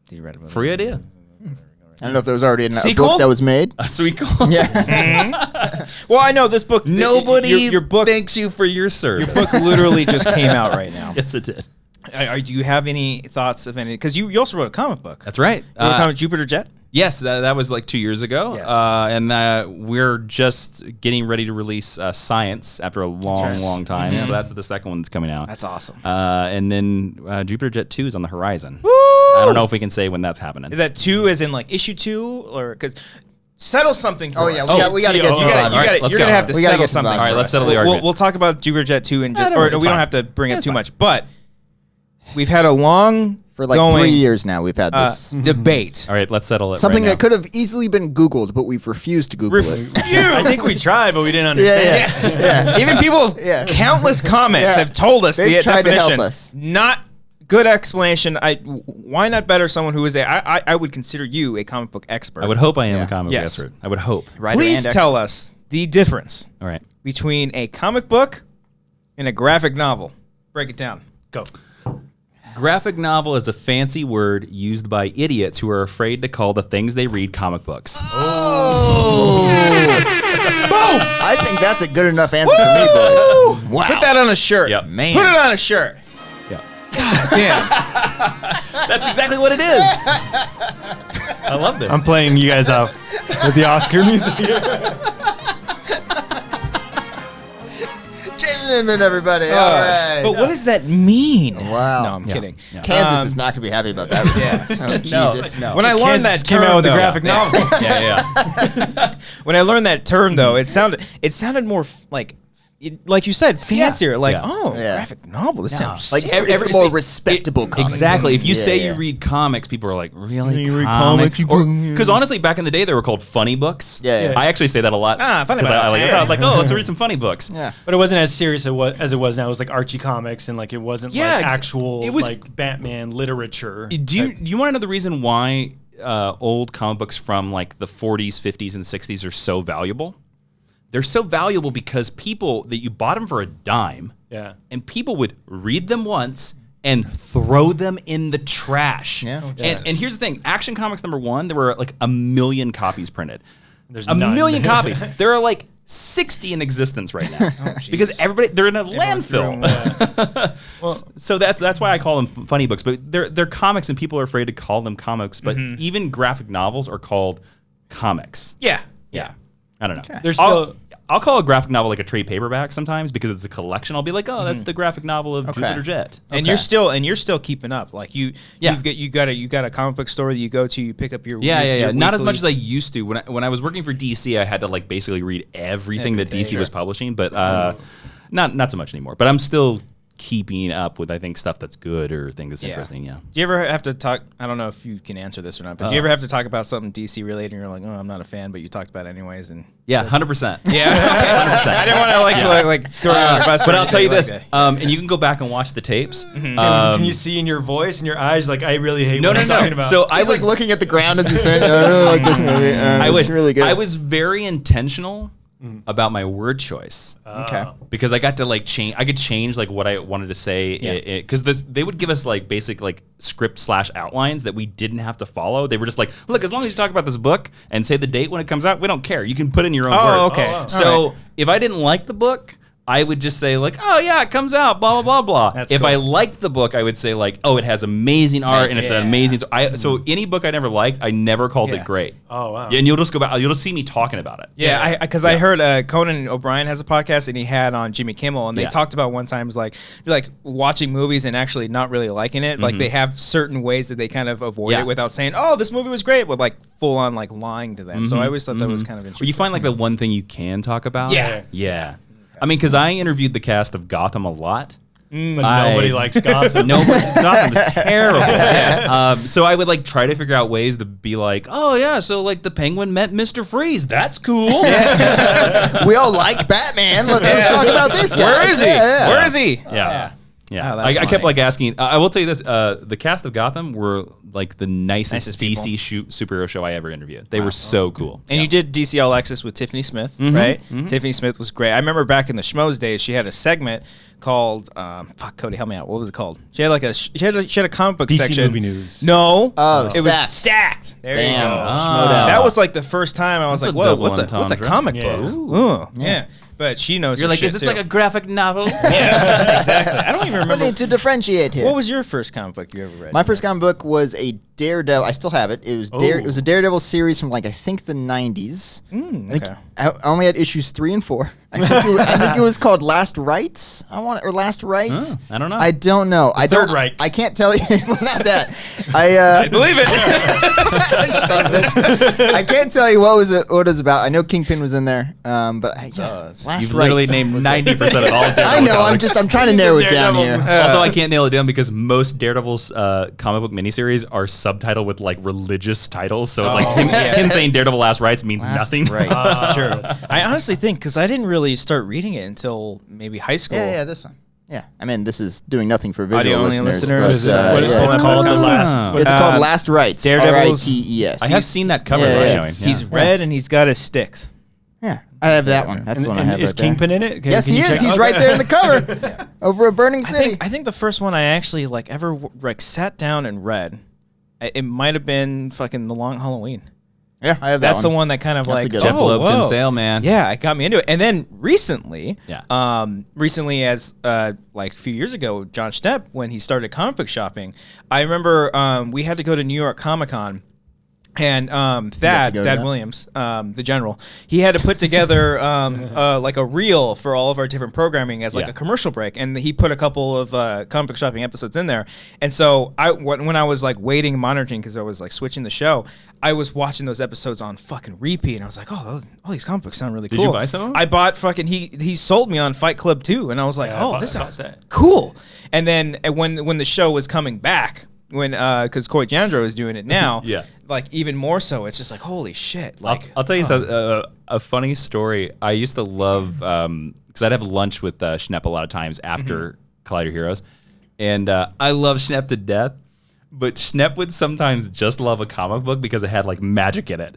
Speaker 1: Do you read about
Speaker 3: Free idea.
Speaker 2: I don't know if there was already a
Speaker 1: Sequel?
Speaker 2: book that was made.
Speaker 3: A sweet call.
Speaker 2: Yeah.
Speaker 1: Well, I know this book.
Speaker 3: Nobody
Speaker 1: Your book.
Speaker 3: thanks you for your service.
Speaker 1: Your book literally just came out right now.
Speaker 3: Yes, it did.
Speaker 1: Do you have any thoughts of any? Because you also wrote a comic book.
Speaker 3: That's right.
Speaker 1: You wrote a comic, Jupiter Jet.
Speaker 3: Yes, that was like 2 years ago.
Speaker 1: Yes.
Speaker 3: And we're just getting ready to release Science after a long time. So that's the second one that's coming out.
Speaker 1: That's awesome.
Speaker 3: And then Jupiter Jet 2 is on the horizon. I don't know if we can say when that's happening.
Speaker 1: Is that 2 as in like issue 2 or because settle something for
Speaker 2: Oh,
Speaker 1: us.
Speaker 2: yeah. We got to get to
Speaker 1: You
Speaker 2: the
Speaker 1: gotta-
Speaker 2: bottom.
Speaker 1: you gotta-
Speaker 3: let's
Speaker 1: you're
Speaker 3: go.
Speaker 1: gonna have to
Speaker 2: We gotta
Speaker 1: settle
Speaker 2: get to the
Speaker 1: something.
Speaker 2: bottom.
Speaker 3: All right,
Speaker 1: for
Speaker 3: let's
Speaker 1: us.
Speaker 3: settle the argument.
Speaker 1: We'll talk about Jupiter Jet 2 and
Speaker 3: don't
Speaker 1: or
Speaker 3: worry,
Speaker 1: we
Speaker 3: it's
Speaker 1: don't
Speaker 3: fine.
Speaker 1: have to bring up
Speaker 3: It's
Speaker 1: too
Speaker 3: fine.
Speaker 1: much. But we've had a long
Speaker 2: For like
Speaker 1: going
Speaker 2: 3 years now, we've had this.
Speaker 1: debate.
Speaker 3: All right, let's settle it.
Speaker 2: Something
Speaker 3: right
Speaker 2: that could have easily been Googled, but we've refused to Google it.
Speaker 4: I think we tried, but we didn't
Speaker 2: Yeah,
Speaker 4: understand.
Speaker 2: yeah.
Speaker 1: Yes.
Speaker 2: Yeah.
Speaker 1: Even people,
Speaker 2: Yeah.
Speaker 1: countless comments
Speaker 2: Yeah.
Speaker 1: have told us
Speaker 2: They've
Speaker 1: the
Speaker 2: tried to help
Speaker 1: definition.
Speaker 2: us.
Speaker 1: Not good explanation. Why not better someone who is I would consider you a comic book expert.
Speaker 3: I would hope I am
Speaker 2: Yeah.
Speaker 3: a comic book
Speaker 1: Yes.
Speaker 3: expert. I would hope.
Speaker 2: Writer
Speaker 1: Please
Speaker 2: and
Speaker 1: tell us the difference
Speaker 3: All right.
Speaker 1: between a comic book and a graphic novel. Break it down.
Speaker 4: Go.
Speaker 3: Graphic novel is a fancy word used by idiots who are afraid to call the things they read comic books.
Speaker 2: Oh! Boom! I think that's a good enough answer for me, boys. Wow.
Speaker 1: Put that on a shirt.
Speaker 3: Yep.
Speaker 2: Man.
Speaker 1: Put it on a shirt.
Speaker 3: Yeah.
Speaker 1: Damn.
Speaker 3: That's exactly what it is. I love this.
Speaker 4: I'm playing you guys off with the Oscar music here.
Speaker 2: Jason Inman, everybody. All right.
Speaker 1: But what does that mean?
Speaker 2: Wow.
Speaker 1: No, I'm
Speaker 3: Yeah.
Speaker 1: kidding.
Speaker 3: Yeah.
Speaker 2: Kansas is not going to be happy about that response. Oh, Jesus.
Speaker 3: No.
Speaker 1: When I learned
Speaker 4: Kansas
Speaker 1: that
Speaker 4: came
Speaker 1: term,
Speaker 4: out with a
Speaker 1: though-
Speaker 4: graphic novel.
Speaker 3: yeah.
Speaker 1: When I learned that term, though, it sounded more like you said, fancier. Like,
Speaker 3: Yeah.
Speaker 1: oh,
Speaker 2: Yeah.
Speaker 1: graphic novel. This sounds
Speaker 3: Like
Speaker 1: sick.
Speaker 2: It's the more respectable comic
Speaker 3: Exactly.
Speaker 2: book.
Speaker 3: If you
Speaker 2: Yeah,
Speaker 3: say
Speaker 2: yeah.
Speaker 3: you read comics, people are like, really?
Speaker 2: You read
Speaker 3: Comic?
Speaker 2: comics?
Speaker 3: Because honestly, back in the day, they were called funny books.
Speaker 2: Yeah, yeah.
Speaker 3: I actually say that a lot.
Speaker 1: Funny
Speaker 3: 'Cause I like,
Speaker 1: books.
Speaker 3: I was like, oh, let's read some funny books.
Speaker 2: Yeah.
Speaker 4: But it wasn't as serious as it was now. It was like Archie comics, and like it wasn't
Speaker 3: Yeah,
Speaker 4: like actual
Speaker 3: it was-
Speaker 4: like Batman literature.
Speaker 3: Do you want to know the reason why old comic books from like the 40s, 50s, and 60s are so valuable? They're so valuable because people that you bought them for a dime,
Speaker 4: Yeah.
Speaker 3: and people would read them once and throw them in the trash.
Speaker 2: Yeah. Oh,
Speaker 3: and here's the thing: Action Comics #1, there were like 1 million copies printed.
Speaker 4: There's
Speaker 3: a
Speaker 4: none.
Speaker 3: million copies. There are like 60 in existence right now because they're in a landfill. So that's why I call them funny books. But they're comics, and people are afraid to call them comics. But even graphic novels are called comics.
Speaker 1: Yeah.
Speaker 3: I don't know.
Speaker 4: There's still
Speaker 3: I'll call a graphic novel like a trade paperback sometimes because it's a collection. I'll be like, oh, that's the graphic novel of Jupiter Jet.
Speaker 1: And you're still keeping up. Like you got a comic book store that you go to. You pick up your your
Speaker 3: Not as
Speaker 1: weekly-
Speaker 3: much as I used to. When I was working for DC, I had to like basically read everything that DC was publishing, but not so much anymore. But I'm still keeping up with, I think, stuff that's good or things that's interesting. Yeah.
Speaker 1: Do you ever have to talk? I don't know if you can answer this or not, but do you ever have to talk about something DC related and you're like, oh, I'm not a fan, but you talked about it anyways? And
Speaker 3: Yeah, 100%.
Speaker 1: yeah, 100%. I didn't want to like throw it on your bus.
Speaker 3: But
Speaker 1: or
Speaker 3: I'll tell you
Speaker 1: anything,
Speaker 3: this,
Speaker 1: like
Speaker 3: and you can go back and watch the tapes.
Speaker 4: can you see in your voice and your eyes like I really hate
Speaker 3: No,
Speaker 4: what
Speaker 3: no,
Speaker 4: I'm
Speaker 3: no.
Speaker 4: talking about.
Speaker 3: So I
Speaker 2: He's
Speaker 3: was
Speaker 2: like looking at the ground as he's saying, I really like this movie. It's really good.
Speaker 3: I was very intentional about my word choice.
Speaker 2: Okay.
Speaker 3: Because I got to like change. I could change like what I wanted to say. Because they would give us like basic like script / outlines that we didn't have to follow. They were just like, look, as long as you talk about this book and say the date when it comes out, we don't care. You can put in your own words.
Speaker 1: okay.
Speaker 4: wow.
Speaker 3: So if I didn't like the book, I would just say like, oh yeah, it comes out, blah blah blah blah.
Speaker 4: That's
Speaker 3: if
Speaker 4: cool.
Speaker 3: I liked the book, I would say like, oh, it has amazing art and it's an amazing. So any book I never liked, I never called it great.
Speaker 4: Oh wow.
Speaker 3: Yeah, and you'll just go back. You'll just see me talking about it.
Speaker 1: Yeah, because I heard Conan O'Brien has a podcast, and he had on Jimmy Kimmel, and they talked about one time was like watching movies and actually not really liking it. Like they have certain ways that they kind of avoid it without saying, "Oh, this movie was great," with like full on like lying to them. So I always thought that was kind of interesting.
Speaker 3: Well, you find like the one thing you can talk about.
Speaker 1: Yeah.
Speaker 3: Yeah. I mean, because I interviewed the cast of Gotham a lot.
Speaker 4: But nobody likes Gotham.
Speaker 3: Gotham is terrible. So I would like try to figure out ways to be like, oh yeah, so like the Penguin met Mr. Freeze. That's cool.
Speaker 2: We all like Batman. Let's talk about this guy.
Speaker 1: Where is he? Where is he?
Speaker 3: Yeah.
Speaker 1: Oh,
Speaker 3: I
Speaker 1: that's
Speaker 3: kept
Speaker 1: funny.
Speaker 3: like asking. I will tell you this: the cast of Gotham were like the nicest DC superhero show I ever interviewed. They were so cool.
Speaker 1: And you did DC All Access with Tiffany Smith, right? Tiffany Smith was great. I remember back in the Schmoes days, she had a segment called fuck, Cody, help me out. What was it called? She had like she had a comic book
Speaker 4: DC
Speaker 1: section.
Speaker 4: movie news.
Speaker 1: No,
Speaker 2: it
Speaker 1: was Stacked. There
Speaker 2: Damn.
Speaker 1: you go.
Speaker 2: Schmodown.
Speaker 1: That was like the first time I was
Speaker 3: That's
Speaker 1: like,
Speaker 3: a
Speaker 1: whoa,
Speaker 3: double
Speaker 1: what's a
Speaker 3: entendre.
Speaker 1: comic
Speaker 4: Yeah.
Speaker 1: book? Ooh, yeah. But she knows.
Speaker 3: You're
Speaker 1: her
Speaker 3: like,
Speaker 1: shit
Speaker 3: is this
Speaker 1: too.
Speaker 3: like a graphic novel?
Speaker 1: Yes, exactly. I don't even
Speaker 2: We
Speaker 1: remember.
Speaker 2: need to differentiate here.
Speaker 1: What was your first comic book you ever read?
Speaker 2: My first comic book was a Daredevil. I still have it. It was it was a Daredevil series from like I think the 90s. I think
Speaker 1: okay.
Speaker 2: I only had issues 3 and 4. I think it was called Last Rights. Or Last Rights.
Speaker 3: I don't know.
Speaker 2: I don't know. I
Speaker 4: Third
Speaker 2: don't.
Speaker 4: Reich.
Speaker 2: I can't tell you. It was not that. I
Speaker 1: believe it.
Speaker 2: son of a bitch. I can't tell you what it was about. I know Kingpin was in there. But Last
Speaker 3: You've literally
Speaker 2: Rights
Speaker 3: named
Speaker 2: was
Speaker 3: 90% of all Daredevil
Speaker 2: I know.
Speaker 3: comics.
Speaker 2: I'm trying to narrow it down
Speaker 4: Daredevil.
Speaker 2: here.
Speaker 3: Also, I can't nail it down because most Daredevil's comic book miniseries are subtitled with like religious titles. So like him saying Daredevil Last Rights means nothing.
Speaker 2: Right.
Speaker 1: True. I honestly think because I didn't really start reading it until maybe high school.
Speaker 2: Yeah, this one. Yeah, I mean, this is doing nothing for visual
Speaker 1: Audio-only
Speaker 2: listeners.
Speaker 1: listeners.
Speaker 2: but,
Speaker 4: What is
Speaker 2: yeah,
Speaker 4: it called? The last.
Speaker 2: It's called Last Rights.
Speaker 1: Daredevil's-
Speaker 2: Rights.
Speaker 3: I have seen that cover
Speaker 2: Yeah,
Speaker 3: they're
Speaker 2: yeah.
Speaker 3: showing.
Speaker 1: He's red and he's got his sticks.
Speaker 2: Yeah, I have that one. That's the one I have
Speaker 4: Is
Speaker 2: right there.
Speaker 4: Kingpin in it?
Speaker 2: Yes,
Speaker 4: Can
Speaker 2: he
Speaker 4: you
Speaker 2: is.
Speaker 4: check-
Speaker 2: He's
Speaker 4: okay.
Speaker 2: right there in the cover over a burning city.
Speaker 1: I think the first one I actually like ever like sat down and read, it might have been fucking The Long Halloween.
Speaker 2: Yeah, I have that
Speaker 1: That's the one that kind of
Speaker 2: That's a
Speaker 1: like
Speaker 2: good
Speaker 3: Jeff
Speaker 2: one.
Speaker 3: Loeb, Tim
Speaker 1: whoa.
Speaker 3: Sale, man.
Speaker 1: Yeah, it got me into it. And then recently,
Speaker 3: Yeah.
Speaker 1: recently as like a few years ago, John Schnepp, when he started comic book shopping, I remember we had to go to New York Comic Con. And Thad
Speaker 2: go to that?
Speaker 1: Williams, the general, he had to put together like a reel for all of our different programming as like a commercial break, and he put a couple of comic book shopping episodes in there. And so when I was like waiting and monitoring because I was like switching the show, I was watching those episodes on fucking repeat, and I was like, oh, all these comic books sound really cool.
Speaker 3: Did you buy some of them?
Speaker 1: I bought fucking he sold me on Fight Club 2, and I was like,
Speaker 4: Yeah, I
Speaker 1: oh,
Speaker 4: bought-
Speaker 1: this
Speaker 4: I bought
Speaker 1: sounds
Speaker 4: that.
Speaker 1: cool. And then when the show was coming back, when because Coy Jandro is doing it now,
Speaker 3: Yeah.
Speaker 1: like even more so, it's just like holy shit. Like
Speaker 3: I'll tell you a funny story. I used to love because I'd have lunch with Schnepp a lot of times after Collider Heroes, and I love Schnepp to death. But Schnepp would sometimes just love a comic book because it had like magic in it,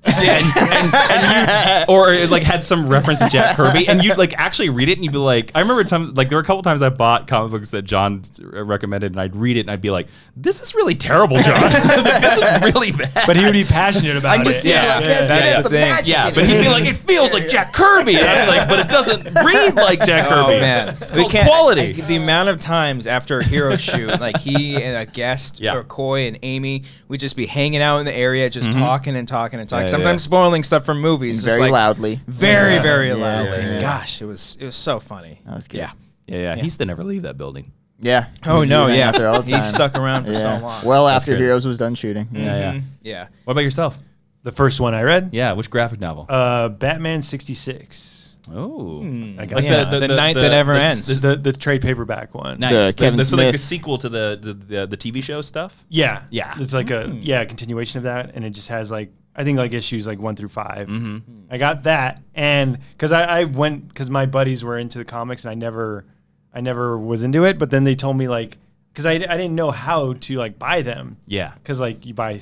Speaker 3: or it like had some reference to Jack Kirby, and you'd like actually read it and you'd be like, I remember like there were a couple times I bought comic books that John recommended, and I'd read it and I'd be like, this is really terrible, John. This is really bad.
Speaker 4: But he would be passionate about
Speaker 2: I
Speaker 4: it.
Speaker 2: can see
Speaker 1: Yeah,
Speaker 2: like,
Speaker 1: that's
Speaker 2: that's
Speaker 1: the
Speaker 2: the
Speaker 1: thing.
Speaker 2: magic
Speaker 3: yeah,
Speaker 2: in
Speaker 3: but
Speaker 2: it.
Speaker 3: he'd be like, it feels like Jack Kirby, and I'd be like, but it doesn't read like Jack
Speaker 1: oh
Speaker 3: Kirby.
Speaker 1: man,
Speaker 3: It's called quality.
Speaker 1: The amount of times after a hero shoot, like he and a guest
Speaker 3: Yeah.
Speaker 1: or Coy and Amy, we'd just be hanging out in the area, just talking and talking and talking.
Speaker 3: Yeah,
Speaker 1: Sometimes
Speaker 3: yeah.
Speaker 1: spoiling stuff from movies, just
Speaker 2: very
Speaker 1: like,
Speaker 2: loudly.
Speaker 1: very
Speaker 2: Yeah.
Speaker 1: very
Speaker 2: Yeah,
Speaker 1: loudly.
Speaker 2: yeah, yeah.
Speaker 1: Gosh, it was so funny.
Speaker 2: That was good.
Speaker 1: Yeah.
Speaker 3: Yeah. He used to never leave that building.
Speaker 2: Yeah.
Speaker 1: Oh
Speaker 2: He
Speaker 1: no,
Speaker 2: hang
Speaker 1: yeah.
Speaker 2: out there all the time.
Speaker 1: He stuck around for
Speaker 2: Yeah.
Speaker 1: so long.
Speaker 2: Well after
Speaker 3: good.
Speaker 2: Heroes was done shooting.
Speaker 3: Yeah.
Speaker 1: Yeah.
Speaker 3: What about yourself?
Speaker 4: The first one I read,
Speaker 3: Yeah, which graphic novel?
Speaker 4: Batman 66.
Speaker 3: Oh,
Speaker 4: I got
Speaker 1: Yeah, the night that never ends.
Speaker 4: The trade paperback one.
Speaker 3: Nice.
Speaker 2: Kevin
Speaker 3: This is like the
Speaker 2: Smith.
Speaker 3: sequel to the TV show stuff.
Speaker 4: Yeah,
Speaker 3: Yeah.
Speaker 4: It's like a continuation of that, and it just has like I think like issues like 1 through 5.
Speaker 3: Mm-hmm.
Speaker 4: I got that, and because I went because my buddies were into the comics, and I never was into it, but then they told me like because I didn't know how to like buy them.
Speaker 3: Yeah.
Speaker 4: Because like you buy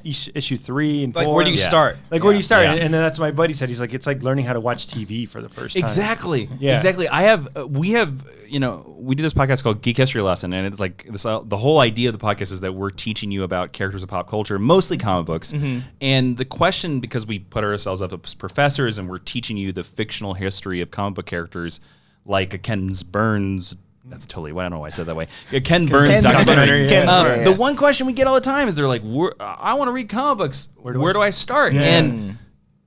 Speaker 4: issue 3 and 4.
Speaker 1: Like where do you
Speaker 3: Yeah.
Speaker 1: start?
Speaker 4: Like where do you start?
Speaker 3: Yeah.
Speaker 4: And then that's what my buddy said. He's like, it's like learning how to watch TV for the first time.
Speaker 3: Exactly.
Speaker 4: Yeah.
Speaker 3: Exactly. We have, we do this podcast called Geek History Lesson, and it's like this. The whole idea of the podcast is that we're teaching you about characters of pop culture, mostly comic books. And the question, because we put ourselves up as professors and we're teaching you the fictional history of comic book characters, like a Ken Burns. That's totally. I don't know why I said that way. Ken Burns documentary.
Speaker 4: documentary.
Speaker 3: The one question we get all the time is they're like, I want to read comic books. Where do I start?
Speaker 4: Yeah.
Speaker 3: And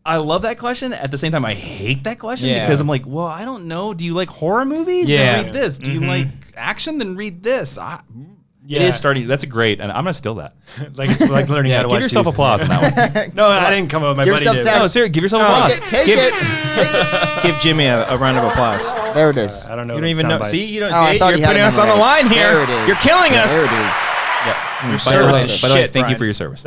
Speaker 3: I love that question. At the same time, I hate that question because I'm like, well, I don't know. Do you like horror movies?
Speaker 1: Yeah.
Speaker 3: Then read this. Do you like action? Then read this. It is starting. That's a great, and I'm gonna steal that.
Speaker 4: Like it's like learning how to watch.
Speaker 3: Give yourself
Speaker 4: TV.
Speaker 3: applause on that one.
Speaker 4: No, I didn't come up with my
Speaker 2: Give
Speaker 4: buddy
Speaker 2: yourself
Speaker 4: did.
Speaker 2: sound-
Speaker 3: No, seriously, give yourself applause.
Speaker 2: Take it.
Speaker 1: Give Jimmy a round of applause.
Speaker 2: There it is.
Speaker 4: I don't know.
Speaker 1: You don't even know.
Speaker 4: sound bites.
Speaker 1: See, you don't
Speaker 2: Oh, I
Speaker 1: see it.
Speaker 2: thought
Speaker 1: You're
Speaker 2: he had
Speaker 1: putting
Speaker 2: it
Speaker 1: us on the line
Speaker 2: memorized.
Speaker 1: here.
Speaker 2: There it is.
Speaker 1: You're killing us.
Speaker 2: There it is.
Speaker 3: Yeah.
Speaker 1: service.
Speaker 3: By the way,
Speaker 1: Shit,
Speaker 3: thank you
Speaker 1: Brian.
Speaker 3: for your service.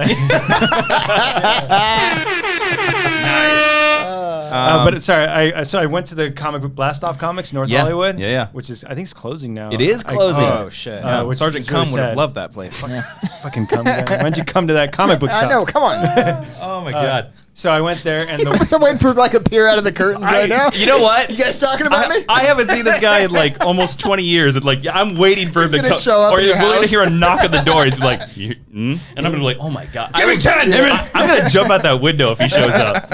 Speaker 4: But sorry, so I went to the comic book Blast Off Comics North
Speaker 3: Yeah.
Speaker 4: Hollywood.
Speaker 3: Yeah.
Speaker 4: Which is I think it's closing now.
Speaker 3: It is closing.
Speaker 1: Oh shit!
Speaker 4: Which
Speaker 1: Sergeant
Speaker 4: is really
Speaker 1: Cum would have
Speaker 4: sad.
Speaker 1: loved that place.
Speaker 4: Fucking come. Why don't you come to that comic book shop?
Speaker 2: I know. Come on.
Speaker 3: Oh my god.
Speaker 4: So I went there and the
Speaker 2: I'm waiting for like a peer out of the curtains right now.
Speaker 3: You know what?
Speaker 2: You guys talking about me?
Speaker 3: I haven't seen this guy in like almost 20 years. And like, I'm waiting for him to
Speaker 2: gonna
Speaker 3: come.
Speaker 2: show up
Speaker 3: Or
Speaker 2: in
Speaker 3: you're
Speaker 2: your
Speaker 3: willing to
Speaker 2: house.
Speaker 3: hear a knock at the door. He's like, and I'm going to be like, oh my God.
Speaker 1: Give me 10, damn it.
Speaker 3: I'm going to jump out that window if he shows up.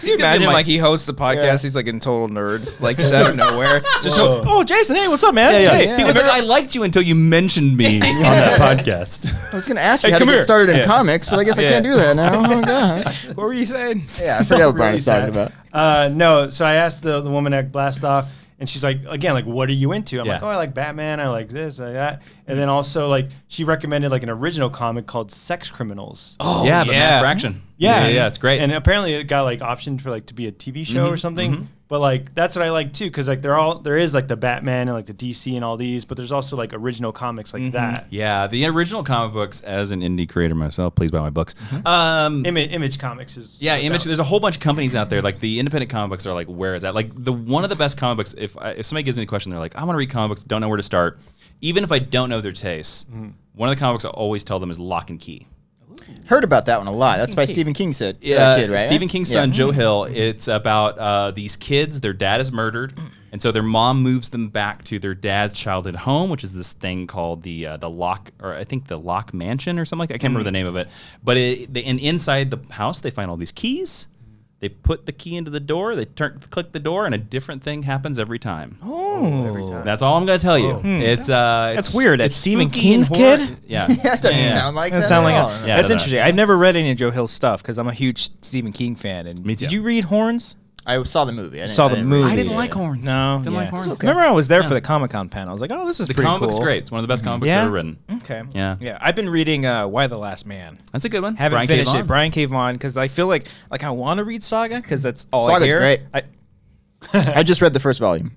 Speaker 1: Can you imagine like he hosts the podcast?
Speaker 2: Yeah.
Speaker 1: He's like a total nerd, like just out of nowhere. Just oh Jason, hey, what's up, man?
Speaker 3: Yeah.
Speaker 1: Hey,
Speaker 3: He was like, I liked you until you mentioned me on that podcast.
Speaker 2: I was going to ask you
Speaker 3: Hey,
Speaker 2: how to
Speaker 3: come
Speaker 2: get
Speaker 3: here.
Speaker 2: started in
Speaker 3: Yeah.
Speaker 2: comics, but I guess I can't do that now. Oh, God.
Speaker 1: what were you saying?
Speaker 2: Yeah, I forgot what Brian was talking about.
Speaker 4: no, so I asked the woman at Blast Off, and she's like, again, like, what are you into? I'm
Speaker 3: Yeah.
Speaker 4: like, oh, I like Batman, I like this, I like that, and then also like she recommended like an original comic called Sex Criminals.
Speaker 1: Oh
Speaker 3: yeah, but Mad Fraction. Yeah, it's great.
Speaker 4: And apparently it got like optioned for like to be a TV show or something. But like that's what I like too, because like there is like the Batman and like the DC and all these, but there's also like original comics like that.
Speaker 3: Yeah, the original comic books, as an indie creator myself, please buy my books.
Speaker 4: Image Comics is
Speaker 3: Yeah, Image. There's a whole bunch of companies out there. Like the independent comic books are like, where is that? Like one of the best comic books. If somebody gives me the question, they're like, I want to read comic books, don't know where to start. Even if I don't know their tastes, one of the comic books I always tell them is Lock and Key.
Speaker 2: Heard about that one a lot. That's by Stephen King kid, right?
Speaker 3: Stephen King's son, Joe Hill. It's about these kids. Their dad is murdered, and so their mom moves them back to their dad's childhood home, which is this thing called the Lock, or I think the Lock Mansion or something like that. I can't remember the name of it. But and inside the house, they find all these keys. They put the key into the door. They click the door, and a different thing happens every time.
Speaker 1: Oh,
Speaker 4: every time.
Speaker 3: That's all I'm gonna tell you. It's
Speaker 1: that's weird. That's Stephen
Speaker 3: spooky
Speaker 1: King's
Speaker 3: and horror.
Speaker 1: kid.
Speaker 3: Yeah,
Speaker 2: That doesn't sound like that.
Speaker 1: That sound like
Speaker 2: at all.
Speaker 3: Yeah,
Speaker 1: that's
Speaker 3: it doesn't.
Speaker 1: interesting. I've never read any of Joe Hill's stuff because I'm a huge Stephen King fan. And
Speaker 3: Me too.
Speaker 1: Did you read Horns?
Speaker 2: I saw the movie. I
Speaker 1: Saw the
Speaker 2: didn't
Speaker 1: movie.
Speaker 2: read
Speaker 3: I
Speaker 2: it.
Speaker 3: didn't like Horns.
Speaker 1: No,
Speaker 3: Didn't like Horns.
Speaker 2: okay.
Speaker 1: Remember, I was there for the Comic-Con panel. I was like, "Oh, this is
Speaker 3: The
Speaker 1: pretty
Speaker 3: comic
Speaker 1: cool."
Speaker 3: book's great. It's one of the best comic books
Speaker 1: Yeah?
Speaker 3: ever written.
Speaker 1: Okay.
Speaker 3: Yeah.
Speaker 1: Yeah. I've been reading Why the Last Man.
Speaker 3: That's a good one.
Speaker 1: Haven't
Speaker 3: Brian K.
Speaker 1: finished
Speaker 3: Vaughan.
Speaker 1: it. Brian K. Vaughan, because I feel like I want to read Saga because that's all
Speaker 2: Saga's
Speaker 1: I hear.
Speaker 2: great. I just read the first volume.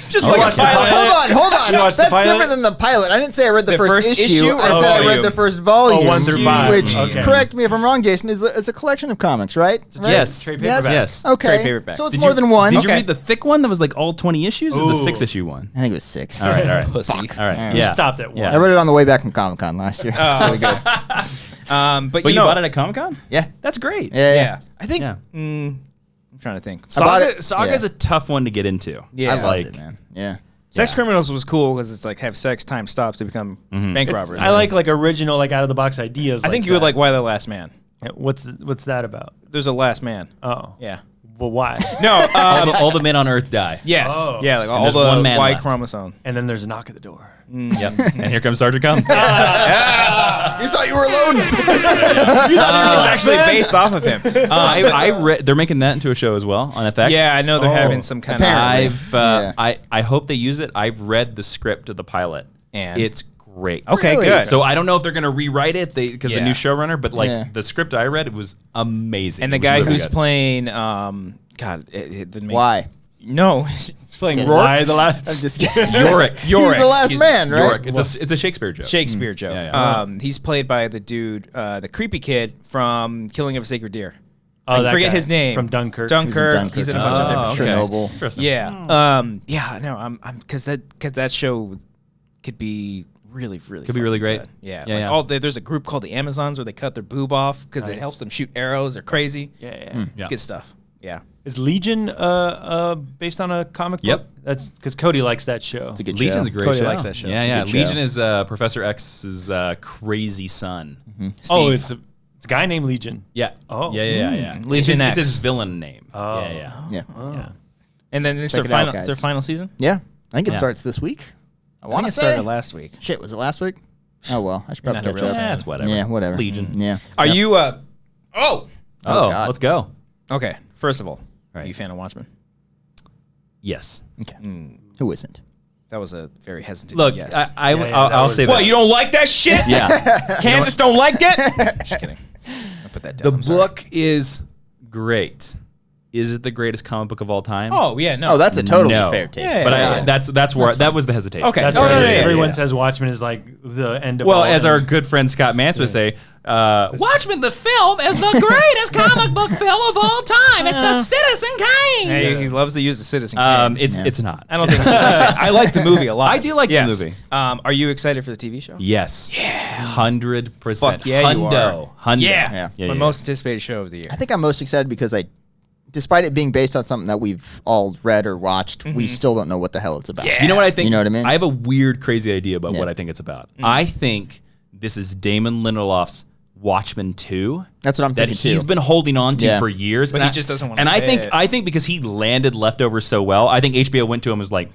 Speaker 1: Just
Speaker 4: Oh,
Speaker 1: like a
Speaker 4: watch the
Speaker 1: pilot.
Speaker 4: pilot.
Speaker 2: Hold on.
Speaker 4: You watched the
Speaker 2: That's
Speaker 4: pilot?
Speaker 2: different than the pilot. I didn't say I read the,
Speaker 1: The
Speaker 2: first
Speaker 1: first
Speaker 2: issue.
Speaker 1: issue
Speaker 2: I
Speaker 1: or
Speaker 2: said I read
Speaker 1: volume?
Speaker 2: the first volume.
Speaker 4: 1 through 5.
Speaker 2: Which,
Speaker 4: Okay.
Speaker 2: correct me if I'm wrong, Jason, is a collection of comics, right? Right?
Speaker 3: Yes.
Speaker 4: Trade
Speaker 2: Yes.
Speaker 4: paperback.
Speaker 3: Yes.
Speaker 2: Okay.
Speaker 1: Trade paperback.
Speaker 2: So it's
Speaker 1: Did
Speaker 2: more
Speaker 1: you-
Speaker 2: than one.
Speaker 3: Did you
Speaker 1: Okay.
Speaker 3: read the thick one that was like all 20 issues or the
Speaker 4: Ooh.
Speaker 3: 6-issue one?
Speaker 2: I think it was 6.
Speaker 3: All right.
Speaker 1: Pussy.
Speaker 3: All right.
Speaker 2: You
Speaker 3: Yeah.
Speaker 4: stopped at 1.
Speaker 3: Yeah.
Speaker 2: I read it on the way back from Comic Con last year. It's really good.
Speaker 1: But
Speaker 3: But
Speaker 1: you
Speaker 3: you
Speaker 1: know,
Speaker 3: bought it at Comic Con?
Speaker 2: Yeah.
Speaker 3: That's great.
Speaker 1: yeah. I think.
Speaker 3: Yeah.
Speaker 1: I'm trying to think.
Speaker 2: I bought
Speaker 3: Saga,
Speaker 2: it-
Speaker 3: Saga's
Speaker 2: yeah.
Speaker 3: a tough one to get into.
Speaker 1: Yeah.
Speaker 2: I loved
Speaker 3: like-
Speaker 2: it, man. Yeah.
Speaker 1: Sex Criminals was cool because it's like have sex, time stops to become bank robbers.
Speaker 4: I like original like out of the box ideas.
Speaker 1: I think you would like Why the Last Man.
Speaker 4: Yeah, what's that about?
Speaker 1: There's a last man.
Speaker 4: Oh,
Speaker 1: Yeah.
Speaker 4: well, why?
Speaker 1: No.
Speaker 3: All the men on Earth die.
Speaker 1: Yes.
Speaker 4: Oh.
Speaker 1: Yeah. Like all
Speaker 3: there's
Speaker 1: the
Speaker 3: one man
Speaker 1: Y
Speaker 3: left.
Speaker 1: chromosome.
Speaker 4: And then there's a knock at the door.
Speaker 3: Yep. And here comes Sergeant Cum.
Speaker 2: You thought you were alone.
Speaker 1: It's actually based off of him.
Speaker 3: I read. They're making that into a show as well on FX.
Speaker 1: Yeah, I know they're
Speaker 2: Oh,
Speaker 1: having some kind
Speaker 2: apparently.
Speaker 1: of.
Speaker 3: I hope they use it. I've read the script of the pilot,
Speaker 1: And?
Speaker 3: it's great.
Speaker 1: Okay,
Speaker 2: Really?
Speaker 1: good.
Speaker 3: So I don't know if they're going to rewrite it because the
Speaker 1: Yeah.
Speaker 3: new showrunner, but like
Speaker 2: Yeah.
Speaker 3: the script I read, it was amazing.
Speaker 1: And the
Speaker 3: It was
Speaker 1: guy
Speaker 3: really
Speaker 1: who's
Speaker 3: good.
Speaker 1: playing, the main,
Speaker 2: Why?
Speaker 1: No, he's playing
Speaker 2: kidding.
Speaker 1: Rourke.
Speaker 4: Why the last?
Speaker 2: I'm just kidding.
Speaker 3: Yorick.
Speaker 2: He's the last man, right?
Speaker 3: Yorick. It's a Shakespeare joke.
Speaker 1: Shakespeare joke.
Speaker 3: Yeah,
Speaker 1: He's played by the dude, the creepy kid from Killing of a Sacred Deer.
Speaker 4: Oh,
Speaker 1: I
Speaker 4: that
Speaker 1: forget
Speaker 4: guy
Speaker 1: his name.
Speaker 4: from Dunkirk.
Speaker 1: Dunkirk. He's in a bunch of
Speaker 3: Oh,
Speaker 1: different
Speaker 3: okay.
Speaker 1: shows.
Speaker 2: Chernobyl.
Speaker 3: Interesting.
Speaker 1: Yeah. Yeah. No. I'm. Because that show could be really
Speaker 3: Could be
Speaker 1: fucking
Speaker 3: really great.
Speaker 1: good. Yeah.
Speaker 3: Yeah,
Speaker 1: like
Speaker 3: yeah.
Speaker 1: there's a group called the Amazons where they cut their boob off because it
Speaker 4: Nice.
Speaker 1: helps them shoot arrows. They're crazy.
Speaker 4: Yeah.
Speaker 3: Yeah.
Speaker 1: Good stuff. Yeah.
Speaker 4: Is Legion based on a comic
Speaker 3: Yep.
Speaker 4: book? That's because Cody likes that show.
Speaker 2: It's a good
Speaker 3: Legion's
Speaker 2: show.
Speaker 3: a great
Speaker 1: Cody
Speaker 3: show.
Speaker 1: likes that show.
Speaker 3: Yeah,
Speaker 1: It's a
Speaker 3: yeah.
Speaker 2: good show.
Speaker 3: Legion is Professor X's crazy son.
Speaker 4: Oh,
Speaker 3: Steve.
Speaker 4: it's a guy named Legion.
Speaker 3: Yeah.
Speaker 4: Oh.
Speaker 3: Yeah.
Speaker 1: Legion
Speaker 3: it's
Speaker 1: X.
Speaker 3: his villain name.
Speaker 4: Oh.
Speaker 3: Yeah.
Speaker 2: Yeah.
Speaker 3: Yeah.
Speaker 1: And then it's
Speaker 2: Check
Speaker 1: their
Speaker 2: it out,
Speaker 1: final.
Speaker 2: guys.
Speaker 1: It's their final season.
Speaker 2: Yeah, I think it
Speaker 3: Yeah.
Speaker 2: starts this week. I
Speaker 1: I
Speaker 2: want
Speaker 1: think
Speaker 2: to
Speaker 1: it started
Speaker 2: say.
Speaker 1: last week.
Speaker 2: Shit, was it last week? Oh well, I should
Speaker 1: You're
Speaker 2: probably
Speaker 1: not a
Speaker 2: catch
Speaker 1: real
Speaker 2: up.
Speaker 1: fan.
Speaker 3: Yeah, it's whatever.
Speaker 2: Yeah, whatever.
Speaker 3: Legion.
Speaker 2: Yeah.
Speaker 1: Are you? Oh,
Speaker 3: Oh,
Speaker 2: God.
Speaker 3: let's go.
Speaker 1: okay. First of all, are
Speaker 3: Right.
Speaker 1: you a fan of Watchmen?
Speaker 3: Yes.
Speaker 2: Okay. Who isn't?
Speaker 1: That was a very hesitant
Speaker 3: Look,
Speaker 1: yes.
Speaker 3: I'll say this.
Speaker 1: What, you don't like that shit?
Speaker 3: Yeah.
Speaker 1: Kansas don't like that? Just kidding. I'll put that down.
Speaker 3: The
Speaker 1: I'm sorry.
Speaker 3: book is great. Is it the greatest comic book of all time?
Speaker 1: Oh, yeah, no.
Speaker 2: Oh, that's a totally
Speaker 3: No.
Speaker 2: fair take.
Speaker 1: Yeah,
Speaker 3: but
Speaker 1: yeah.
Speaker 3: that's where that was the hesitation.
Speaker 1: Okay.
Speaker 4: That's
Speaker 1: Oh,
Speaker 4: why
Speaker 1: yeah, yeah,
Speaker 4: everyone
Speaker 1: yeah.
Speaker 4: says Watchmen is like the end of
Speaker 3: Well,
Speaker 4: all.
Speaker 3: as our
Speaker 4: and-
Speaker 3: good friend Scott Mance would say, Watchmen the film is the greatest comic book film of all time. It's the Citizen Kane.
Speaker 1: Hey, he loves to use the Citizen Kane.
Speaker 3: It's not.
Speaker 1: I don't think it's I like the movie a lot.
Speaker 3: I do like the
Speaker 1: Yes.
Speaker 3: movie.
Speaker 1: Are you excited for the TV show?
Speaker 3: Yes. Yeah. 100%.
Speaker 1: Fuck yeah, you are.
Speaker 3: Hundo.
Speaker 1: Yeah.
Speaker 2: Yeah.
Speaker 1: My most anticipated show of the year.
Speaker 2: I think I'm most excited because despite it being based on something that we've all read or watched, we still don't know what the hell it's about.
Speaker 1: Yeah.
Speaker 3: You know what I think?
Speaker 2: You know what I mean?
Speaker 3: I have a weird, crazy idea about
Speaker 2: Yeah.
Speaker 3: what I think it's about. I think this is Damon Lindelof's Watchmen 2.
Speaker 2: That's what I'm
Speaker 3: That
Speaker 2: thinking
Speaker 3: he's
Speaker 2: too.
Speaker 3: been holding on to
Speaker 2: Yeah.
Speaker 3: for years.
Speaker 1: But
Speaker 3: And
Speaker 1: he
Speaker 3: I-
Speaker 1: just doesn't wanna
Speaker 3: And I
Speaker 1: say
Speaker 3: think
Speaker 1: it.
Speaker 3: I think because he landed Leftovers so well, I think HBO went to him and was like,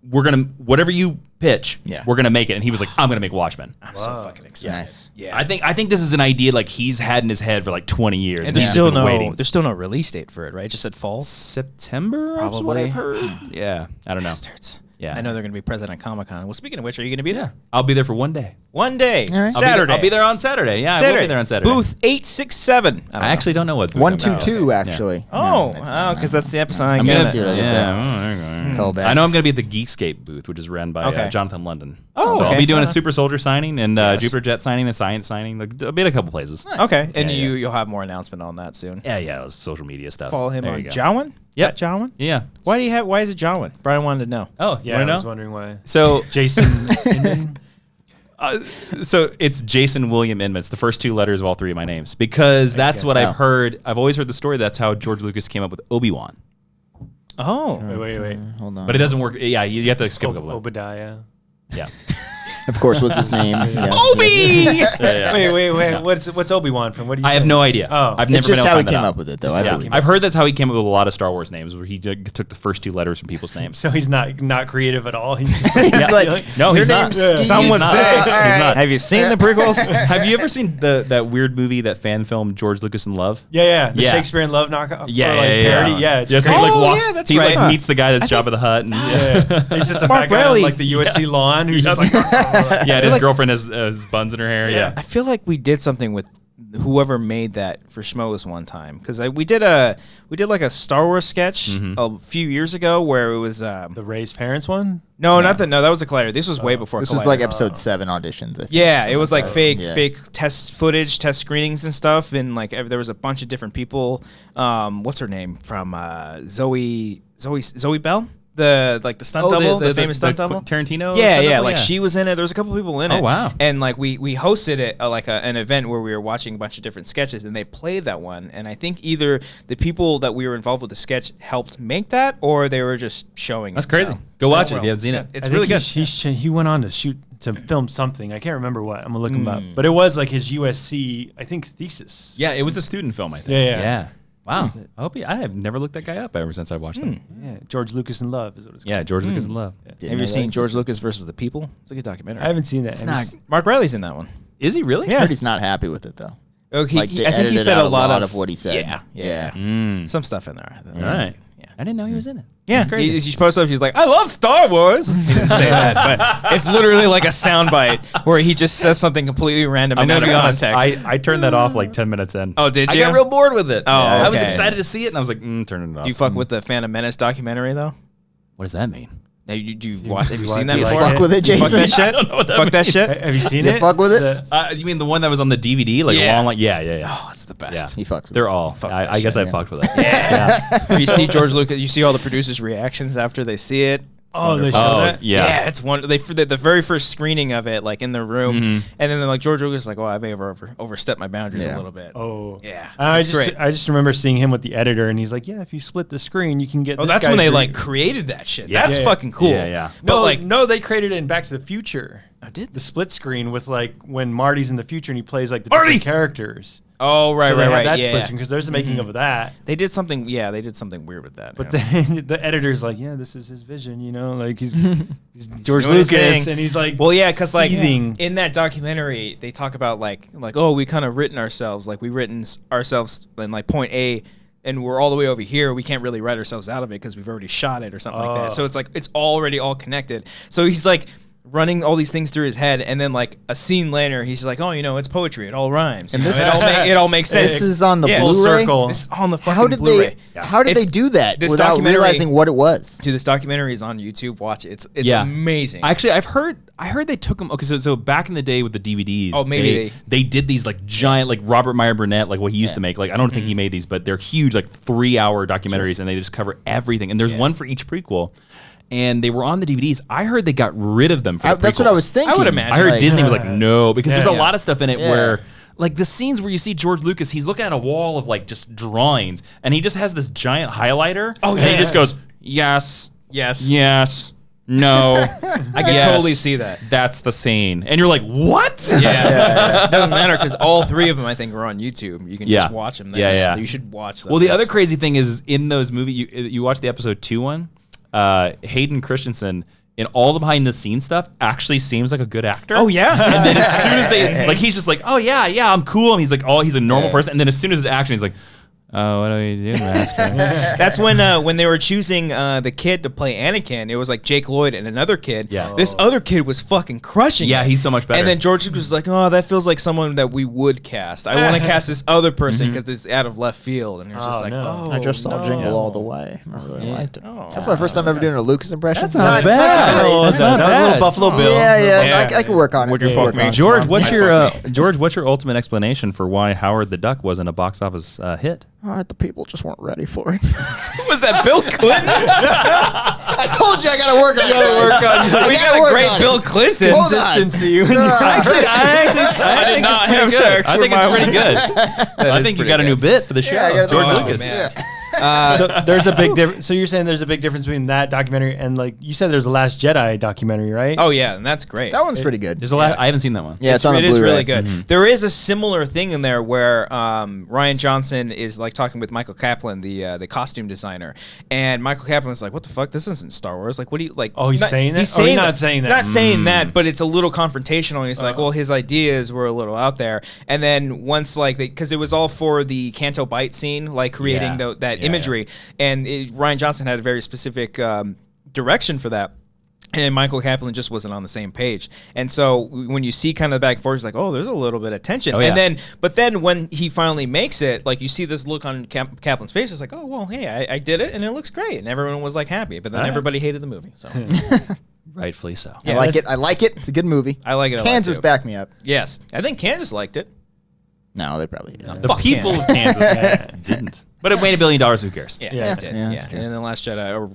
Speaker 3: "We're gonna whatever you pitch,
Speaker 2: Yeah.
Speaker 3: we're gonna make it." And he was like, "I'm gonna make Watchmen."
Speaker 1: I'm so fucking excited.
Speaker 2: Nice.
Speaker 1: Yeah.
Speaker 3: I think this is an idea like he's had in his head for like 20 years.
Speaker 1: and there's
Speaker 3: he's
Speaker 1: still
Speaker 3: been waiting.
Speaker 1: there's still no release date for it, right? Just said fall.
Speaker 3: September, that's what
Speaker 1: Probably.
Speaker 3: I've heard. Yeah, I don't know.
Speaker 1: Bastards.
Speaker 3: Yeah.
Speaker 1: I know they're going to be present at Comic-Con. Well, speaking of which, are you going to be there?
Speaker 3: I'll be there for one day.
Speaker 1: One day.
Speaker 2: All right.
Speaker 1: Saturday.
Speaker 3: I'll be there on Saturday. Yeah, I will be there on Saturday.
Speaker 1: Booth 867.
Speaker 3: I actually don't know what. booth I'm at.
Speaker 2: 122 actually.
Speaker 1: Oh,
Speaker 2: No,
Speaker 1: because that's the episode I
Speaker 3: I'm
Speaker 1: get
Speaker 3: gonna
Speaker 1: it.
Speaker 2: see what I did there.
Speaker 3: Yeah.
Speaker 2: Call back.
Speaker 3: I know I'm going to be at the Geekscape booth, which is run by
Speaker 1: Okay.
Speaker 3: Jonathan London.
Speaker 1: Oh,
Speaker 3: so I'll
Speaker 1: okay.
Speaker 3: be doing a
Speaker 1: Uh-huh.
Speaker 3: Super Soldier signing and
Speaker 1: Yes.
Speaker 3: Jupiter Jet signing, a Science signing. Like, I'll be at a couple places.
Speaker 1: Okay, and
Speaker 3: Yeah,
Speaker 1: you'll have more announcement on that soon.
Speaker 3: Yeah, it was social media stuff.
Speaker 1: Follow him
Speaker 3: There
Speaker 1: on
Speaker 3: you go.
Speaker 1: Jowan?
Speaker 3: Yep.
Speaker 1: At Jowan?
Speaker 3: Yeah.
Speaker 1: Why is it Jowan? Brian wanted to know.
Speaker 3: Oh,
Speaker 4: Yeah,
Speaker 3: you
Speaker 4: I was
Speaker 3: know?
Speaker 4: wondering why.
Speaker 3: So,
Speaker 4: Jason Inman.
Speaker 3: so it's Jason William Inman. It's the first two letters of all three of my names because that's what
Speaker 2: Oh.
Speaker 3: I've heard. I've always heard the story. That's how George Lucas came up with Obi-Wan.
Speaker 1: Oh.
Speaker 4: Wait.
Speaker 2: Hold on.
Speaker 3: But it doesn't work. Yeah, you have to skip a couple.
Speaker 4: Obadiah.
Speaker 3: Yeah.
Speaker 2: Of course, what's his name? Yeah.
Speaker 1: Obi!
Speaker 3: Yeah.
Speaker 4: Wait. What's Obi-Wan from? What do you
Speaker 3: I have
Speaker 4: think?
Speaker 3: no idea.
Speaker 4: Oh.
Speaker 3: I've never
Speaker 2: It's
Speaker 3: been
Speaker 2: just
Speaker 3: able to
Speaker 2: how he
Speaker 3: find that
Speaker 2: came
Speaker 3: out.
Speaker 2: up with it, though. I
Speaker 3: Yeah.
Speaker 2: believe.
Speaker 3: I've heard that's how he came up with a lot of Star Wars names, where he took the first two letters from people's names.
Speaker 4: So he's not creative at all. He's just
Speaker 2: He's like,
Speaker 3: No, he's
Speaker 2: your
Speaker 3: not.
Speaker 2: name's
Speaker 3: Yeah.
Speaker 2: Steve.
Speaker 1: Some would
Speaker 3: not.
Speaker 1: say.
Speaker 3: He's not.
Speaker 1: Have you seen the prequels?
Speaker 3: Have you ever seen that weird movie, that fan film, George Lucas in Love?
Speaker 4: Yeah. The
Speaker 3: Yeah.
Speaker 4: Shakespeare in Love knockoff.
Speaker 3: Yeah,
Speaker 4: or, like, parody. Yeah, it's
Speaker 3: Just
Speaker 4: great.
Speaker 3: he like
Speaker 1: Oh,
Speaker 3: walks.
Speaker 1: yeah, that's
Speaker 3: he
Speaker 1: right.
Speaker 3: like meets the guy that's Jabba the Hutt. And,
Speaker 4: Yeah. He's just a
Speaker 1: Mark
Speaker 4: fat guy on,
Speaker 1: Rowley.
Speaker 4: like the USC lawn who's just like.
Speaker 3: yeah, and his
Speaker 1: like-
Speaker 3: girlfriend has buns in her hair. Yeah.
Speaker 1: I feel like we did something with whoever made that for Schmoes one time because we did like a Star Wars sketch a few years ago where it was
Speaker 4: The Ray's parents one.
Speaker 1: not that was a Collider. This was way before.
Speaker 2: This
Speaker 1: Collider.
Speaker 2: was like episode 7 auditions. I think,
Speaker 1: Yeah,
Speaker 2: something
Speaker 1: it was like
Speaker 2: that.
Speaker 1: fake
Speaker 2: Yeah.
Speaker 1: test footage, test screenings and stuff, and like there was a bunch of different people. What's her name from Zoe Bell? The stunt double, the famous stunt double.
Speaker 3: Tarantino.
Speaker 1: Yeah,
Speaker 3: stunt
Speaker 1: yeah,
Speaker 3: double?
Speaker 1: like she was in it. There was a couple people in it.
Speaker 3: Oh, wow.
Speaker 1: And like we hosted it like an event where we were watching a bunch of different sketches, and they played that one. And I think either the people that we were involved with the sketch helped make that, or they were just showing.
Speaker 3: That's
Speaker 1: it.
Speaker 3: crazy.
Speaker 1: So,
Speaker 3: Go
Speaker 1: it's
Speaker 3: watch
Speaker 1: real
Speaker 3: it if you haven't seen it.
Speaker 1: It's
Speaker 4: I
Speaker 1: really
Speaker 4: think
Speaker 1: good.
Speaker 4: He went on to film something. I can't remember what. I'm gonna look him up. But it was like his USC, I think, thesis.
Speaker 3: Yeah, it was a student film, I think.
Speaker 4: Yeah.
Speaker 3: Wow. I have never looked that guy up ever since I watched them.
Speaker 4: Yeah. George Lucas in Love is what it's called.
Speaker 3: Yeah, George Lucas in Love.
Speaker 2: Didn't
Speaker 1: Have
Speaker 2: know
Speaker 1: you
Speaker 2: that
Speaker 1: seen George
Speaker 2: existed.
Speaker 1: Lucas versus the People? It's a good documentary.
Speaker 4: I haven't seen that.
Speaker 2: not-
Speaker 1: Mark Riley's in that one.
Speaker 3: Is he really?
Speaker 1: Yeah.
Speaker 2: I heard he's not happy with it though.
Speaker 1: Oh,
Speaker 2: Like they
Speaker 1: I think he
Speaker 2: edited
Speaker 1: said
Speaker 2: out
Speaker 1: a lot
Speaker 2: of what he said.
Speaker 1: Yeah.
Speaker 3: Mm.
Speaker 1: Some stuff in there.
Speaker 3: All right.
Speaker 1: Yeah.
Speaker 3: I didn't know he was in it.
Speaker 1: Yeah,
Speaker 3: That's crazy.
Speaker 1: He posted up. He's like, "I love Star Wars." He didn't say that, but it's literally like a soundbite where he just says something completely random
Speaker 3: I'm
Speaker 1: and
Speaker 3: gonna
Speaker 1: out of
Speaker 3: be honest.
Speaker 1: context.
Speaker 3: I turned that off like 10 minutes in.
Speaker 1: Oh, did
Speaker 3: I
Speaker 1: you?
Speaker 3: got real bored with it.
Speaker 1: Oh,
Speaker 3: I was
Speaker 1: okay.
Speaker 3: excited to see it, and I was like, turn it off.
Speaker 1: Do you fuck with the Phantom Menace documentary though?
Speaker 3: What does that mean?
Speaker 1: Have you watched? Have you seen that
Speaker 4: Do you
Speaker 1: before?
Speaker 2: fuck with it,
Speaker 1: You fuck
Speaker 2: Jason?
Speaker 1: that shit?
Speaker 3: I don't know what that
Speaker 1: Fuck that
Speaker 3: means.
Speaker 1: shit?
Speaker 4: Have you seen
Speaker 2: You
Speaker 4: it?
Speaker 2: fuck with it?
Speaker 3: You mean the one that was on the DVD, like
Speaker 1: Yeah.
Speaker 3: a long, like yeah.
Speaker 1: Oh, it's the best.
Speaker 3: Yeah.
Speaker 2: He fucks with
Speaker 3: They're
Speaker 2: it.
Speaker 3: all.
Speaker 1: Fuck
Speaker 3: I
Speaker 1: that
Speaker 3: guess
Speaker 1: shit,
Speaker 3: I
Speaker 2: yeah.
Speaker 3: fucked with it. Yeah.
Speaker 1: You see George Lucas. You see all the producers' reactions after they see it. It's
Speaker 4: Oh, they
Speaker 1: wonderful.
Speaker 4: show
Speaker 3: Oh,
Speaker 4: that?
Speaker 3: yeah.
Speaker 1: It's one. They for the very first screening of it, like in the room, and then they're like George Lucas, is like, "Oh, I may have overstepped my boundaries
Speaker 2: Yeah.
Speaker 1: a little bit."
Speaker 4: Oh.
Speaker 1: Yeah,
Speaker 4: I
Speaker 1: it's great.
Speaker 4: just remember seeing him with the editor, and he's like, "Yeah, if you split the screen, you can get."
Speaker 1: Oh,
Speaker 4: this
Speaker 1: that's when
Speaker 4: guy's
Speaker 1: they
Speaker 4: re-"
Speaker 1: like created that shit.
Speaker 3: Yeah.
Speaker 1: That's
Speaker 4: Yeah.
Speaker 1: fucking cool.
Speaker 3: Yeah.
Speaker 1: But like,
Speaker 4: no, they created it in Back to the Future.
Speaker 1: I did
Speaker 4: The split screen with like when Marty's in the future and he plays like the
Speaker 1: Marty!
Speaker 4: different characters.
Speaker 1: Oh, right,
Speaker 4: so they
Speaker 1: right,
Speaker 4: had
Speaker 1: right.
Speaker 4: that
Speaker 1: Yeah.
Speaker 4: split screen because there's a making of that.
Speaker 1: They did something. Yeah, they did something weird with that.
Speaker 4: But
Speaker 1: yeah.
Speaker 4: then the editor's like, yeah, this is his vision, you know, like he's George
Speaker 1: doing his
Speaker 4: Lucas,
Speaker 1: thing.
Speaker 4: and he's like,
Speaker 1: well, yeah, because like
Speaker 4: seething.
Speaker 1: in that documentary, they talk about like oh, we kind of written ourselves, like we written ourselves in like point A. And we're all the way over here. We can't really write ourselves out of it because we've already shot it or something like that. So it's like it's already all connected. So he's like running all these things through his head, and then like a scene later, he's like, "Oh, you know, it's poetry. It all rhymes. And it all makes sense."
Speaker 2: This is on the
Speaker 1: Full
Speaker 2: Blu-ray.
Speaker 4: circle.
Speaker 1: This is on the fucking
Speaker 2: How did
Speaker 1: Blu-ray.
Speaker 2: How did they do that
Speaker 1: this
Speaker 2: without
Speaker 1: documentary-
Speaker 2: realizing what it was?
Speaker 1: Dude, this documentary is on YouTube. Watch it. It's amazing.
Speaker 3: Actually, I heard they took them. Okay, so back in the day with the DVDs,
Speaker 1: Oh, maybe
Speaker 3: they did these like giant, like Robert Meyer Burnett, like what he used to make. Like I don't think he made these, but they're huge, like 3-hour documentaries, and they just cover everything. And there's one for each prequel. And they were on the DVDs. I heard they got rid of them for the
Speaker 2: That's what I was
Speaker 3: prequels.
Speaker 2: thinking.
Speaker 1: I would imagine.
Speaker 3: I heard
Speaker 2: Like,
Speaker 3: Disney was like, no, because there's a
Speaker 4: Yeah.
Speaker 3: lot of stuff in it
Speaker 2: Yeah.
Speaker 3: where, like the scenes where you see George Lucas, he's looking at a wall of like just drawings, and he just has this giant highlighter.
Speaker 1: Oh,
Speaker 3: and he
Speaker 1: yeah.
Speaker 3: just goes, yes,
Speaker 1: yes.
Speaker 3: yes, no.
Speaker 1: I can totally see that.
Speaker 3: That's the scene, and you're like, what?
Speaker 1: Yeah. It doesn't matter because all three of them, I think, are on YouTube. You can
Speaker 3: Yeah.
Speaker 1: just watch them there.
Speaker 3: Yeah, yeah.
Speaker 1: You should watch them.
Speaker 3: Well, the other crazy thing is in those movies, you watch the episode 2 one. Hayden Christensen in all the behind the scenes stuff actually seems like a good actor.
Speaker 1: Oh, yeah.
Speaker 3: And then as soon as they like, he's just like, oh yeah, I'm cool. And he's like, he's a normal person. And then as soon as it's action, he's like, oh, what do we do, master?
Speaker 1: That's when they were choosing the kid to play Anakin. It was like Jake Lloyd and another kid.
Speaker 3: Yeah.
Speaker 1: This other kid was fucking crushing
Speaker 3: Yeah,
Speaker 1: it.
Speaker 3: he's so much better.
Speaker 1: And then George Lucas was like, oh, that feels like someone that we would cast. I want to cast this other person because it's out of left field. And it was just like,
Speaker 4: no.
Speaker 1: oh,
Speaker 2: I just saw
Speaker 1: no.
Speaker 2: Jingle All the Way. I really liked it.
Speaker 1: Oh.
Speaker 2: That's my first time ever doing a Lucas impression.
Speaker 3: That's not
Speaker 2: it's
Speaker 3: bad.
Speaker 2: great.
Speaker 3: That's not
Speaker 4: that was a little
Speaker 3: bad.
Speaker 4: Buffalo Bill.
Speaker 2: Yeah. I could work on it.
Speaker 1: Would you
Speaker 2: Work
Speaker 1: fuck me?
Speaker 2: on it
Speaker 3: George,
Speaker 2: tomorrow.
Speaker 3: what's your ultimate explanation for why Howard the Duck wasn't a box office hit?
Speaker 2: The people just weren't ready for it.
Speaker 1: Was that Bill Clinton?
Speaker 2: I told you I gotta work on it.
Speaker 1: We got a great Bill Clinton.
Speaker 2: Hold on.
Speaker 4: Consistency.
Speaker 3: I think
Speaker 1: not
Speaker 3: it's
Speaker 1: have
Speaker 3: pretty good.
Speaker 1: sex
Speaker 3: I
Speaker 1: with
Speaker 3: think it's
Speaker 1: my
Speaker 3: pretty good. I think you got a new bit for the show.
Speaker 2: Yeah, I gotta
Speaker 3: George
Speaker 2: do it.
Speaker 3: Lucas.
Speaker 2: Yeah.
Speaker 4: So there's a big difference. So you're saying there's a big difference between that documentary and like you said there's a Last Jedi documentary, right?
Speaker 1: Oh, yeah, and that's great.
Speaker 2: That one's pretty good.
Speaker 3: There's a lot. I haven't seen that one.
Speaker 2: Yeah, it's on
Speaker 1: It
Speaker 2: the
Speaker 1: is
Speaker 2: Blu-ray.
Speaker 1: really good. There is a similar thing in there where Ryan Johnson is like talking with Michael Kaplan, the costume designer, and Michael Kaplan's like, "What the fuck? This isn't Star Wars. Like, what do you like?"
Speaker 4: Oh, he's saying that?
Speaker 1: He's
Speaker 4: Oh, he's
Speaker 1: saying
Speaker 4: not saying that.
Speaker 1: Not saying that, but it's a little confrontational. He's like, "Well, his ideas were a little out there," and then once like because it was all for the Canto Bight scene, like creating that imagery, and Ryan Johnson had a very specific direction for that. And Michael Kaplan just wasn't on the same page. And so when you see kind of the back and forth, it's like, oh, there's a little bit of tension.
Speaker 3: Oh, yeah.
Speaker 1: And then when he finally makes it, like you see this look on Kaplan's face, it's like, oh, well, hey, I did it and it looks great. And everyone was like happy. But then everybody hated the movie. So
Speaker 3: Rightfully so.
Speaker 2: I like it. I like it. It's a good movie.
Speaker 1: I like it a lot,
Speaker 2: Kansas
Speaker 1: too.
Speaker 2: backed me up.
Speaker 1: yes, I think Kansas liked it.
Speaker 2: No, they probably didn't.
Speaker 3: The
Speaker 1: Fuck
Speaker 3: people
Speaker 1: yeah.
Speaker 3: of Kansas didn't. But it made $1 billion. Who cares?
Speaker 1: Yeah, it did.
Speaker 2: Yeah,
Speaker 1: Yeah.
Speaker 2: that's true.
Speaker 1: And then The Last Jedi, or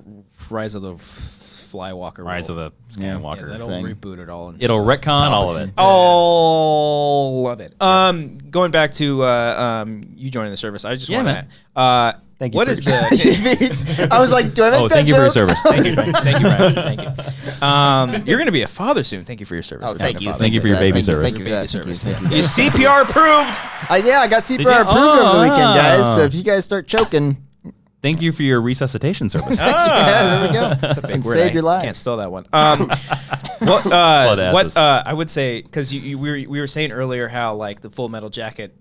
Speaker 1: Rise of the Flywalker.
Speaker 3: Rise of the Skywalker.
Speaker 1: Yeah, that'll
Speaker 2: thing.
Speaker 1: reboot it all. And
Speaker 3: It'll
Speaker 1: stuff.
Speaker 3: retcon all of it.
Speaker 1: Oh, love it. Going back to you joining the service, I just
Speaker 3: Yeah,
Speaker 1: want
Speaker 3: man.
Speaker 1: to.
Speaker 4: Thank you
Speaker 1: What
Speaker 4: for
Speaker 1: is
Speaker 4: your-
Speaker 1: the?
Speaker 2: I was like, do I make that
Speaker 3: Thank you for your
Speaker 2: joke?
Speaker 3: service.
Speaker 1: Thank you, Ryan. Thank you. You're going to be a father soon. Thank you for your service.
Speaker 2: Oh,
Speaker 1: For
Speaker 2: thank
Speaker 1: being a
Speaker 2: you.
Speaker 1: father.
Speaker 3: Thank you for your
Speaker 2: that.
Speaker 3: baby
Speaker 2: Thank you,
Speaker 3: service.
Speaker 2: Thank you for that. Thank you, thank you.
Speaker 1: You CPR approved.
Speaker 2: Yeah, I got CPR
Speaker 3: you?
Speaker 2: approved over the weekend, guys.
Speaker 3: Oh.
Speaker 2: So if you guys start choking,
Speaker 3: Thank you for your resuscitation service.
Speaker 2: yeah, there we go.
Speaker 1: That's a big
Speaker 2: Can
Speaker 1: word.
Speaker 2: save
Speaker 1: I
Speaker 2: your life.
Speaker 1: Can't spell that one. What
Speaker 3: asses.
Speaker 1: I would say, because we were saying earlier how like the Full Metal Jacket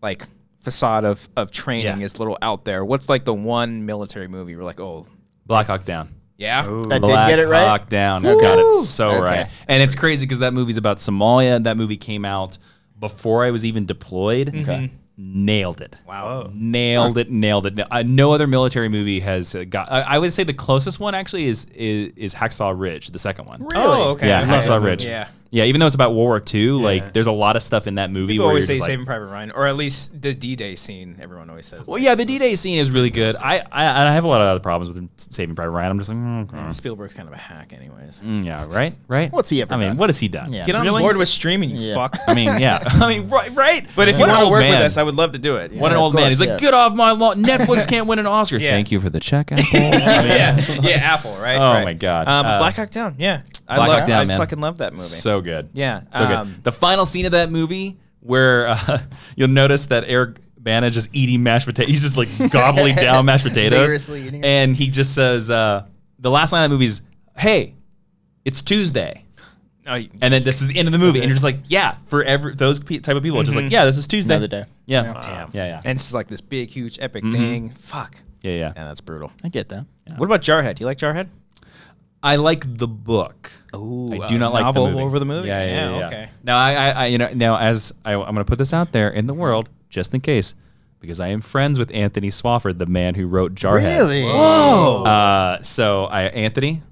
Speaker 1: like facade of training is a little out there. What's like the one military movie we're like, oh
Speaker 3: Black Hawk Down.
Speaker 1: yeah,
Speaker 2: That did
Speaker 3: Black
Speaker 2: get it right?
Speaker 3: Hawk Down. You got it
Speaker 2: Woo!
Speaker 3: so
Speaker 2: Okay.
Speaker 3: right. And it's crazy because that movie's about Somalia. That movie came out before I was even deployed. Okay. Nailed it.
Speaker 1: wow.
Speaker 3: Nailed it. No other military movie has got. I would say the closest one actually is Hacksaw Ridge, the second one.
Speaker 1: Really? Oh, okay.
Speaker 3: Yeah,
Speaker 1: Okay.
Speaker 3: Hacksaw Ridge.
Speaker 1: Yeah.
Speaker 3: Yeah, even though it's about World War II, like there's a lot of stuff in that movie
Speaker 1: People
Speaker 3: where
Speaker 1: always
Speaker 3: you're
Speaker 1: say
Speaker 3: just like,
Speaker 1: Saving Private Ryan, or at least the D-Day scene. Everyone always says.
Speaker 3: well, yeah, the D-Day scene is really good. I have a lot of other problems with Saving Private Ryan. I'm just like, okay.
Speaker 1: Spielberg's kind of a hack, anyways.
Speaker 3: Yeah, right.
Speaker 2: What's he ever
Speaker 3: I mean,
Speaker 2: done?
Speaker 3: what has he done?
Speaker 2: Yeah.
Speaker 1: Get on
Speaker 3: Really?
Speaker 1: board with streaming, you
Speaker 2: Yeah.
Speaker 1: fuck.
Speaker 3: I mean, yeah. I mean, right.
Speaker 1: But if you
Speaker 3: What an
Speaker 1: want to
Speaker 3: old
Speaker 1: work
Speaker 3: man.
Speaker 1: with us, I would love to do it.
Speaker 3: What an
Speaker 2: of
Speaker 3: old man.
Speaker 2: course,
Speaker 3: He's like,
Speaker 2: yeah.
Speaker 3: get off my lawn. Netflix can't win an Oscar.
Speaker 1: Yeah.
Speaker 3: Thank you for the check, Apple.
Speaker 1: yeah, Apple, right?
Speaker 3: Oh,
Speaker 1: right.
Speaker 3: my God.
Speaker 1: Black Hawk Down, yeah.
Speaker 3: Black Hawk Down,
Speaker 1: I
Speaker 3: man.
Speaker 1: fucking love that movie.
Speaker 3: So good.
Speaker 1: Yeah.
Speaker 3: So good. The final scene of that movie where you'll notice that Eric Bana just eating mashed potatoes. He's just like gobbling down mashed potatoes.
Speaker 2: Vigorously eating it.
Speaker 3: And he just says, the last line of the movie is, hey, it's Tuesday.
Speaker 1: Oh,
Speaker 3: And then this is the end of the movie. And you're just like, yeah, for those type of people, it's just like, yeah, this is Tuesday.
Speaker 2: Another day.
Speaker 3: Yeah.
Speaker 1: Damn.
Speaker 3: Yeah.
Speaker 1: And it's like this big, huge, epic thing. Fuck.
Speaker 3: Yeah.
Speaker 1: Yeah, that's brutal.
Speaker 2: I get that.
Speaker 1: What about Jarhead? Do you like Jarhead?
Speaker 3: I like the book.
Speaker 1: Oh,
Speaker 3: I do not like
Speaker 1: novel
Speaker 3: the movie.
Speaker 1: over the movie.
Speaker 3: Yeah.
Speaker 1: Okay.
Speaker 3: Now, I'm going to put this out there in the world, just in case, because I am friends with Anthony Swafford, the man who wrote Jarhead.
Speaker 2: Really?
Speaker 1: Whoa.
Speaker 3: So Anthony,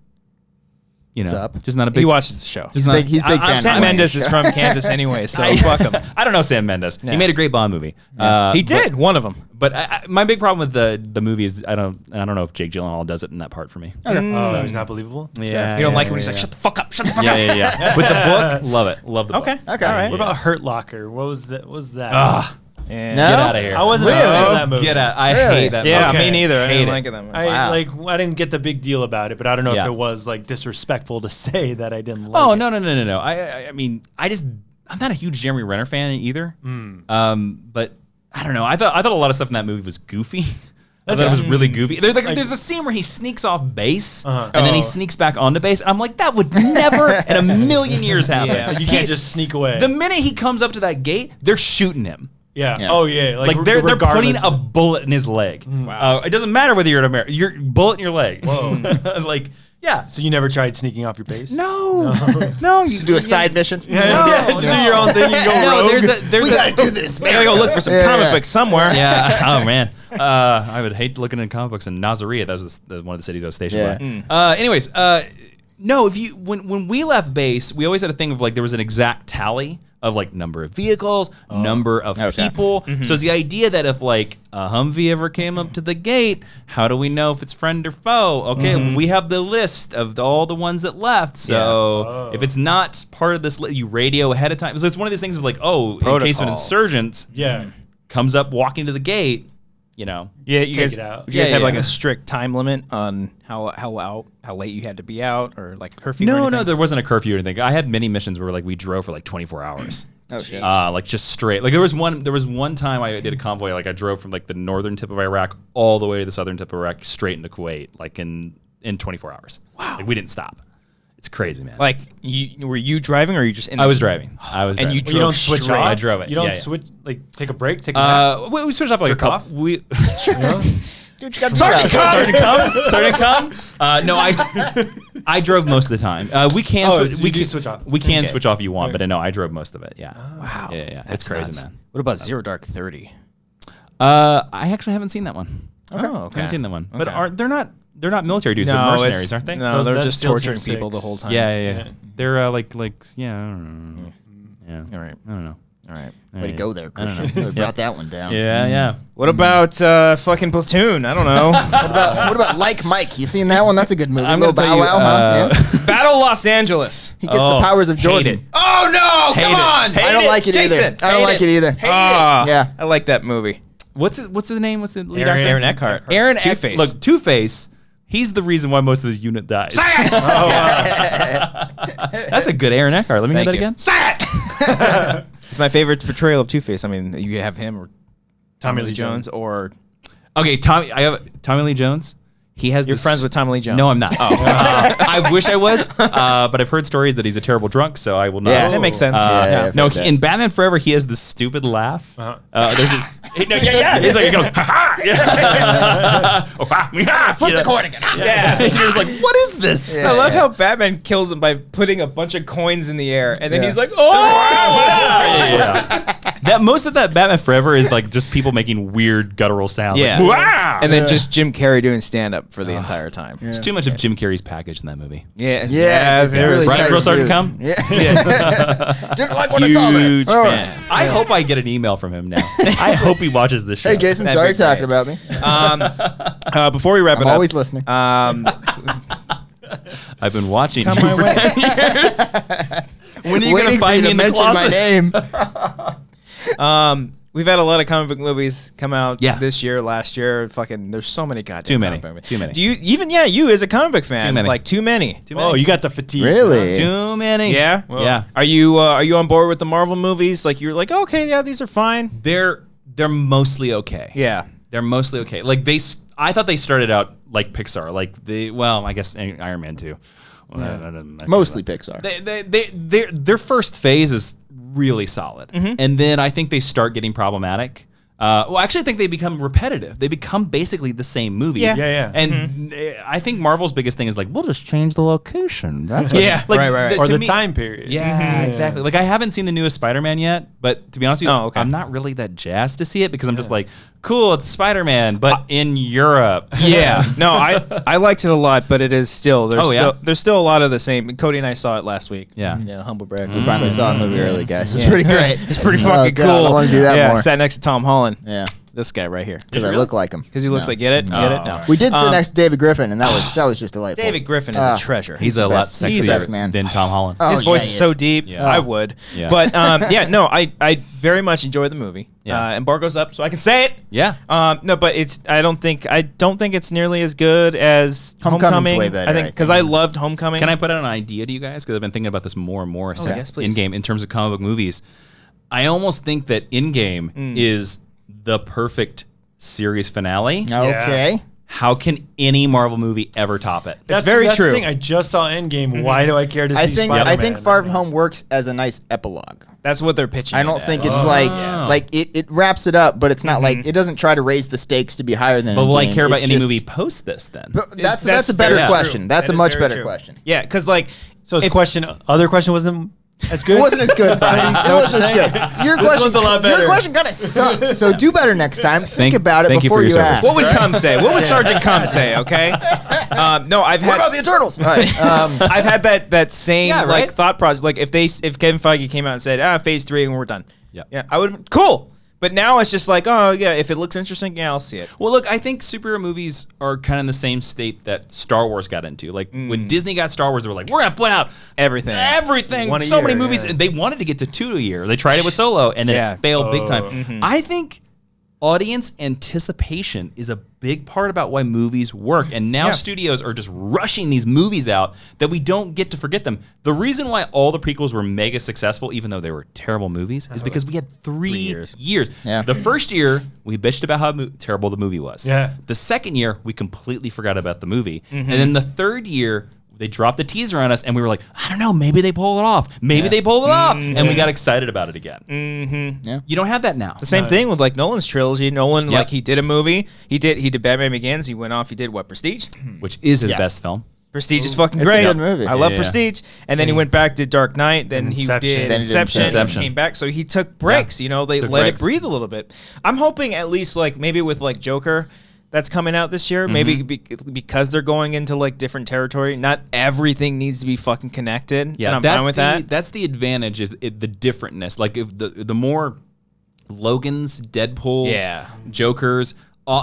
Speaker 2: What's up?
Speaker 3: just not a big.
Speaker 1: He watches the show.
Speaker 2: He's big fan.
Speaker 1: Sam Mendes is from Kansas anyway, so fuck him.
Speaker 3: I don't know Sam Mendes.
Speaker 1: Yeah.
Speaker 3: He made a great Bond movie.
Speaker 1: He did one of them.
Speaker 3: But my big problem with the movie is I don't know if Jake Gyllenhaal does it in that part for me.
Speaker 4: Oh, he's not believable.
Speaker 3: Yeah,
Speaker 1: You don't like it when he's like, "Shut the fuck up! Shut the fuck up!"
Speaker 3: yeah. With the book, love it. Love the book.
Speaker 1: Okay.
Speaker 2: Okay.
Speaker 1: All right.
Speaker 4: What about Hurt Locker? What was that? What was that?
Speaker 1: Yeah.
Speaker 2: No?
Speaker 3: Get out of here.
Speaker 4: I wasn't a fan of that movie.
Speaker 3: Get out. I
Speaker 2: Really?
Speaker 3: hate that movie.
Speaker 1: Yeah,
Speaker 4: Okay.
Speaker 1: me neither. I
Speaker 3: Hate
Speaker 1: didn't
Speaker 3: it.
Speaker 1: like it that much.
Speaker 4: I didn't get the big deal about it, but I don't know
Speaker 3: Yeah.
Speaker 4: if it was like disrespectful to say that I didn't like
Speaker 3: Oh
Speaker 4: it.
Speaker 3: no. I mean, I'm not a huge Jeremy Renner fan either. But I don't know. I thought a lot of stuff in that movie was goofy. I thought it was really goofy. There's a scene where he sneaks off base and then he sneaks back onto base. I'm like, that would never in a million years happen.
Speaker 4: Yeah, you can't just sneak away.
Speaker 3: The minute he comes up to that gate, they're shooting him.
Speaker 4: Yeah.
Speaker 2: Yeah.
Speaker 4: Oh yeah.
Speaker 3: Like they're putting
Speaker 4: regardless-
Speaker 3: a bullet in his leg.
Speaker 1: Wow.
Speaker 3: It doesn't matter whether you're an American. You're bullet in your leg.
Speaker 4: Whoa.
Speaker 3: Like, yeah.
Speaker 4: So you never tried sneaking off your base?
Speaker 3: No. You
Speaker 2: Do a side mission.
Speaker 4: Yeah, to do your own thing. You go
Speaker 3: No,
Speaker 4: rogue.
Speaker 3: there's
Speaker 2: We gotta do this,
Speaker 1: I
Speaker 2: man.
Speaker 1: gotta go look for some comic books somewhere.
Speaker 3: Yeah. Oh man. I would hate looking in comic books in Nazaria. That was one of the cities I was stationed by. Anyways, no. If you when we left base, we always had a thing of like there was an exact tally of like number of vehicles, number of people. So it's the idea that if like a Humvee ever came up to the gate, how do we know if it's friend or foe? Okay, we have the list of all the ones that left. So if it's not part of this, you radio ahead of time. So it's one of these things of like, oh, in case of an
Speaker 1: Protocol.
Speaker 3: insurgent
Speaker 4: Yeah.
Speaker 3: comes up walking to the gate, you know.
Speaker 1: Yeah, you
Speaker 4: Take
Speaker 1: guys,
Speaker 4: it out.
Speaker 1: Did you guys
Speaker 3: Yeah,
Speaker 1: have like
Speaker 3: yeah.
Speaker 1: a strict time limit on how late you had to be out, or like curfew? or
Speaker 3: No,
Speaker 1: anything?
Speaker 3: there wasn't a curfew or anything. I had many missions where like we drove for like 24 hours.
Speaker 2: Oh, shit.
Speaker 3: Like just straight. Like there was one time I did a convoy. Like I drove from like the northern tip of Iraq all the way to the southern tip of Iraq, straight into Kuwait, like in 24 hours. Wow. Like we didn't stop. It's crazy, man.
Speaker 1: Like, were you driving, or you just?
Speaker 3: I was driving.
Speaker 1: And
Speaker 3: driving.
Speaker 1: you
Speaker 4: Well, you don't
Speaker 1: drove
Speaker 4: switch
Speaker 1: straight.
Speaker 4: off.
Speaker 3: I drove it.
Speaker 4: You don't
Speaker 3: Yeah, yeah.
Speaker 4: switch. Like take a break. Take a nap.
Speaker 3: We switched off like
Speaker 4: Jerk
Speaker 3: a couple.
Speaker 4: off?
Speaker 3: We
Speaker 2: Dude, you got
Speaker 3: Sergeant come. No, I drove most of the time. We can
Speaker 4: Oh,
Speaker 3: switch.
Speaker 4: so
Speaker 3: We
Speaker 4: you do
Speaker 3: can
Speaker 4: switch off.
Speaker 3: We can
Speaker 1: Okay.
Speaker 3: switch off if you want,
Speaker 4: Okay.
Speaker 3: but no, I drove most of it. Yeah.
Speaker 1: Wow.
Speaker 3: Yeah.
Speaker 1: That's
Speaker 3: It's crazy,
Speaker 1: nuts.
Speaker 3: man.
Speaker 1: What about Zero Dark 30?
Speaker 3: I actually haven't seen that one.
Speaker 1: Oh,
Speaker 3: I haven't seen that one. But
Speaker 1: Okay.
Speaker 3: they're not military dudes. They're mercenaries, aren't they?
Speaker 1: No, they're
Speaker 4: That's
Speaker 1: just
Speaker 4: SEAL
Speaker 1: torturing
Speaker 4: Team
Speaker 1: people
Speaker 4: 6.
Speaker 1: the whole time.
Speaker 3: Yeah. They're like yeah. I don't know. Yeah.
Speaker 1: All right.
Speaker 3: I don't know.
Speaker 1: All right.
Speaker 2: Way to go there,
Speaker 3: I don't
Speaker 2: Christian. Really brought that one down.
Speaker 3: Yeah.
Speaker 1: What about fucking Platoon? I don't know.
Speaker 2: What about Like Mike? You seen that one? That's a good movie.
Speaker 3: I'm
Speaker 2: Little
Speaker 3: gonna tell
Speaker 2: Bow
Speaker 3: you,
Speaker 2: Wow, huh? Yeah.
Speaker 1: Battle Los Angeles.
Speaker 2: He gets the powers of
Speaker 3: hate
Speaker 2: Jordan.
Speaker 3: it.
Speaker 1: Oh no!
Speaker 3: Hate
Speaker 1: Come
Speaker 3: it.
Speaker 1: on!
Speaker 3: Hate
Speaker 2: I don't like it
Speaker 1: Jason,
Speaker 2: either. I don't like it either.
Speaker 1: Ah,
Speaker 2: Yeah.
Speaker 1: I like that movie.
Speaker 3: What's his name? What's the lead
Speaker 4: Aaron-
Speaker 3: actor?
Speaker 1: Aaron Eckhart.
Speaker 3: Aaron
Speaker 1: Two-Face.
Speaker 3: Look, Two-Face. He's the reason why most of his unit dies. That's a good Aaron Eckhart. Let me hear that again.
Speaker 1: It's my favorite portrayal of Two-Face. I mean, you have him or
Speaker 4: Tommy Lee Jones.
Speaker 1: or
Speaker 3: Okay, I have Tommy Lee Jones. He has.
Speaker 1: you're
Speaker 3: this-
Speaker 1: friends with Tommy Lee Jones.
Speaker 3: No, I'm not. I wish I was, but I've heard stories that he's a terrible drunk, so I will not.
Speaker 2: Yeah.
Speaker 1: That makes sense.
Speaker 2: Yeah, I've
Speaker 3: No,
Speaker 2: heard that.
Speaker 3: in Batman Forever, he has this stupid laugh. There's He's like, he goes, ha ha.
Speaker 2: Flip the coin again.
Speaker 3: Yeah. And you're just like, what is this?
Speaker 2: Yeah.
Speaker 1: I love how Batman kills him by putting a bunch of coins in the air, and then
Speaker 2: Yeah.
Speaker 1: he's like, "Oh!"
Speaker 3: Yeah. That most of that Batman Forever is like just people making weird guttural sounds.
Speaker 1: Yeah.
Speaker 3: Like, "Wah!"
Speaker 1: And then just Jim Carrey doing stand up for the entire time. Yeah,
Speaker 3: There's too much of Jim Carrey's package in that movie.
Speaker 2: Yeah, it's
Speaker 1: there
Speaker 2: really
Speaker 1: is.
Speaker 3: Right,
Speaker 2: tight
Speaker 3: Girl Starting
Speaker 2: too.
Speaker 3: to Come?
Speaker 2: Yeah. Didn't like what I saw there.
Speaker 1: Huge
Speaker 2: Oh.
Speaker 1: fan.
Speaker 3: I hope I get an email from him now. I hope he watches this show.
Speaker 2: Hey, Jason,
Speaker 1: That'd
Speaker 2: sorry
Speaker 1: be
Speaker 2: talking
Speaker 1: great.
Speaker 2: about me.
Speaker 1: Before we wrap
Speaker 2: I'm
Speaker 1: it up,
Speaker 2: always listening.
Speaker 3: I've been watching you
Speaker 1: Come my
Speaker 3: for
Speaker 1: way.
Speaker 3: 10 years. When are you going
Speaker 2: Waiting
Speaker 3: to
Speaker 2: for
Speaker 3: find
Speaker 2: you
Speaker 3: me
Speaker 2: to
Speaker 3: in the
Speaker 2: mention my
Speaker 3: closet?
Speaker 2: name.
Speaker 1: We've had a lot of comic book movies come out this year, last year. Fucking, there's so many goddamn
Speaker 3: Too many.
Speaker 1: comic book movies.
Speaker 3: Too many.
Speaker 1: Do you even you as a comic book fan?
Speaker 3: Too many.
Speaker 1: Like too many.
Speaker 4: Oh, you got the fatigue.
Speaker 2: Really?
Speaker 3: Too many.
Speaker 1: Yeah.
Speaker 4: Well,
Speaker 3: yeah.
Speaker 1: Are you on board with the Marvel movies? Like you're like, okay, yeah, these are fine.
Speaker 3: They're mostly okay.
Speaker 1: Yeah.
Speaker 3: They're mostly okay. Like I thought they started out like Pixar. Like I guess Iron Man 2.
Speaker 2: Mostly Pixar.
Speaker 3: Their first phase is really solid, and then I think they start getting problematic. Actually, I think they become repetitive. They become basically the same movie.
Speaker 1: Yeah.
Speaker 3: And I think Marvel's biggest thing is like, we'll just change the location. That's
Speaker 1: Yeah, right.
Speaker 4: Or
Speaker 3: to
Speaker 4: the
Speaker 3: me-
Speaker 4: time period.
Speaker 3: Yeah, exactly. Like I haven't seen the newest Spider-Man yet, but to be honest with you,
Speaker 1: okay.
Speaker 3: I'm not really that jazzed to see it because I'm just like, cool, it's Spider-Man, but in Europe.
Speaker 1: Yeah. No, I liked it a lot, but it is still there's still a lot of the same. Cody and I saw it last week.
Speaker 3: Yeah.
Speaker 2: Yeah, humble brag. We finally saw a movie early, guys. It's pretty great.
Speaker 1: It's pretty fucking
Speaker 2: God,
Speaker 1: cool.
Speaker 2: I want to do that more.
Speaker 1: Sat next to Tom Holland.
Speaker 2: Yeah,
Speaker 1: This guy right here.
Speaker 2: because I look like him.
Speaker 1: Because he looks like, get it?
Speaker 2: No.
Speaker 1: Get it? No.
Speaker 2: We did sit next to David Griffin, and that was just delightful.
Speaker 1: David Griffin is a treasure.
Speaker 3: He's a
Speaker 2: the
Speaker 3: lot
Speaker 2: best. He's the
Speaker 3: sexier
Speaker 2: best, man.
Speaker 3: than Tom Holland.
Speaker 2: Oh,
Speaker 1: His
Speaker 2: yeah,
Speaker 1: voice
Speaker 2: he
Speaker 1: is so
Speaker 2: is.
Speaker 1: deep.
Speaker 3: Yeah.
Speaker 1: I would.
Speaker 3: Yeah.
Speaker 1: But I very much enjoyed the movie.
Speaker 3: Yeah.
Speaker 1: Embargo's up, so I can say it.
Speaker 3: Yeah.
Speaker 1: No, but I don't think it's nearly as good as
Speaker 2: Homecoming's
Speaker 1: Homecoming.
Speaker 2: way better,
Speaker 1: I think because I loved Homecoming.
Speaker 3: Can I put out an idea to you guys? Because I've been thinking about this more and more since
Speaker 1: yes, please.
Speaker 3: Endgame in terms of comic book movies. I almost think that Endgame is the perfect series finale.
Speaker 2: Okay.
Speaker 3: How can any Marvel movie ever top it?
Speaker 1: That's very
Speaker 4: that's
Speaker 1: true.
Speaker 4: The thing. I just saw Endgame. Why do I care to see Spider-Man?
Speaker 2: I think Far From Home works as a nice epilogue.
Speaker 1: That's what they're pitching.
Speaker 2: I don't
Speaker 1: it
Speaker 2: think
Speaker 1: as.
Speaker 2: it's like it wraps it up, but it's not like it doesn't try to raise the stakes to be higher than.
Speaker 3: But will I
Speaker 2: Endgame.
Speaker 3: care about
Speaker 2: It's
Speaker 3: any
Speaker 2: just-
Speaker 3: movie post this then?
Speaker 2: But that's
Speaker 1: That's
Speaker 2: a better
Speaker 1: very
Speaker 2: question.
Speaker 1: true.
Speaker 2: That's
Speaker 1: That
Speaker 2: a
Speaker 1: is
Speaker 2: much
Speaker 1: very
Speaker 2: better
Speaker 1: true.
Speaker 2: question.
Speaker 1: Yeah, because like
Speaker 4: So his other question wasn't as good.
Speaker 2: It wasn't as good, Brian. It wasn't as good. Your question,
Speaker 4: one's a lot better.
Speaker 2: Your question kind of sucks. So do better next time. Think about it
Speaker 3: thank you
Speaker 2: before
Speaker 3: for your
Speaker 2: you
Speaker 3: service.
Speaker 2: ask.
Speaker 1: what would
Speaker 2: right?
Speaker 1: Cum say? What would Sergeant Cum say? Okay. No, I've
Speaker 2: What
Speaker 1: had.
Speaker 2: about the Eternals? All right.
Speaker 1: I've had that same
Speaker 3: Yeah,
Speaker 1: like
Speaker 3: right?
Speaker 1: thought process. Like if Kevin Feige came out and said, phase 3 and we're done.
Speaker 3: Yeah.
Speaker 1: Yeah, I would cool. But now it's just like, oh yeah, if it looks interesting, yeah, I'll see it.
Speaker 3: Well, look, I think superhero movies are kind of in the same state that Star Wars got into. Like when Disney got Star Wars, they were like, we're gonna put out
Speaker 1: Everything.
Speaker 4: One a
Speaker 3: so many
Speaker 4: year,
Speaker 3: movies,
Speaker 4: yeah.
Speaker 3: and they wanted to get to 2 a year. They tried it with Solo, and then
Speaker 1: Yeah.
Speaker 3: it failed big time. I think audience anticipation is a big part about why movies work, and now studios are just rushing these movies out that we don't get to forget them. The reason why all the prequels were mega successful, even though they were terrible movies, is because we had 3 years.
Speaker 2: Yeah.
Speaker 3: The first year we bitched about how terrible the movie was.
Speaker 4: Yeah.
Speaker 3: The second year we completely forgot about the movie, and then the third year they dropped the teaser on us, and we were like, I don't know, maybe they pull it off. Maybe they pull it off. And we got excited about it again.
Speaker 2: Yeah.
Speaker 3: You don't have that now.
Speaker 1: The same thing with like Nolan's trilogy. Nolan,
Speaker 3: Yep.
Speaker 1: like he did a movie. He did Batman Begins. He went off. He did what? Prestige.
Speaker 3: Which is his best film.
Speaker 1: Prestige is fucking
Speaker 2: It's a
Speaker 1: great.
Speaker 2: good movie.
Speaker 1: I love
Speaker 3: Yeah.
Speaker 1: Prestige. And then he went back to Dark Knight. Then he
Speaker 4: Inception.
Speaker 1: did
Speaker 2: Then he did
Speaker 1: Inception.
Speaker 3: Inception.
Speaker 1: And came back. So he took breaks. They
Speaker 3: Took
Speaker 1: let
Speaker 3: breaks.
Speaker 1: it breathe a little bit. I'm hoping at least like maybe with like Joker. That's coming out this year. Maybe because they're going into like different territory. Not everything needs to be fucking connected.
Speaker 3: Yeah,
Speaker 1: and I'm
Speaker 3: that's
Speaker 1: fine with that.
Speaker 3: That's the advantage is the differentness. Like if the more Logans, Deadpools, Jokers,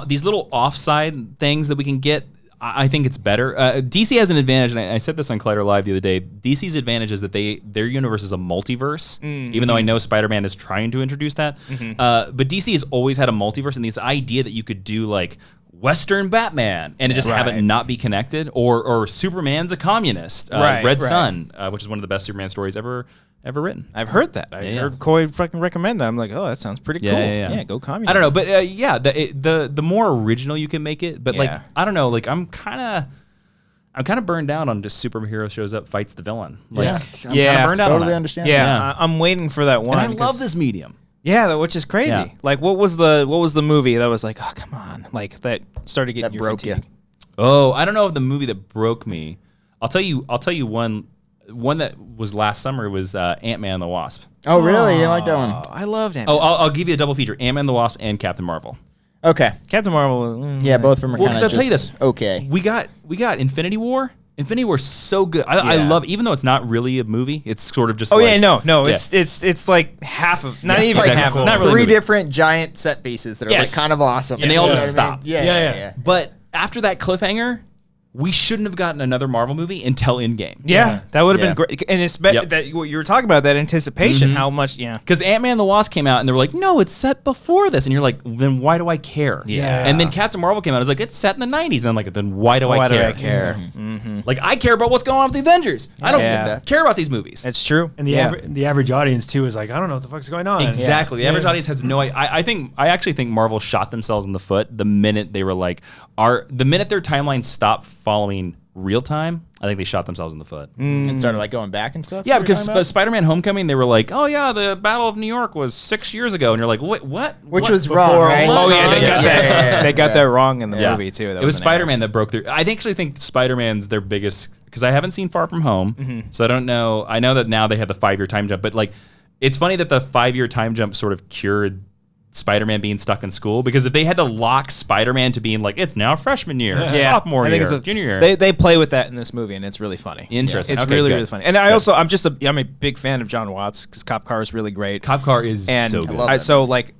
Speaker 3: these little offside things that we can get, I think it's better. DC has an advantage, and I said this on Collider Live the other day. DC's advantage is that their universe is a multiverse, even though I know Spider-Man is trying to introduce that. But DC has always had a multiverse, and this idea that you could do like Western Batman and just have it not be connected, or Superman's a communist, Red Sun, which is one of the best Superman stories ever written.
Speaker 1: I've heard that. I heard Coy fucking recommend that. I'm like, oh, that sounds pretty cool.
Speaker 3: Yeah.
Speaker 1: Go communism.
Speaker 3: I don't know, but the more original you can make it, but like
Speaker 1: Yeah.
Speaker 3: I don't know, like I'm kind of burned out on just superhero shows up, fights the villain. Like, I'm kind of burned out.
Speaker 2: Totally
Speaker 3: on that.
Speaker 2: understand.
Speaker 1: Yeah, I'm waiting for that one.
Speaker 3: And I love
Speaker 1: 'cause-
Speaker 3: this medium.
Speaker 1: Yeah, which is crazy.
Speaker 3: Yeah.
Speaker 1: Like, what was the movie that was like, oh come on, like that started getting
Speaker 2: That
Speaker 1: your
Speaker 2: broke
Speaker 1: fatigue?
Speaker 2: you.
Speaker 3: Oh, I don't know if the movie that broke me. I'll tell you one that was last summer was Ant-Man and the Wasp.
Speaker 2: Oh, really? You didn't like that one?
Speaker 1: I loved him.
Speaker 3: Oh, I'll give you a double feature: Ant-Man and the Wasp and Captain Marvel.
Speaker 2: Okay.
Speaker 1: Captain Marvel.
Speaker 2: Yeah, both of them are
Speaker 3: Well,
Speaker 2: kind
Speaker 3: 'cause
Speaker 2: of
Speaker 3: I'll tell you this.
Speaker 2: okay.
Speaker 3: We got Infinity War. Infinity War is so good. I love, even though it's not really a movie. It's sort of just.
Speaker 1: Oh
Speaker 3: like,
Speaker 1: yeah, no,
Speaker 3: yeah.
Speaker 1: it's like half of, not
Speaker 3: Yeah,
Speaker 1: even
Speaker 3: exactly.
Speaker 1: half.
Speaker 3: It's
Speaker 1: of
Speaker 3: not
Speaker 1: it.
Speaker 3: really
Speaker 2: Three
Speaker 3: movie.
Speaker 2: different giant set pieces that are
Speaker 1: Yes.
Speaker 2: like kind of awesome.
Speaker 3: And they all
Speaker 2: You know
Speaker 3: just
Speaker 2: what I mean?
Speaker 3: stop.
Speaker 2: Yeah.
Speaker 4: Yeah.
Speaker 3: But after that cliffhanger, we shouldn't have gotten another Marvel movie until Endgame.
Speaker 1: Yeah, that would have
Speaker 2: Yeah.
Speaker 1: been great. And it's
Speaker 3: Yep.
Speaker 1: that what you were talking about, that anticipation, how much,
Speaker 3: Because Ant-Man and the Wasp came out and they were like, no, it's set before this. And you're like, then why do I care?
Speaker 1: Yeah.
Speaker 3: And then Captain Marvel came out. I was like, it's set in the 90s. And I'm like, then why do I care? Like, I care about what's going on with the Avengers. I don't
Speaker 1: Yeah.
Speaker 3: care about these movies.
Speaker 1: That's true.
Speaker 4: And the average audience too is like, I don't know what the fuck's going on.
Speaker 3: Exactly. The average audience has no idea. I actually think Marvel shot themselves in the foot the minute they were like, the minute their timeline stopped following real time, I think they shot themselves in the foot.
Speaker 2: And started like going back and stuff.
Speaker 3: Yeah,
Speaker 2: you were
Speaker 3: because
Speaker 2: talking about?
Speaker 3: Spider-Man: Homecoming, they were like, "Oh yeah, the Battle of New York was 6 years ago," and you're like, "What?
Speaker 2: Which
Speaker 3: What?
Speaker 2: was wrong, right?
Speaker 1: Oh yeah, they got that.
Speaker 2: Yeah.
Speaker 1: They got that wrong in the
Speaker 2: Yeah.
Speaker 1: movie too. That
Speaker 3: It was
Speaker 1: an error.
Speaker 3: Spider-Man that broke through." I actually think Spider-Man's their biggest, because I haven't seen Far From Home, so I don't know. I know that now they have the 5-year time jump, but like, it's funny that the 5-year time jump sort of cured Spider-Man being stuck in school, because if they had to lock Spider-Man to being like, it's now freshman year, sophomore
Speaker 1: I think
Speaker 3: year,
Speaker 1: it's
Speaker 3: junior year.
Speaker 1: They play with that in this movie, and it's really funny.
Speaker 3: Interesting.
Speaker 1: It's
Speaker 3: Okay,
Speaker 1: really
Speaker 3: good.
Speaker 1: really funny. And I'm a big fan of John Watts, because Cop Car is really great.
Speaker 3: Cop Car is
Speaker 1: And
Speaker 3: so good.
Speaker 2: love that
Speaker 1: so like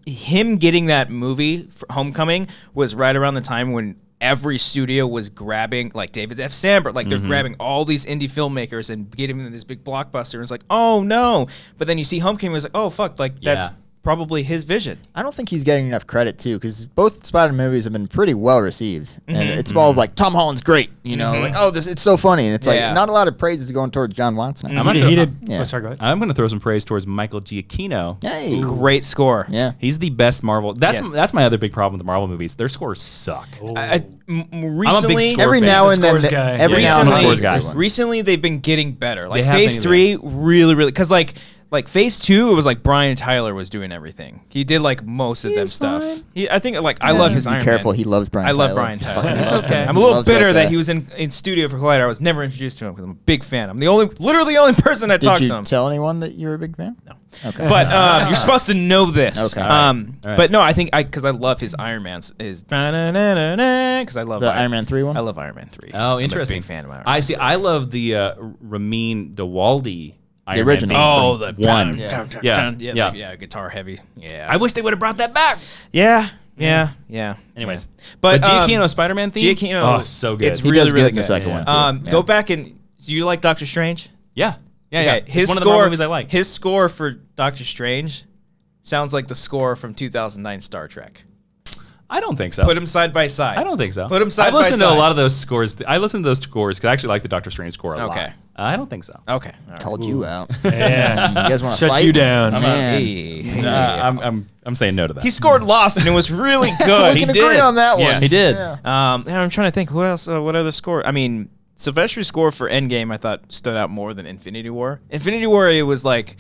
Speaker 1: him getting that movie for Homecoming was right around the time when every studio was grabbing, like David F. Sandberg, like they're grabbing all these indie filmmakers and getting them this big blockbuster. And it's like, oh no! But then you see Homecoming, it's like, oh fuck, like that's probably his vision.
Speaker 2: I don't think he's getting enough credit too, because both Spider movies have been pretty well received, and it's all like Tom Holland's great, you know, like it's so funny, and it's like not a lot of praise is going towards John Watson.
Speaker 4: He did.
Speaker 2: Yeah.
Speaker 4: Oh, sorry, go ahead.
Speaker 3: I'm going to throw some praise towards Michael Giacchino.
Speaker 2: Hey,
Speaker 1: Great score.
Speaker 2: yeah,
Speaker 3: He's the best Marvel.
Speaker 1: Yes.
Speaker 3: That's my other big problem with the Marvel movies. Their scores suck.
Speaker 1: Recently,
Speaker 3: score
Speaker 2: every
Speaker 3: fan.
Speaker 2: now
Speaker 4: He's
Speaker 2: and
Speaker 4: a
Speaker 2: then,
Speaker 4: scores guy.
Speaker 2: every
Speaker 3: Yeah,
Speaker 2: now and
Speaker 3: he's a
Speaker 2: then,
Speaker 3: scores
Speaker 2: he's a
Speaker 3: guy.
Speaker 2: good one.
Speaker 1: recently they've been getting better. Like
Speaker 3: They have
Speaker 1: Phase
Speaker 3: been
Speaker 1: 3, really, because like Phase 2, it was like Brian Tyler was doing everything. He did like most of them stuff. I think like I love his
Speaker 2: Be
Speaker 1: Iron
Speaker 2: careful,
Speaker 1: Man.
Speaker 2: he loves Brian.
Speaker 1: I love
Speaker 2: Tyler.
Speaker 1: Brian Tyler.
Speaker 2: Fucking
Speaker 1: It's
Speaker 2: loves
Speaker 1: okay.
Speaker 2: him.
Speaker 1: I'm a
Speaker 2: He
Speaker 1: little
Speaker 2: loves
Speaker 1: bitter that
Speaker 2: guy.
Speaker 1: he was in studio for Collider. I was never introduced to him because I'm a big fan. I'm literally the only person that talks
Speaker 2: Did
Speaker 1: to
Speaker 2: you
Speaker 1: him.
Speaker 2: tell anyone that you're a big fan? No. Okay.
Speaker 1: But you're supposed to know this.
Speaker 2: Okay.
Speaker 3: All right.
Speaker 1: But no, I think because I love his Iron Man's because I love
Speaker 2: The Iron Man 3 one?
Speaker 1: I love Iron Man 3.
Speaker 3: Oh, interesting.
Speaker 1: I'm a big fan of Iron Man.
Speaker 3: I see. I love the Ramin Djawadi Iron
Speaker 2: original.
Speaker 3: Man
Speaker 1: the
Speaker 3: theme from one.
Speaker 1: yeah, guitar heavy. Yeah,
Speaker 3: I wish they would have brought that back.
Speaker 1: yeah.
Speaker 3: Anyways,
Speaker 1: But,
Speaker 3: but Giacchino's Spider-Man theme.
Speaker 1: Giacchino,
Speaker 3: oh, so good.
Speaker 1: It's
Speaker 2: He
Speaker 1: really
Speaker 2: does
Speaker 1: really
Speaker 2: good in the
Speaker 1: good.
Speaker 2: second one, too. Yeah.
Speaker 1: Go back and do you like Doctor Strange?
Speaker 3: yeah.
Speaker 1: Okay,
Speaker 3: It's
Speaker 1: his
Speaker 3: one of the
Speaker 1: score,
Speaker 3: Marvel movies I like.
Speaker 1: His score for Doctor Strange sounds like the score from 2009 Star Trek.
Speaker 3: I don't think so.
Speaker 1: Put them side by side.
Speaker 3: I don't think so.
Speaker 1: Put them side
Speaker 3: I've
Speaker 1: by
Speaker 3: listened to a
Speaker 1: side.
Speaker 3: lot of those scores. I listened to those scores because I actually like the Doctor Strange score a lot.
Speaker 1: Okay.
Speaker 3: I don't think so.
Speaker 1: Okay. All right.
Speaker 2: Called you out.
Speaker 4: Yeah.
Speaker 2: You guys want to
Speaker 4: Shut
Speaker 2: fight?
Speaker 4: you down.
Speaker 2: Man.
Speaker 1: Hey.
Speaker 3: I'm saying no to that.
Speaker 1: He scored Lost and it was really good.
Speaker 2: We
Speaker 1: He
Speaker 2: can
Speaker 1: did.
Speaker 2: agree on that one.
Speaker 1: Yes.
Speaker 3: He did.
Speaker 2: Yeah.
Speaker 1: I'm trying to think what else. What other score? I mean, Sylvester's score for Endgame I thought stood out more than Infinity War. Infinity War, it was like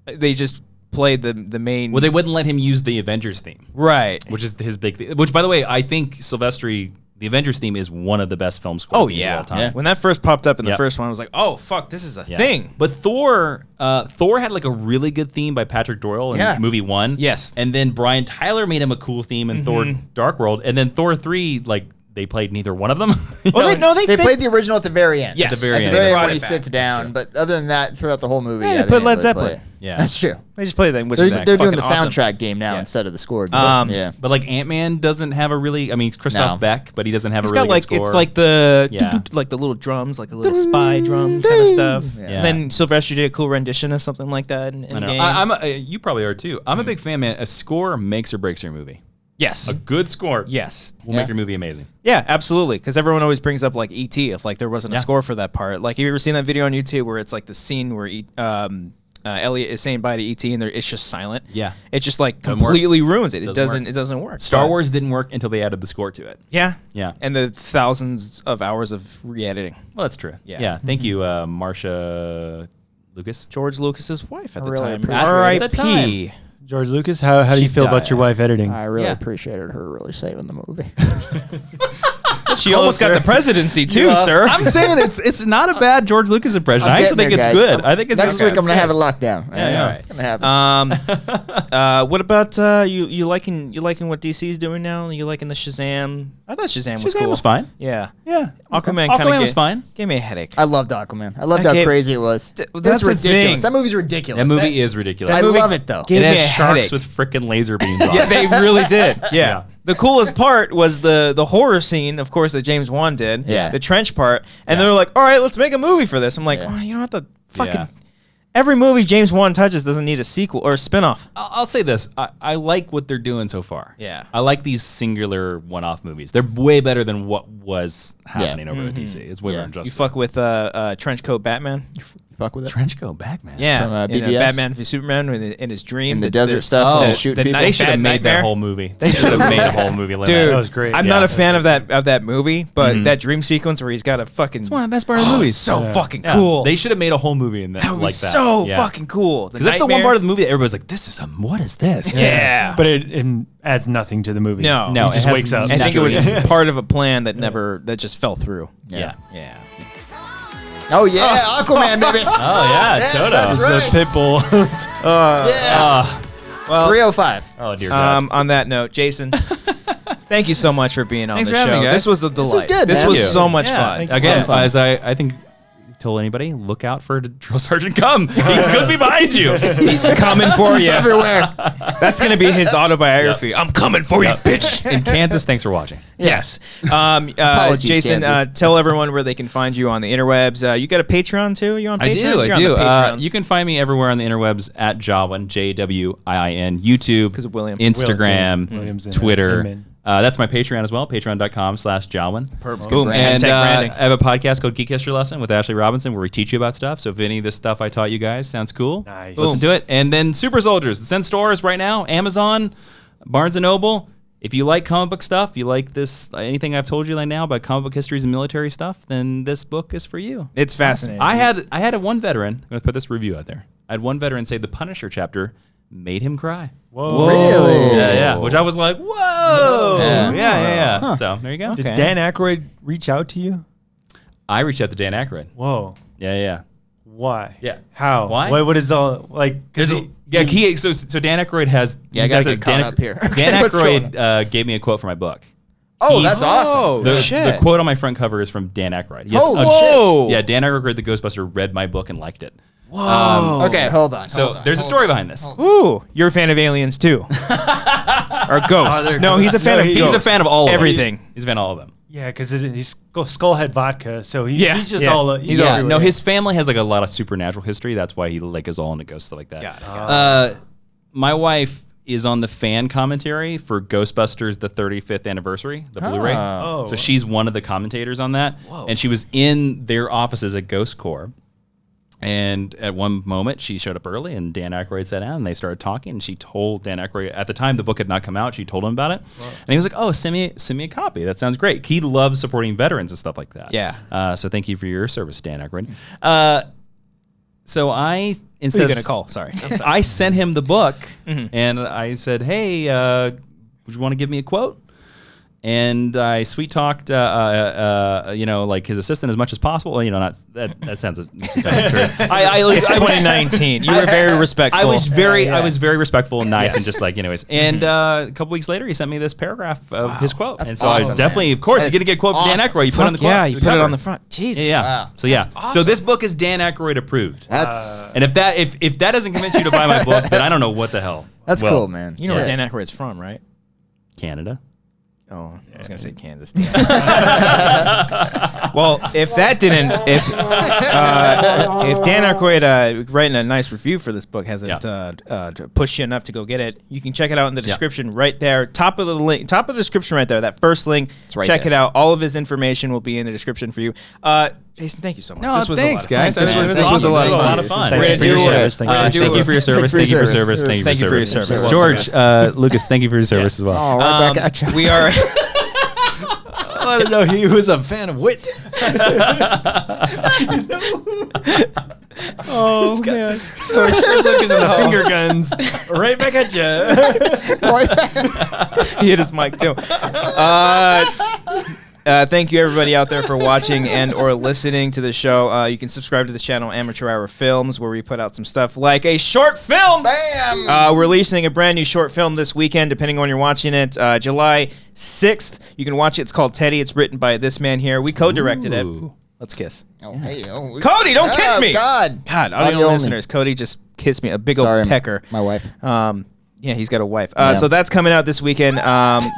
Speaker 1: they just played the main.
Speaker 3: Well, they wouldn't let him use the Avengers theme,
Speaker 1: right.
Speaker 3: which is his big thing. Which, by the way, I think Silvestri, the Avengers theme, is one of the best film scores
Speaker 1: Oh
Speaker 3: themes
Speaker 1: yeah.
Speaker 3: of all time.
Speaker 1: When that first popped up in the
Speaker 3: Yep.
Speaker 1: first one, I was like, oh fuck, this is a
Speaker 3: Yeah.
Speaker 1: thing.
Speaker 3: But Thor had like a really good theme by Patrick Doyle in
Speaker 2: Yeah.
Speaker 3: movie 1.
Speaker 1: Yes.
Speaker 3: And then Brian Tyler made him a cool theme in Thor Dark World. And then Thor 3, like, they played neither one of them.
Speaker 1: Well,
Speaker 2: They played the original at the very end.
Speaker 1: Yes.
Speaker 3: At the very
Speaker 2: At the
Speaker 3: end.
Speaker 2: very end
Speaker 1: Brought
Speaker 2: when
Speaker 1: it
Speaker 2: he
Speaker 1: back.
Speaker 2: sits
Speaker 1: That's
Speaker 2: down.
Speaker 1: true.
Speaker 2: But other than that, throughout the whole movie,
Speaker 1: Yeah,
Speaker 2: yeah,
Speaker 1: they put
Speaker 2: didn't
Speaker 1: Led
Speaker 2: really
Speaker 1: Zeppelin.
Speaker 2: play it.
Speaker 3: Yeah.
Speaker 2: That's true.
Speaker 1: They just played that, which
Speaker 2: They're,
Speaker 1: is
Speaker 2: they're doing
Speaker 1: fucking
Speaker 2: the
Speaker 1: awesome.
Speaker 2: soundtrack game now
Speaker 1: Yeah.
Speaker 2: instead of the score game. Yeah.
Speaker 3: But like Ant-Man doesn't have a really, I mean, it's Christoph
Speaker 2: No.
Speaker 3: Beck, but he doesn't have
Speaker 1: He's
Speaker 3: a really
Speaker 1: got like
Speaker 3: good score.
Speaker 1: it's like the
Speaker 3: Yeah.
Speaker 1: like the little drums, like a little spy drum kind of stuff.
Speaker 2: Yeah.
Speaker 1: And then Sylvester did a cool rendition of something like that in
Speaker 3: I know.
Speaker 1: game.
Speaker 3: You probably are too. I'm a big fan, man. A score makes or breaks your movie.
Speaker 1: Yes.
Speaker 3: A good score
Speaker 1: Yes.
Speaker 3: will make your movie amazing.
Speaker 1: Yeah, absolutely. Because everyone always brings up like E.T. if like there wasn't a
Speaker 3: Yeah.
Speaker 1: score for that part. Like, have you ever seen that video on YouTube where it's like the scene where Elliot is saying bye to E.T. and it's just silent?
Speaker 3: Yeah.
Speaker 1: It just like
Speaker 3: Doesn't work.
Speaker 1: completely ruins it. It
Speaker 3: Doesn't
Speaker 1: doesn't.
Speaker 3: work.
Speaker 1: It doesn't work.
Speaker 3: Star
Speaker 1: But-
Speaker 3: Wars didn't work until they added the score to it.
Speaker 1: Yeah.
Speaker 3: Yeah.
Speaker 1: And the thousands of hours of re-editing.
Speaker 3: Well, that's true.
Speaker 1: Yeah.
Speaker 3: Yeah. Thank you, Marsha Lucas.
Speaker 1: George Lucas's wife at the
Speaker 2: really
Speaker 1: time.
Speaker 2: appreciate
Speaker 3: it. At the
Speaker 1: R.I.P.
Speaker 4: George Lucas, how do
Speaker 1: She
Speaker 4: you feel about
Speaker 1: died.
Speaker 4: your wife editing?
Speaker 2: I really
Speaker 3: Yeah.
Speaker 2: appreciated her really saving the movie.
Speaker 1: She almost got the presidency too,
Speaker 2: Yes.
Speaker 1: sir.
Speaker 3: I'm saying it's not a bad George Lucas impression. I
Speaker 2: I'm
Speaker 3: actually think
Speaker 2: getting
Speaker 3: it's
Speaker 2: there, guys.
Speaker 3: good. I think it's
Speaker 2: Next
Speaker 3: good.
Speaker 2: week I'm gonna have it locked down.
Speaker 3: yeah.
Speaker 2: It's gonna happen.
Speaker 1: What about you liking what DC's doing now? You liking the Shazam? I thought Shazam was
Speaker 3: Shazam
Speaker 1: cool.
Speaker 3: was fine.
Speaker 1: Yeah.
Speaker 3: Yeah.
Speaker 1: Aquaman
Speaker 3: Aquaman
Speaker 1: kind of
Speaker 3: was fine.
Speaker 1: Gave me a headache.
Speaker 2: I loved Aquaman. I loved
Speaker 1: That
Speaker 2: how
Speaker 1: gave-
Speaker 2: crazy it was.
Speaker 1: well,
Speaker 2: That's
Speaker 1: that's the
Speaker 2: ridiculous.
Speaker 1: thing.
Speaker 2: That movie's ridiculous.
Speaker 3: That movie is ridiculous.
Speaker 2: I
Speaker 1: movie
Speaker 2: love it though.
Speaker 1: gave
Speaker 3: It
Speaker 1: me
Speaker 3: has
Speaker 1: a
Speaker 3: sharks
Speaker 1: headache.
Speaker 3: with freaking laser beams on
Speaker 1: Yeah,
Speaker 3: it.
Speaker 1: they really did. Yeah. the coolest part was the horror scene, of course, that James Wan did.
Speaker 2: Yeah.
Speaker 1: The trench part. And they were like, all right, let's make a movie for this. I'm like, oh, you don't have to fucking...
Speaker 3: Yeah.
Speaker 1: Every movie James Wan touches doesn't need a sequel or a spinoff.
Speaker 3: I'll say this. I like what they're doing so far.
Speaker 1: Yeah.
Speaker 3: I like these singular one-off movies. They're way better than what was happening over at DC. It's way better than
Speaker 1: You
Speaker 3: just
Speaker 1: fuck with Trench Coat Batman?
Speaker 2: You fuck with it.
Speaker 3: Trench coat Batman.
Speaker 1: Yeah.
Speaker 2: From,
Speaker 1: in,
Speaker 2: BBS?
Speaker 1: Batman v Superman in his dream.
Speaker 2: In the desert stuff.
Speaker 3: Oh,
Speaker 2: when they're shooting
Speaker 1: the
Speaker 2: people.
Speaker 1: night-
Speaker 3: They should have
Speaker 1: Bad
Speaker 3: made
Speaker 1: Nightmare?
Speaker 3: that whole movie. They should have made a whole movie like
Speaker 1: Dude,
Speaker 4: That was great.
Speaker 1: I'm
Speaker 4: Yeah.
Speaker 1: not a fan of that movie, but that dream sequence where he's got a fucking...
Speaker 3: It's one of the best part of the movies.
Speaker 1: So fucking
Speaker 3: Yeah.
Speaker 1: cool.
Speaker 3: They should have made a whole movie in that,
Speaker 1: That would
Speaker 3: like
Speaker 1: be
Speaker 3: that.
Speaker 1: so
Speaker 3: Yeah.
Speaker 1: fucking cool.
Speaker 3: Because that's the one part of the movie that everybody's like, "This is what is this?"
Speaker 1: Yeah.
Speaker 4: But it adds nothing to the movie.
Speaker 1: No.
Speaker 3: No,
Speaker 4: He just
Speaker 3: it has
Speaker 4: wakes up.
Speaker 1: I think it was
Speaker 3: Naturally.
Speaker 1: part of a plan that that just fell through.
Speaker 3: Yeah.
Speaker 1: Yeah.
Speaker 2: Oh yeah, Aquaman, baby.
Speaker 3: Oh yeah,
Speaker 2: Yes,
Speaker 3: Toto.
Speaker 2: that's
Speaker 4: The
Speaker 2: right.
Speaker 4: pit bull.
Speaker 2: Yeah.
Speaker 1: Well,
Speaker 2: 305.
Speaker 3: Oh dear God.
Speaker 1: on that note, Jason, thank you so much for being on
Speaker 3: Thanks
Speaker 1: the
Speaker 3: for having
Speaker 1: show.
Speaker 3: me, guys.
Speaker 1: This was a delight.
Speaker 2: was good,
Speaker 1: This
Speaker 2: man.
Speaker 1: was
Speaker 2: Thank you.
Speaker 1: so much
Speaker 3: Yeah.
Speaker 1: fun.
Speaker 3: Again,
Speaker 2: fun.
Speaker 3: as I think told anybody, look out for Drill Sergeant Come. He could be behind you.
Speaker 1: He's coming for
Speaker 2: He's
Speaker 1: you.
Speaker 2: everywhere.
Speaker 1: That's gonna be his autobiography. I'm coming for you, bitch.
Speaker 3: In Kansas, thanks for watching.
Speaker 1: Yes.
Speaker 2: Apologies,
Speaker 1: Jason,
Speaker 2: Kansas.
Speaker 1: tell everyone where they can find you on the interwebs. You got a Patreon too? You on Patreon?
Speaker 3: I do.
Speaker 1: You're on the Patreons.
Speaker 3: You can find me everywhere on the interwebs at Jawin, JWIIN, YouTube,
Speaker 1: 'Cause of William.
Speaker 3: Instagram,
Speaker 4: Williams and
Speaker 3: Twitter.
Speaker 4: Inman.
Speaker 3: That's my Patreon as well, patreon.com/Jawin.
Speaker 1: Boom.
Speaker 3: And
Speaker 1: Hashtag branding.
Speaker 3: I have a podcast called Geek History Lesson with Ashley Robinson where we teach you about stuff. So if any of this stuff I taught you guys sounds cool,
Speaker 4: Nice.
Speaker 3: listen to it. And then Super Soldiers, it's in stores right now, Amazon, Barnes & Noble. If you like comic book stuff, you like this, anything I've told you right now about comic book histories and military stuff, then this book is for you.
Speaker 1: It's fascinating.
Speaker 3: I had one veteran, I'm going to put this review out there. I had one veteran say the Punisher chapter made him cry.
Speaker 4: Whoa.
Speaker 2: Really?
Speaker 3: Yeah, which I was like, whoa. Yeah. So there you go.
Speaker 1: Okay.
Speaker 4: Did Dan Aykroyd reach out to you?
Speaker 3: I reached out to Dan Aykroyd.
Speaker 4: Whoa.
Speaker 3: Yeah.
Speaker 4: Why?
Speaker 3: Yeah.
Speaker 4: How?
Speaker 3: Why?
Speaker 4: What is all like? Because
Speaker 3: So Dan Aykroyd has.
Speaker 2: Yeah, I gotta get caught up here.
Speaker 3: Dan
Speaker 2: What's going
Speaker 3: Aykroyd gave me a quote for my book.
Speaker 2: Oh,
Speaker 3: He's-
Speaker 2: that's awesome.
Speaker 3: The,
Speaker 1: shit.
Speaker 3: the quote on my front cover is from Dan Aykroyd. Yes,
Speaker 2: Holy
Speaker 1: Whoa.
Speaker 3: yeah, Dan Aykroyd, the Ghostbuster, read my book and liked it.
Speaker 1: Whoa.
Speaker 2: Okay, hold on.
Speaker 3: So there's a story behind this.
Speaker 1: Ooh, you're a fan of aliens too, or ghosts?
Speaker 4: they're
Speaker 1: No, he's a fan
Speaker 4: No,
Speaker 1: of
Speaker 4: he's
Speaker 1: ghosts.
Speaker 3: He's a fan of all of
Speaker 1: everything.
Speaker 3: them. He's a fan of all of them.
Speaker 4: Yeah, because he's Skullhead vodka, so
Speaker 1: Yeah,
Speaker 4: he's just
Speaker 1: yeah.
Speaker 4: all
Speaker 1: He's
Speaker 3: Yeah,
Speaker 1: everywhere.
Speaker 3: no, his family has like a lot of supernatural history. That's why he like is all into ghosts stuff like that.
Speaker 1: Got it.
Speaker 3: My wife is on the fan commentary for Ghostbusters the 35th anniversary, the Blu-ray.
Speaker 4: Oh.
Speaker 3: So she's one of the commentators on that.
Speaker 1: Whoa.
Speaker 3: And she was in their offices at Ghost Corps. And at one moment, she showed up early, and Dan Aykroyd sat down, and they started talking. And she told Dan Aykroyd, at the time the book had not come out, she told him about it. And he was like, "Oh, send me a copy. That sounds great." He loves supporting veterans and stuff like that.
Speaker 1: Yeah.
Speaker 3: So thank you for your service, Dan Aykroyd. So I
Speaker 1: Who are
Speaker 3: instead
Speaker 1: you
Speaker 3: of
Speaker 1: gonna call? Sorry.
Speaker 3: I sent him the book, and I said, "Hey, would you want to give me a quote?" And I sweet talked, like his assistant as much as possible. Well, not that sounds true.
Speaker 1: It's 2019. You were very respectful.
Speaker 3: I was very,
Speaker 2: Yeah.
Speaker 3: I was very respectful and nice, and just like, anyways. And a couple weeks later, he sent me this paragraph of his quote,
Speaker 2: That's
Speaker 3: and so
Speaker 2: awesome,
Speaker 3: I definitely,
Speaker 2: man.
Speaker 3: of course,
Speaker 2: That
Speaker 3: you're gonna get a quote from Dan
Speaker 2: is
Speaker 3: Aykroyd. You put it on the
Speaker 1: Fuck yeah, you
Speaker 3: the
Speaker 1: put it
Speaker 3: cover.
Speaker 1: on the front. Jesus.
Speaker 3: Yeah.
Speaker 2: Wow.
Speaker 3: So yeah.
Speaker 2: That's
Speaker 3: So this book is Dan Aykroyd approved.
Speaker 2: That's
Speaker 3: And if that doesn't convince you to buy my book, then I don't know what the hell.
Speaker 2: that's
Speaker 3: Well,
Speaker 2: cool, man.
Speaker 1: You know where
Speaker 2: Yeah.
Speaker 1: Dan Aykroyd's from, right?
Speaker 3: Canada.
Speaker 1: Oh, I was gonna say Kansas. Well, if Dan Aykroyd writing a nice review for this book hasn't pushed you enough to go get it, you can check it out in the description right there. Top of the description right there. That first link.
Speaker 2: right
Speaker 1: check
Speaker 2: there.
Speaker 1: it out. All of his information will be in the description for you. Jason, thank you so much.
Speaker 3: No,
Speaker 1: this was
Speaker 3: thanks,
Speaker 1: a lot of
Speaker 3: guys.
Speaker 1: fun. This
Speaker 2: Thanks,
Speaker 1: was
Speaker 2: man.
Speaker 1: a lot of
Speaker 3: This was
Speaker 1: fun.
Speaker 3: a lot of fun.
Speaker 1: We're
Speaker 4: Thank
Speaker 1: gonna
Speaker 4: you for
Speaker 1: do
Speaker 4: your
Speaker 1: it.
Speaker 4: service. Thank you.
Speaker 3: Thank you for your service. Thank you for your service. Thank you
Speaker 1: Thank
Speaker 3: for
Speaker 1: you
Speaker 3: your
Speaker 1: for your
Speaker 3: service.
Speaker 1: service.
Speaker 3: George, Lucas, thank you for your service as well.
Speaker 2: Oh, right back at you.
Speaker 1: We are.
Speaker 4: I don't know. He was a fan of wit.
Speaker 1: Oh man.
Speaker 4: Lucas and the finger guns. Right back at you.
Speaker 2: Right back.
Speaker 1: He hit his mic too. Thank you everybody out there for watching and or listening to the show. You can subscribe to the channel Amateur Hour Films, where we put out some stuff like a short film.
Speaker 2: Bam!
Speaker 1: We're releasing a brand new short film this weekend, depending on when you're watching it. July 6th. You can watch it. It's called Teddy. It's written by this man here. We co-directed it.
Speaker 3: Ooh.
Speaker 1: Let's kiss.
Speaker 2: Oh, hey, oh,
Speaker 1: Cody, don't kiss me!
Speaker 2: God.
Speaker 1: God,
Speaker 2: Audio
Speaker 1: audio
Speaker 2: only.
Speaker 1: listeners. Cody just kissed me. A big
Speaker 2: Sorry,
Speaker 1: old pecker.
Speaker 2: my wife.
Speaker 1: Yeah, he's got a wife.
Speaker 2: Yeah.
Speaker 1: So that's coming out this weekend.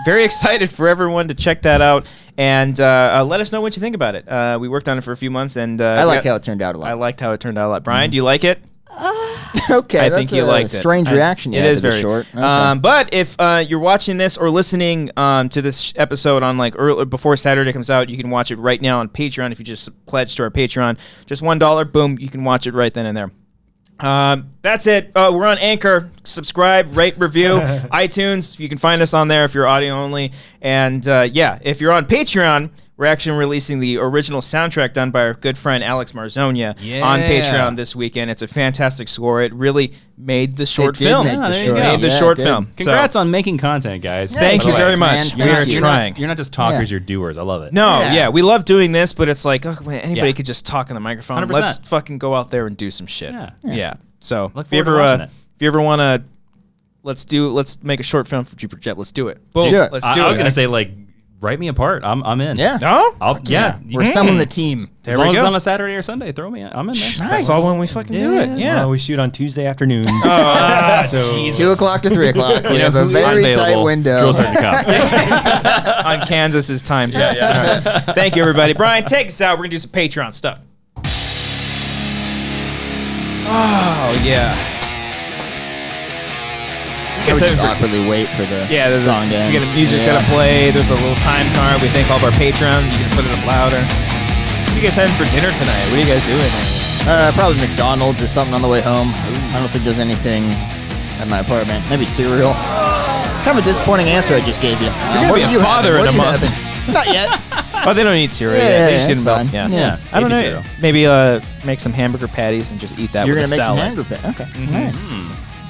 Speaker 1: Very excited for everyone to check that out. And let us know what you think about it. We worked on it for a few months. And
Speaker 2: I like how it turned out a lot.
Speaker 1: I liked how it turned out a lot. Brian, do you like it?
Speaker 2: Okay,
Speaker 1: I
Speaker 2: that's
Speaker 1: think you liked it.
Speaker 2: Strange reaction.
Speaker 1: It is very
Speaker 2: short. Okay.
Speaker 1: But if you're watching this or listening to this episode on like early, before Saturday comes out, you can watch it right now on Patreon. If you just pledge to our Patreon, just $1, boom, you can watch it right then and there. That's it. We're on Anchor. Subscribe, rate, review, iTunes. You can find us on there if you're audio only. And yeah, if you're on Patreon, we're actually releasing the original soundtrack done by our good friend Alex Marzonia on Patreon this weekend. It's a fantastic score. It really made the short film.
Speaker 2: Made
Speaker 1: the short film.
Speaker 3: Congrats on making content, guys.
Speaker 2: Yeah,
Speaker 1: Thank you
Speaker 2: congrats,
Speaker 1: very much.
Speaker 2: man.
Speaker 1: We are
Speaker 2: Thank you.
Speaker 1: trying.
Speaker 3: You're not just talkers, you're doers. I love it.
Speaker 1: No,
Speaker 2: Yeah.
Speaker 1: we love doing this, but it's like, oh, man, anybody
Speaker 3: Yeah.
Speaker 1: could just talk in the microphone.
Speaker 3: 100%.
Speaker 1: Let's fucking go out there and do some shit.
Speaker 3: Yeah.
Speaker 1: So
Speaker 3: Look
Speaker 1: if you
Speaker 3: forward to watching it.
Speaker 1: want to, let's make a short film for Jupiter Jet. Let's do it. Boom.
Speaker 2: Do it.
Speaker 1: Let's do
Speaker 3: I
Speaker 1: it.
Speaker 3: was gonna say like, write me apart. I'm in.
Speaker 2: Yeah.
Speaker 1: No?
Speaker 3: Yeah.
Speaker 2: We're selling the team.
Speaker 3: As
Speaker 1: There
Speaker 3: long
Speaker 1: we
Speaker 3: as it's
Speaker 1: go.
Speaker 3: on a Saturday or Sunday, throw me. I'm in there.
Speaker 1: That's all when we fucking do it. Yeah.
Speaker 4: Well, we shoot on Tuesday afternoons. So
Speaker 2: 2 o'clock to 3 o'clock. We have a very tight
Speaker 3: Unavailable.
Speaker 2: window.
Speaker 3: Drill sergeant cop.
Speaker 1: On Kansas's time zone. Yeah. Thank you, everybody. Brian, take us out. We're going to do some Patreon stuff. Oh, yeah.
Speaker 2: I would just awkwardly wait for the
Speaker 1: Yeah, there's
Speaker 2: song to end.
Speaker 1: music's gonna play. There's a little time card. We thank all of our patrons. You can put it up louder. What are you guys having for dinner tonight? What are you guys doing?
Speaker 2: Probably McDonald's or something on the way home. I don't think there's anything at my apartment. Maybe cereal. Kind of a disappointing answer I just gave you.
Speaker 1: gonna
Speaker 2: What
Speaker 1: be
Speaker 2: do
Speaker 1: a
Speaker 2: you
Speaker 1: father
Speaker 2: have?
Speaker 1: in
Speaker 2: What
Speaker 1: a
Speaker 2: do you
Speaker 1: month.
Speaker 2: have? Not yet.
Speaker 1: Oh, they don't eat cereal.
Speaker 2: Yeah,
Speaker 1: they just
Speaker 2: it's
Speaker 1: get milk.
Speaker 2: fine.
Speaker 1: Yeah.
Speaker 2: Yeah.
Speaker 1: I don't know.
Speaker 3: Baby cereal.
Speaker 1: Maybe make some hamburger patties and just eat that
Speaker 2: You're
Speaker 1: with
Speaker 2: gonna
Speaker 1: a
Speaker 2: make
Speaker 1: salad.
Speaker 2: some hamburger. Okay, nice.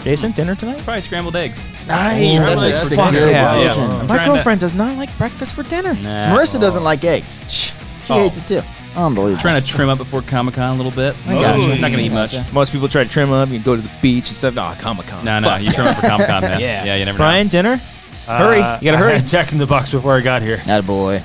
Speaker 1: Jason, dinner tonight?
Speaker 3: Probably scrambled eggs.
Speaker 1: Nice.
Speaker 2: That's a
Speaker 1: Fuck
Speaker 2: good
Speaker 1: yeah.
Speaker 2: decision.
Speaker 1: My
Speaker 3: Trying to-
Speaker 1: girlfriend does not like breakfast for dinner.
Speaker 3: Nah.
Speaker 2: Marissa doesn't like eggs. She hates it too. Unbelievable.
Speaker 3: Trying to trim up before Comic-Con a little bit.
Speaker 2: I got you.
Speaker 3: Not gonna eat much.
Speaker 2: Gotcha.
Speaker 1: Most people try to trim up. You go to the beach and stuff. No, Comic-Con.
Speaker 3: No,
Speaker 1: Fuck.
Speaker 3: you trim up for Comic-Con, man.
Speaker 1: Yeah.
Speaker 3: You never know.
Speaker 1: Brian, dinner? Hurry. You gotta
Speaker 4: I
Speaker 1: hurry.
Speaker 4: had Jack in the Box before I got here.
Speaker 2: Attaboy.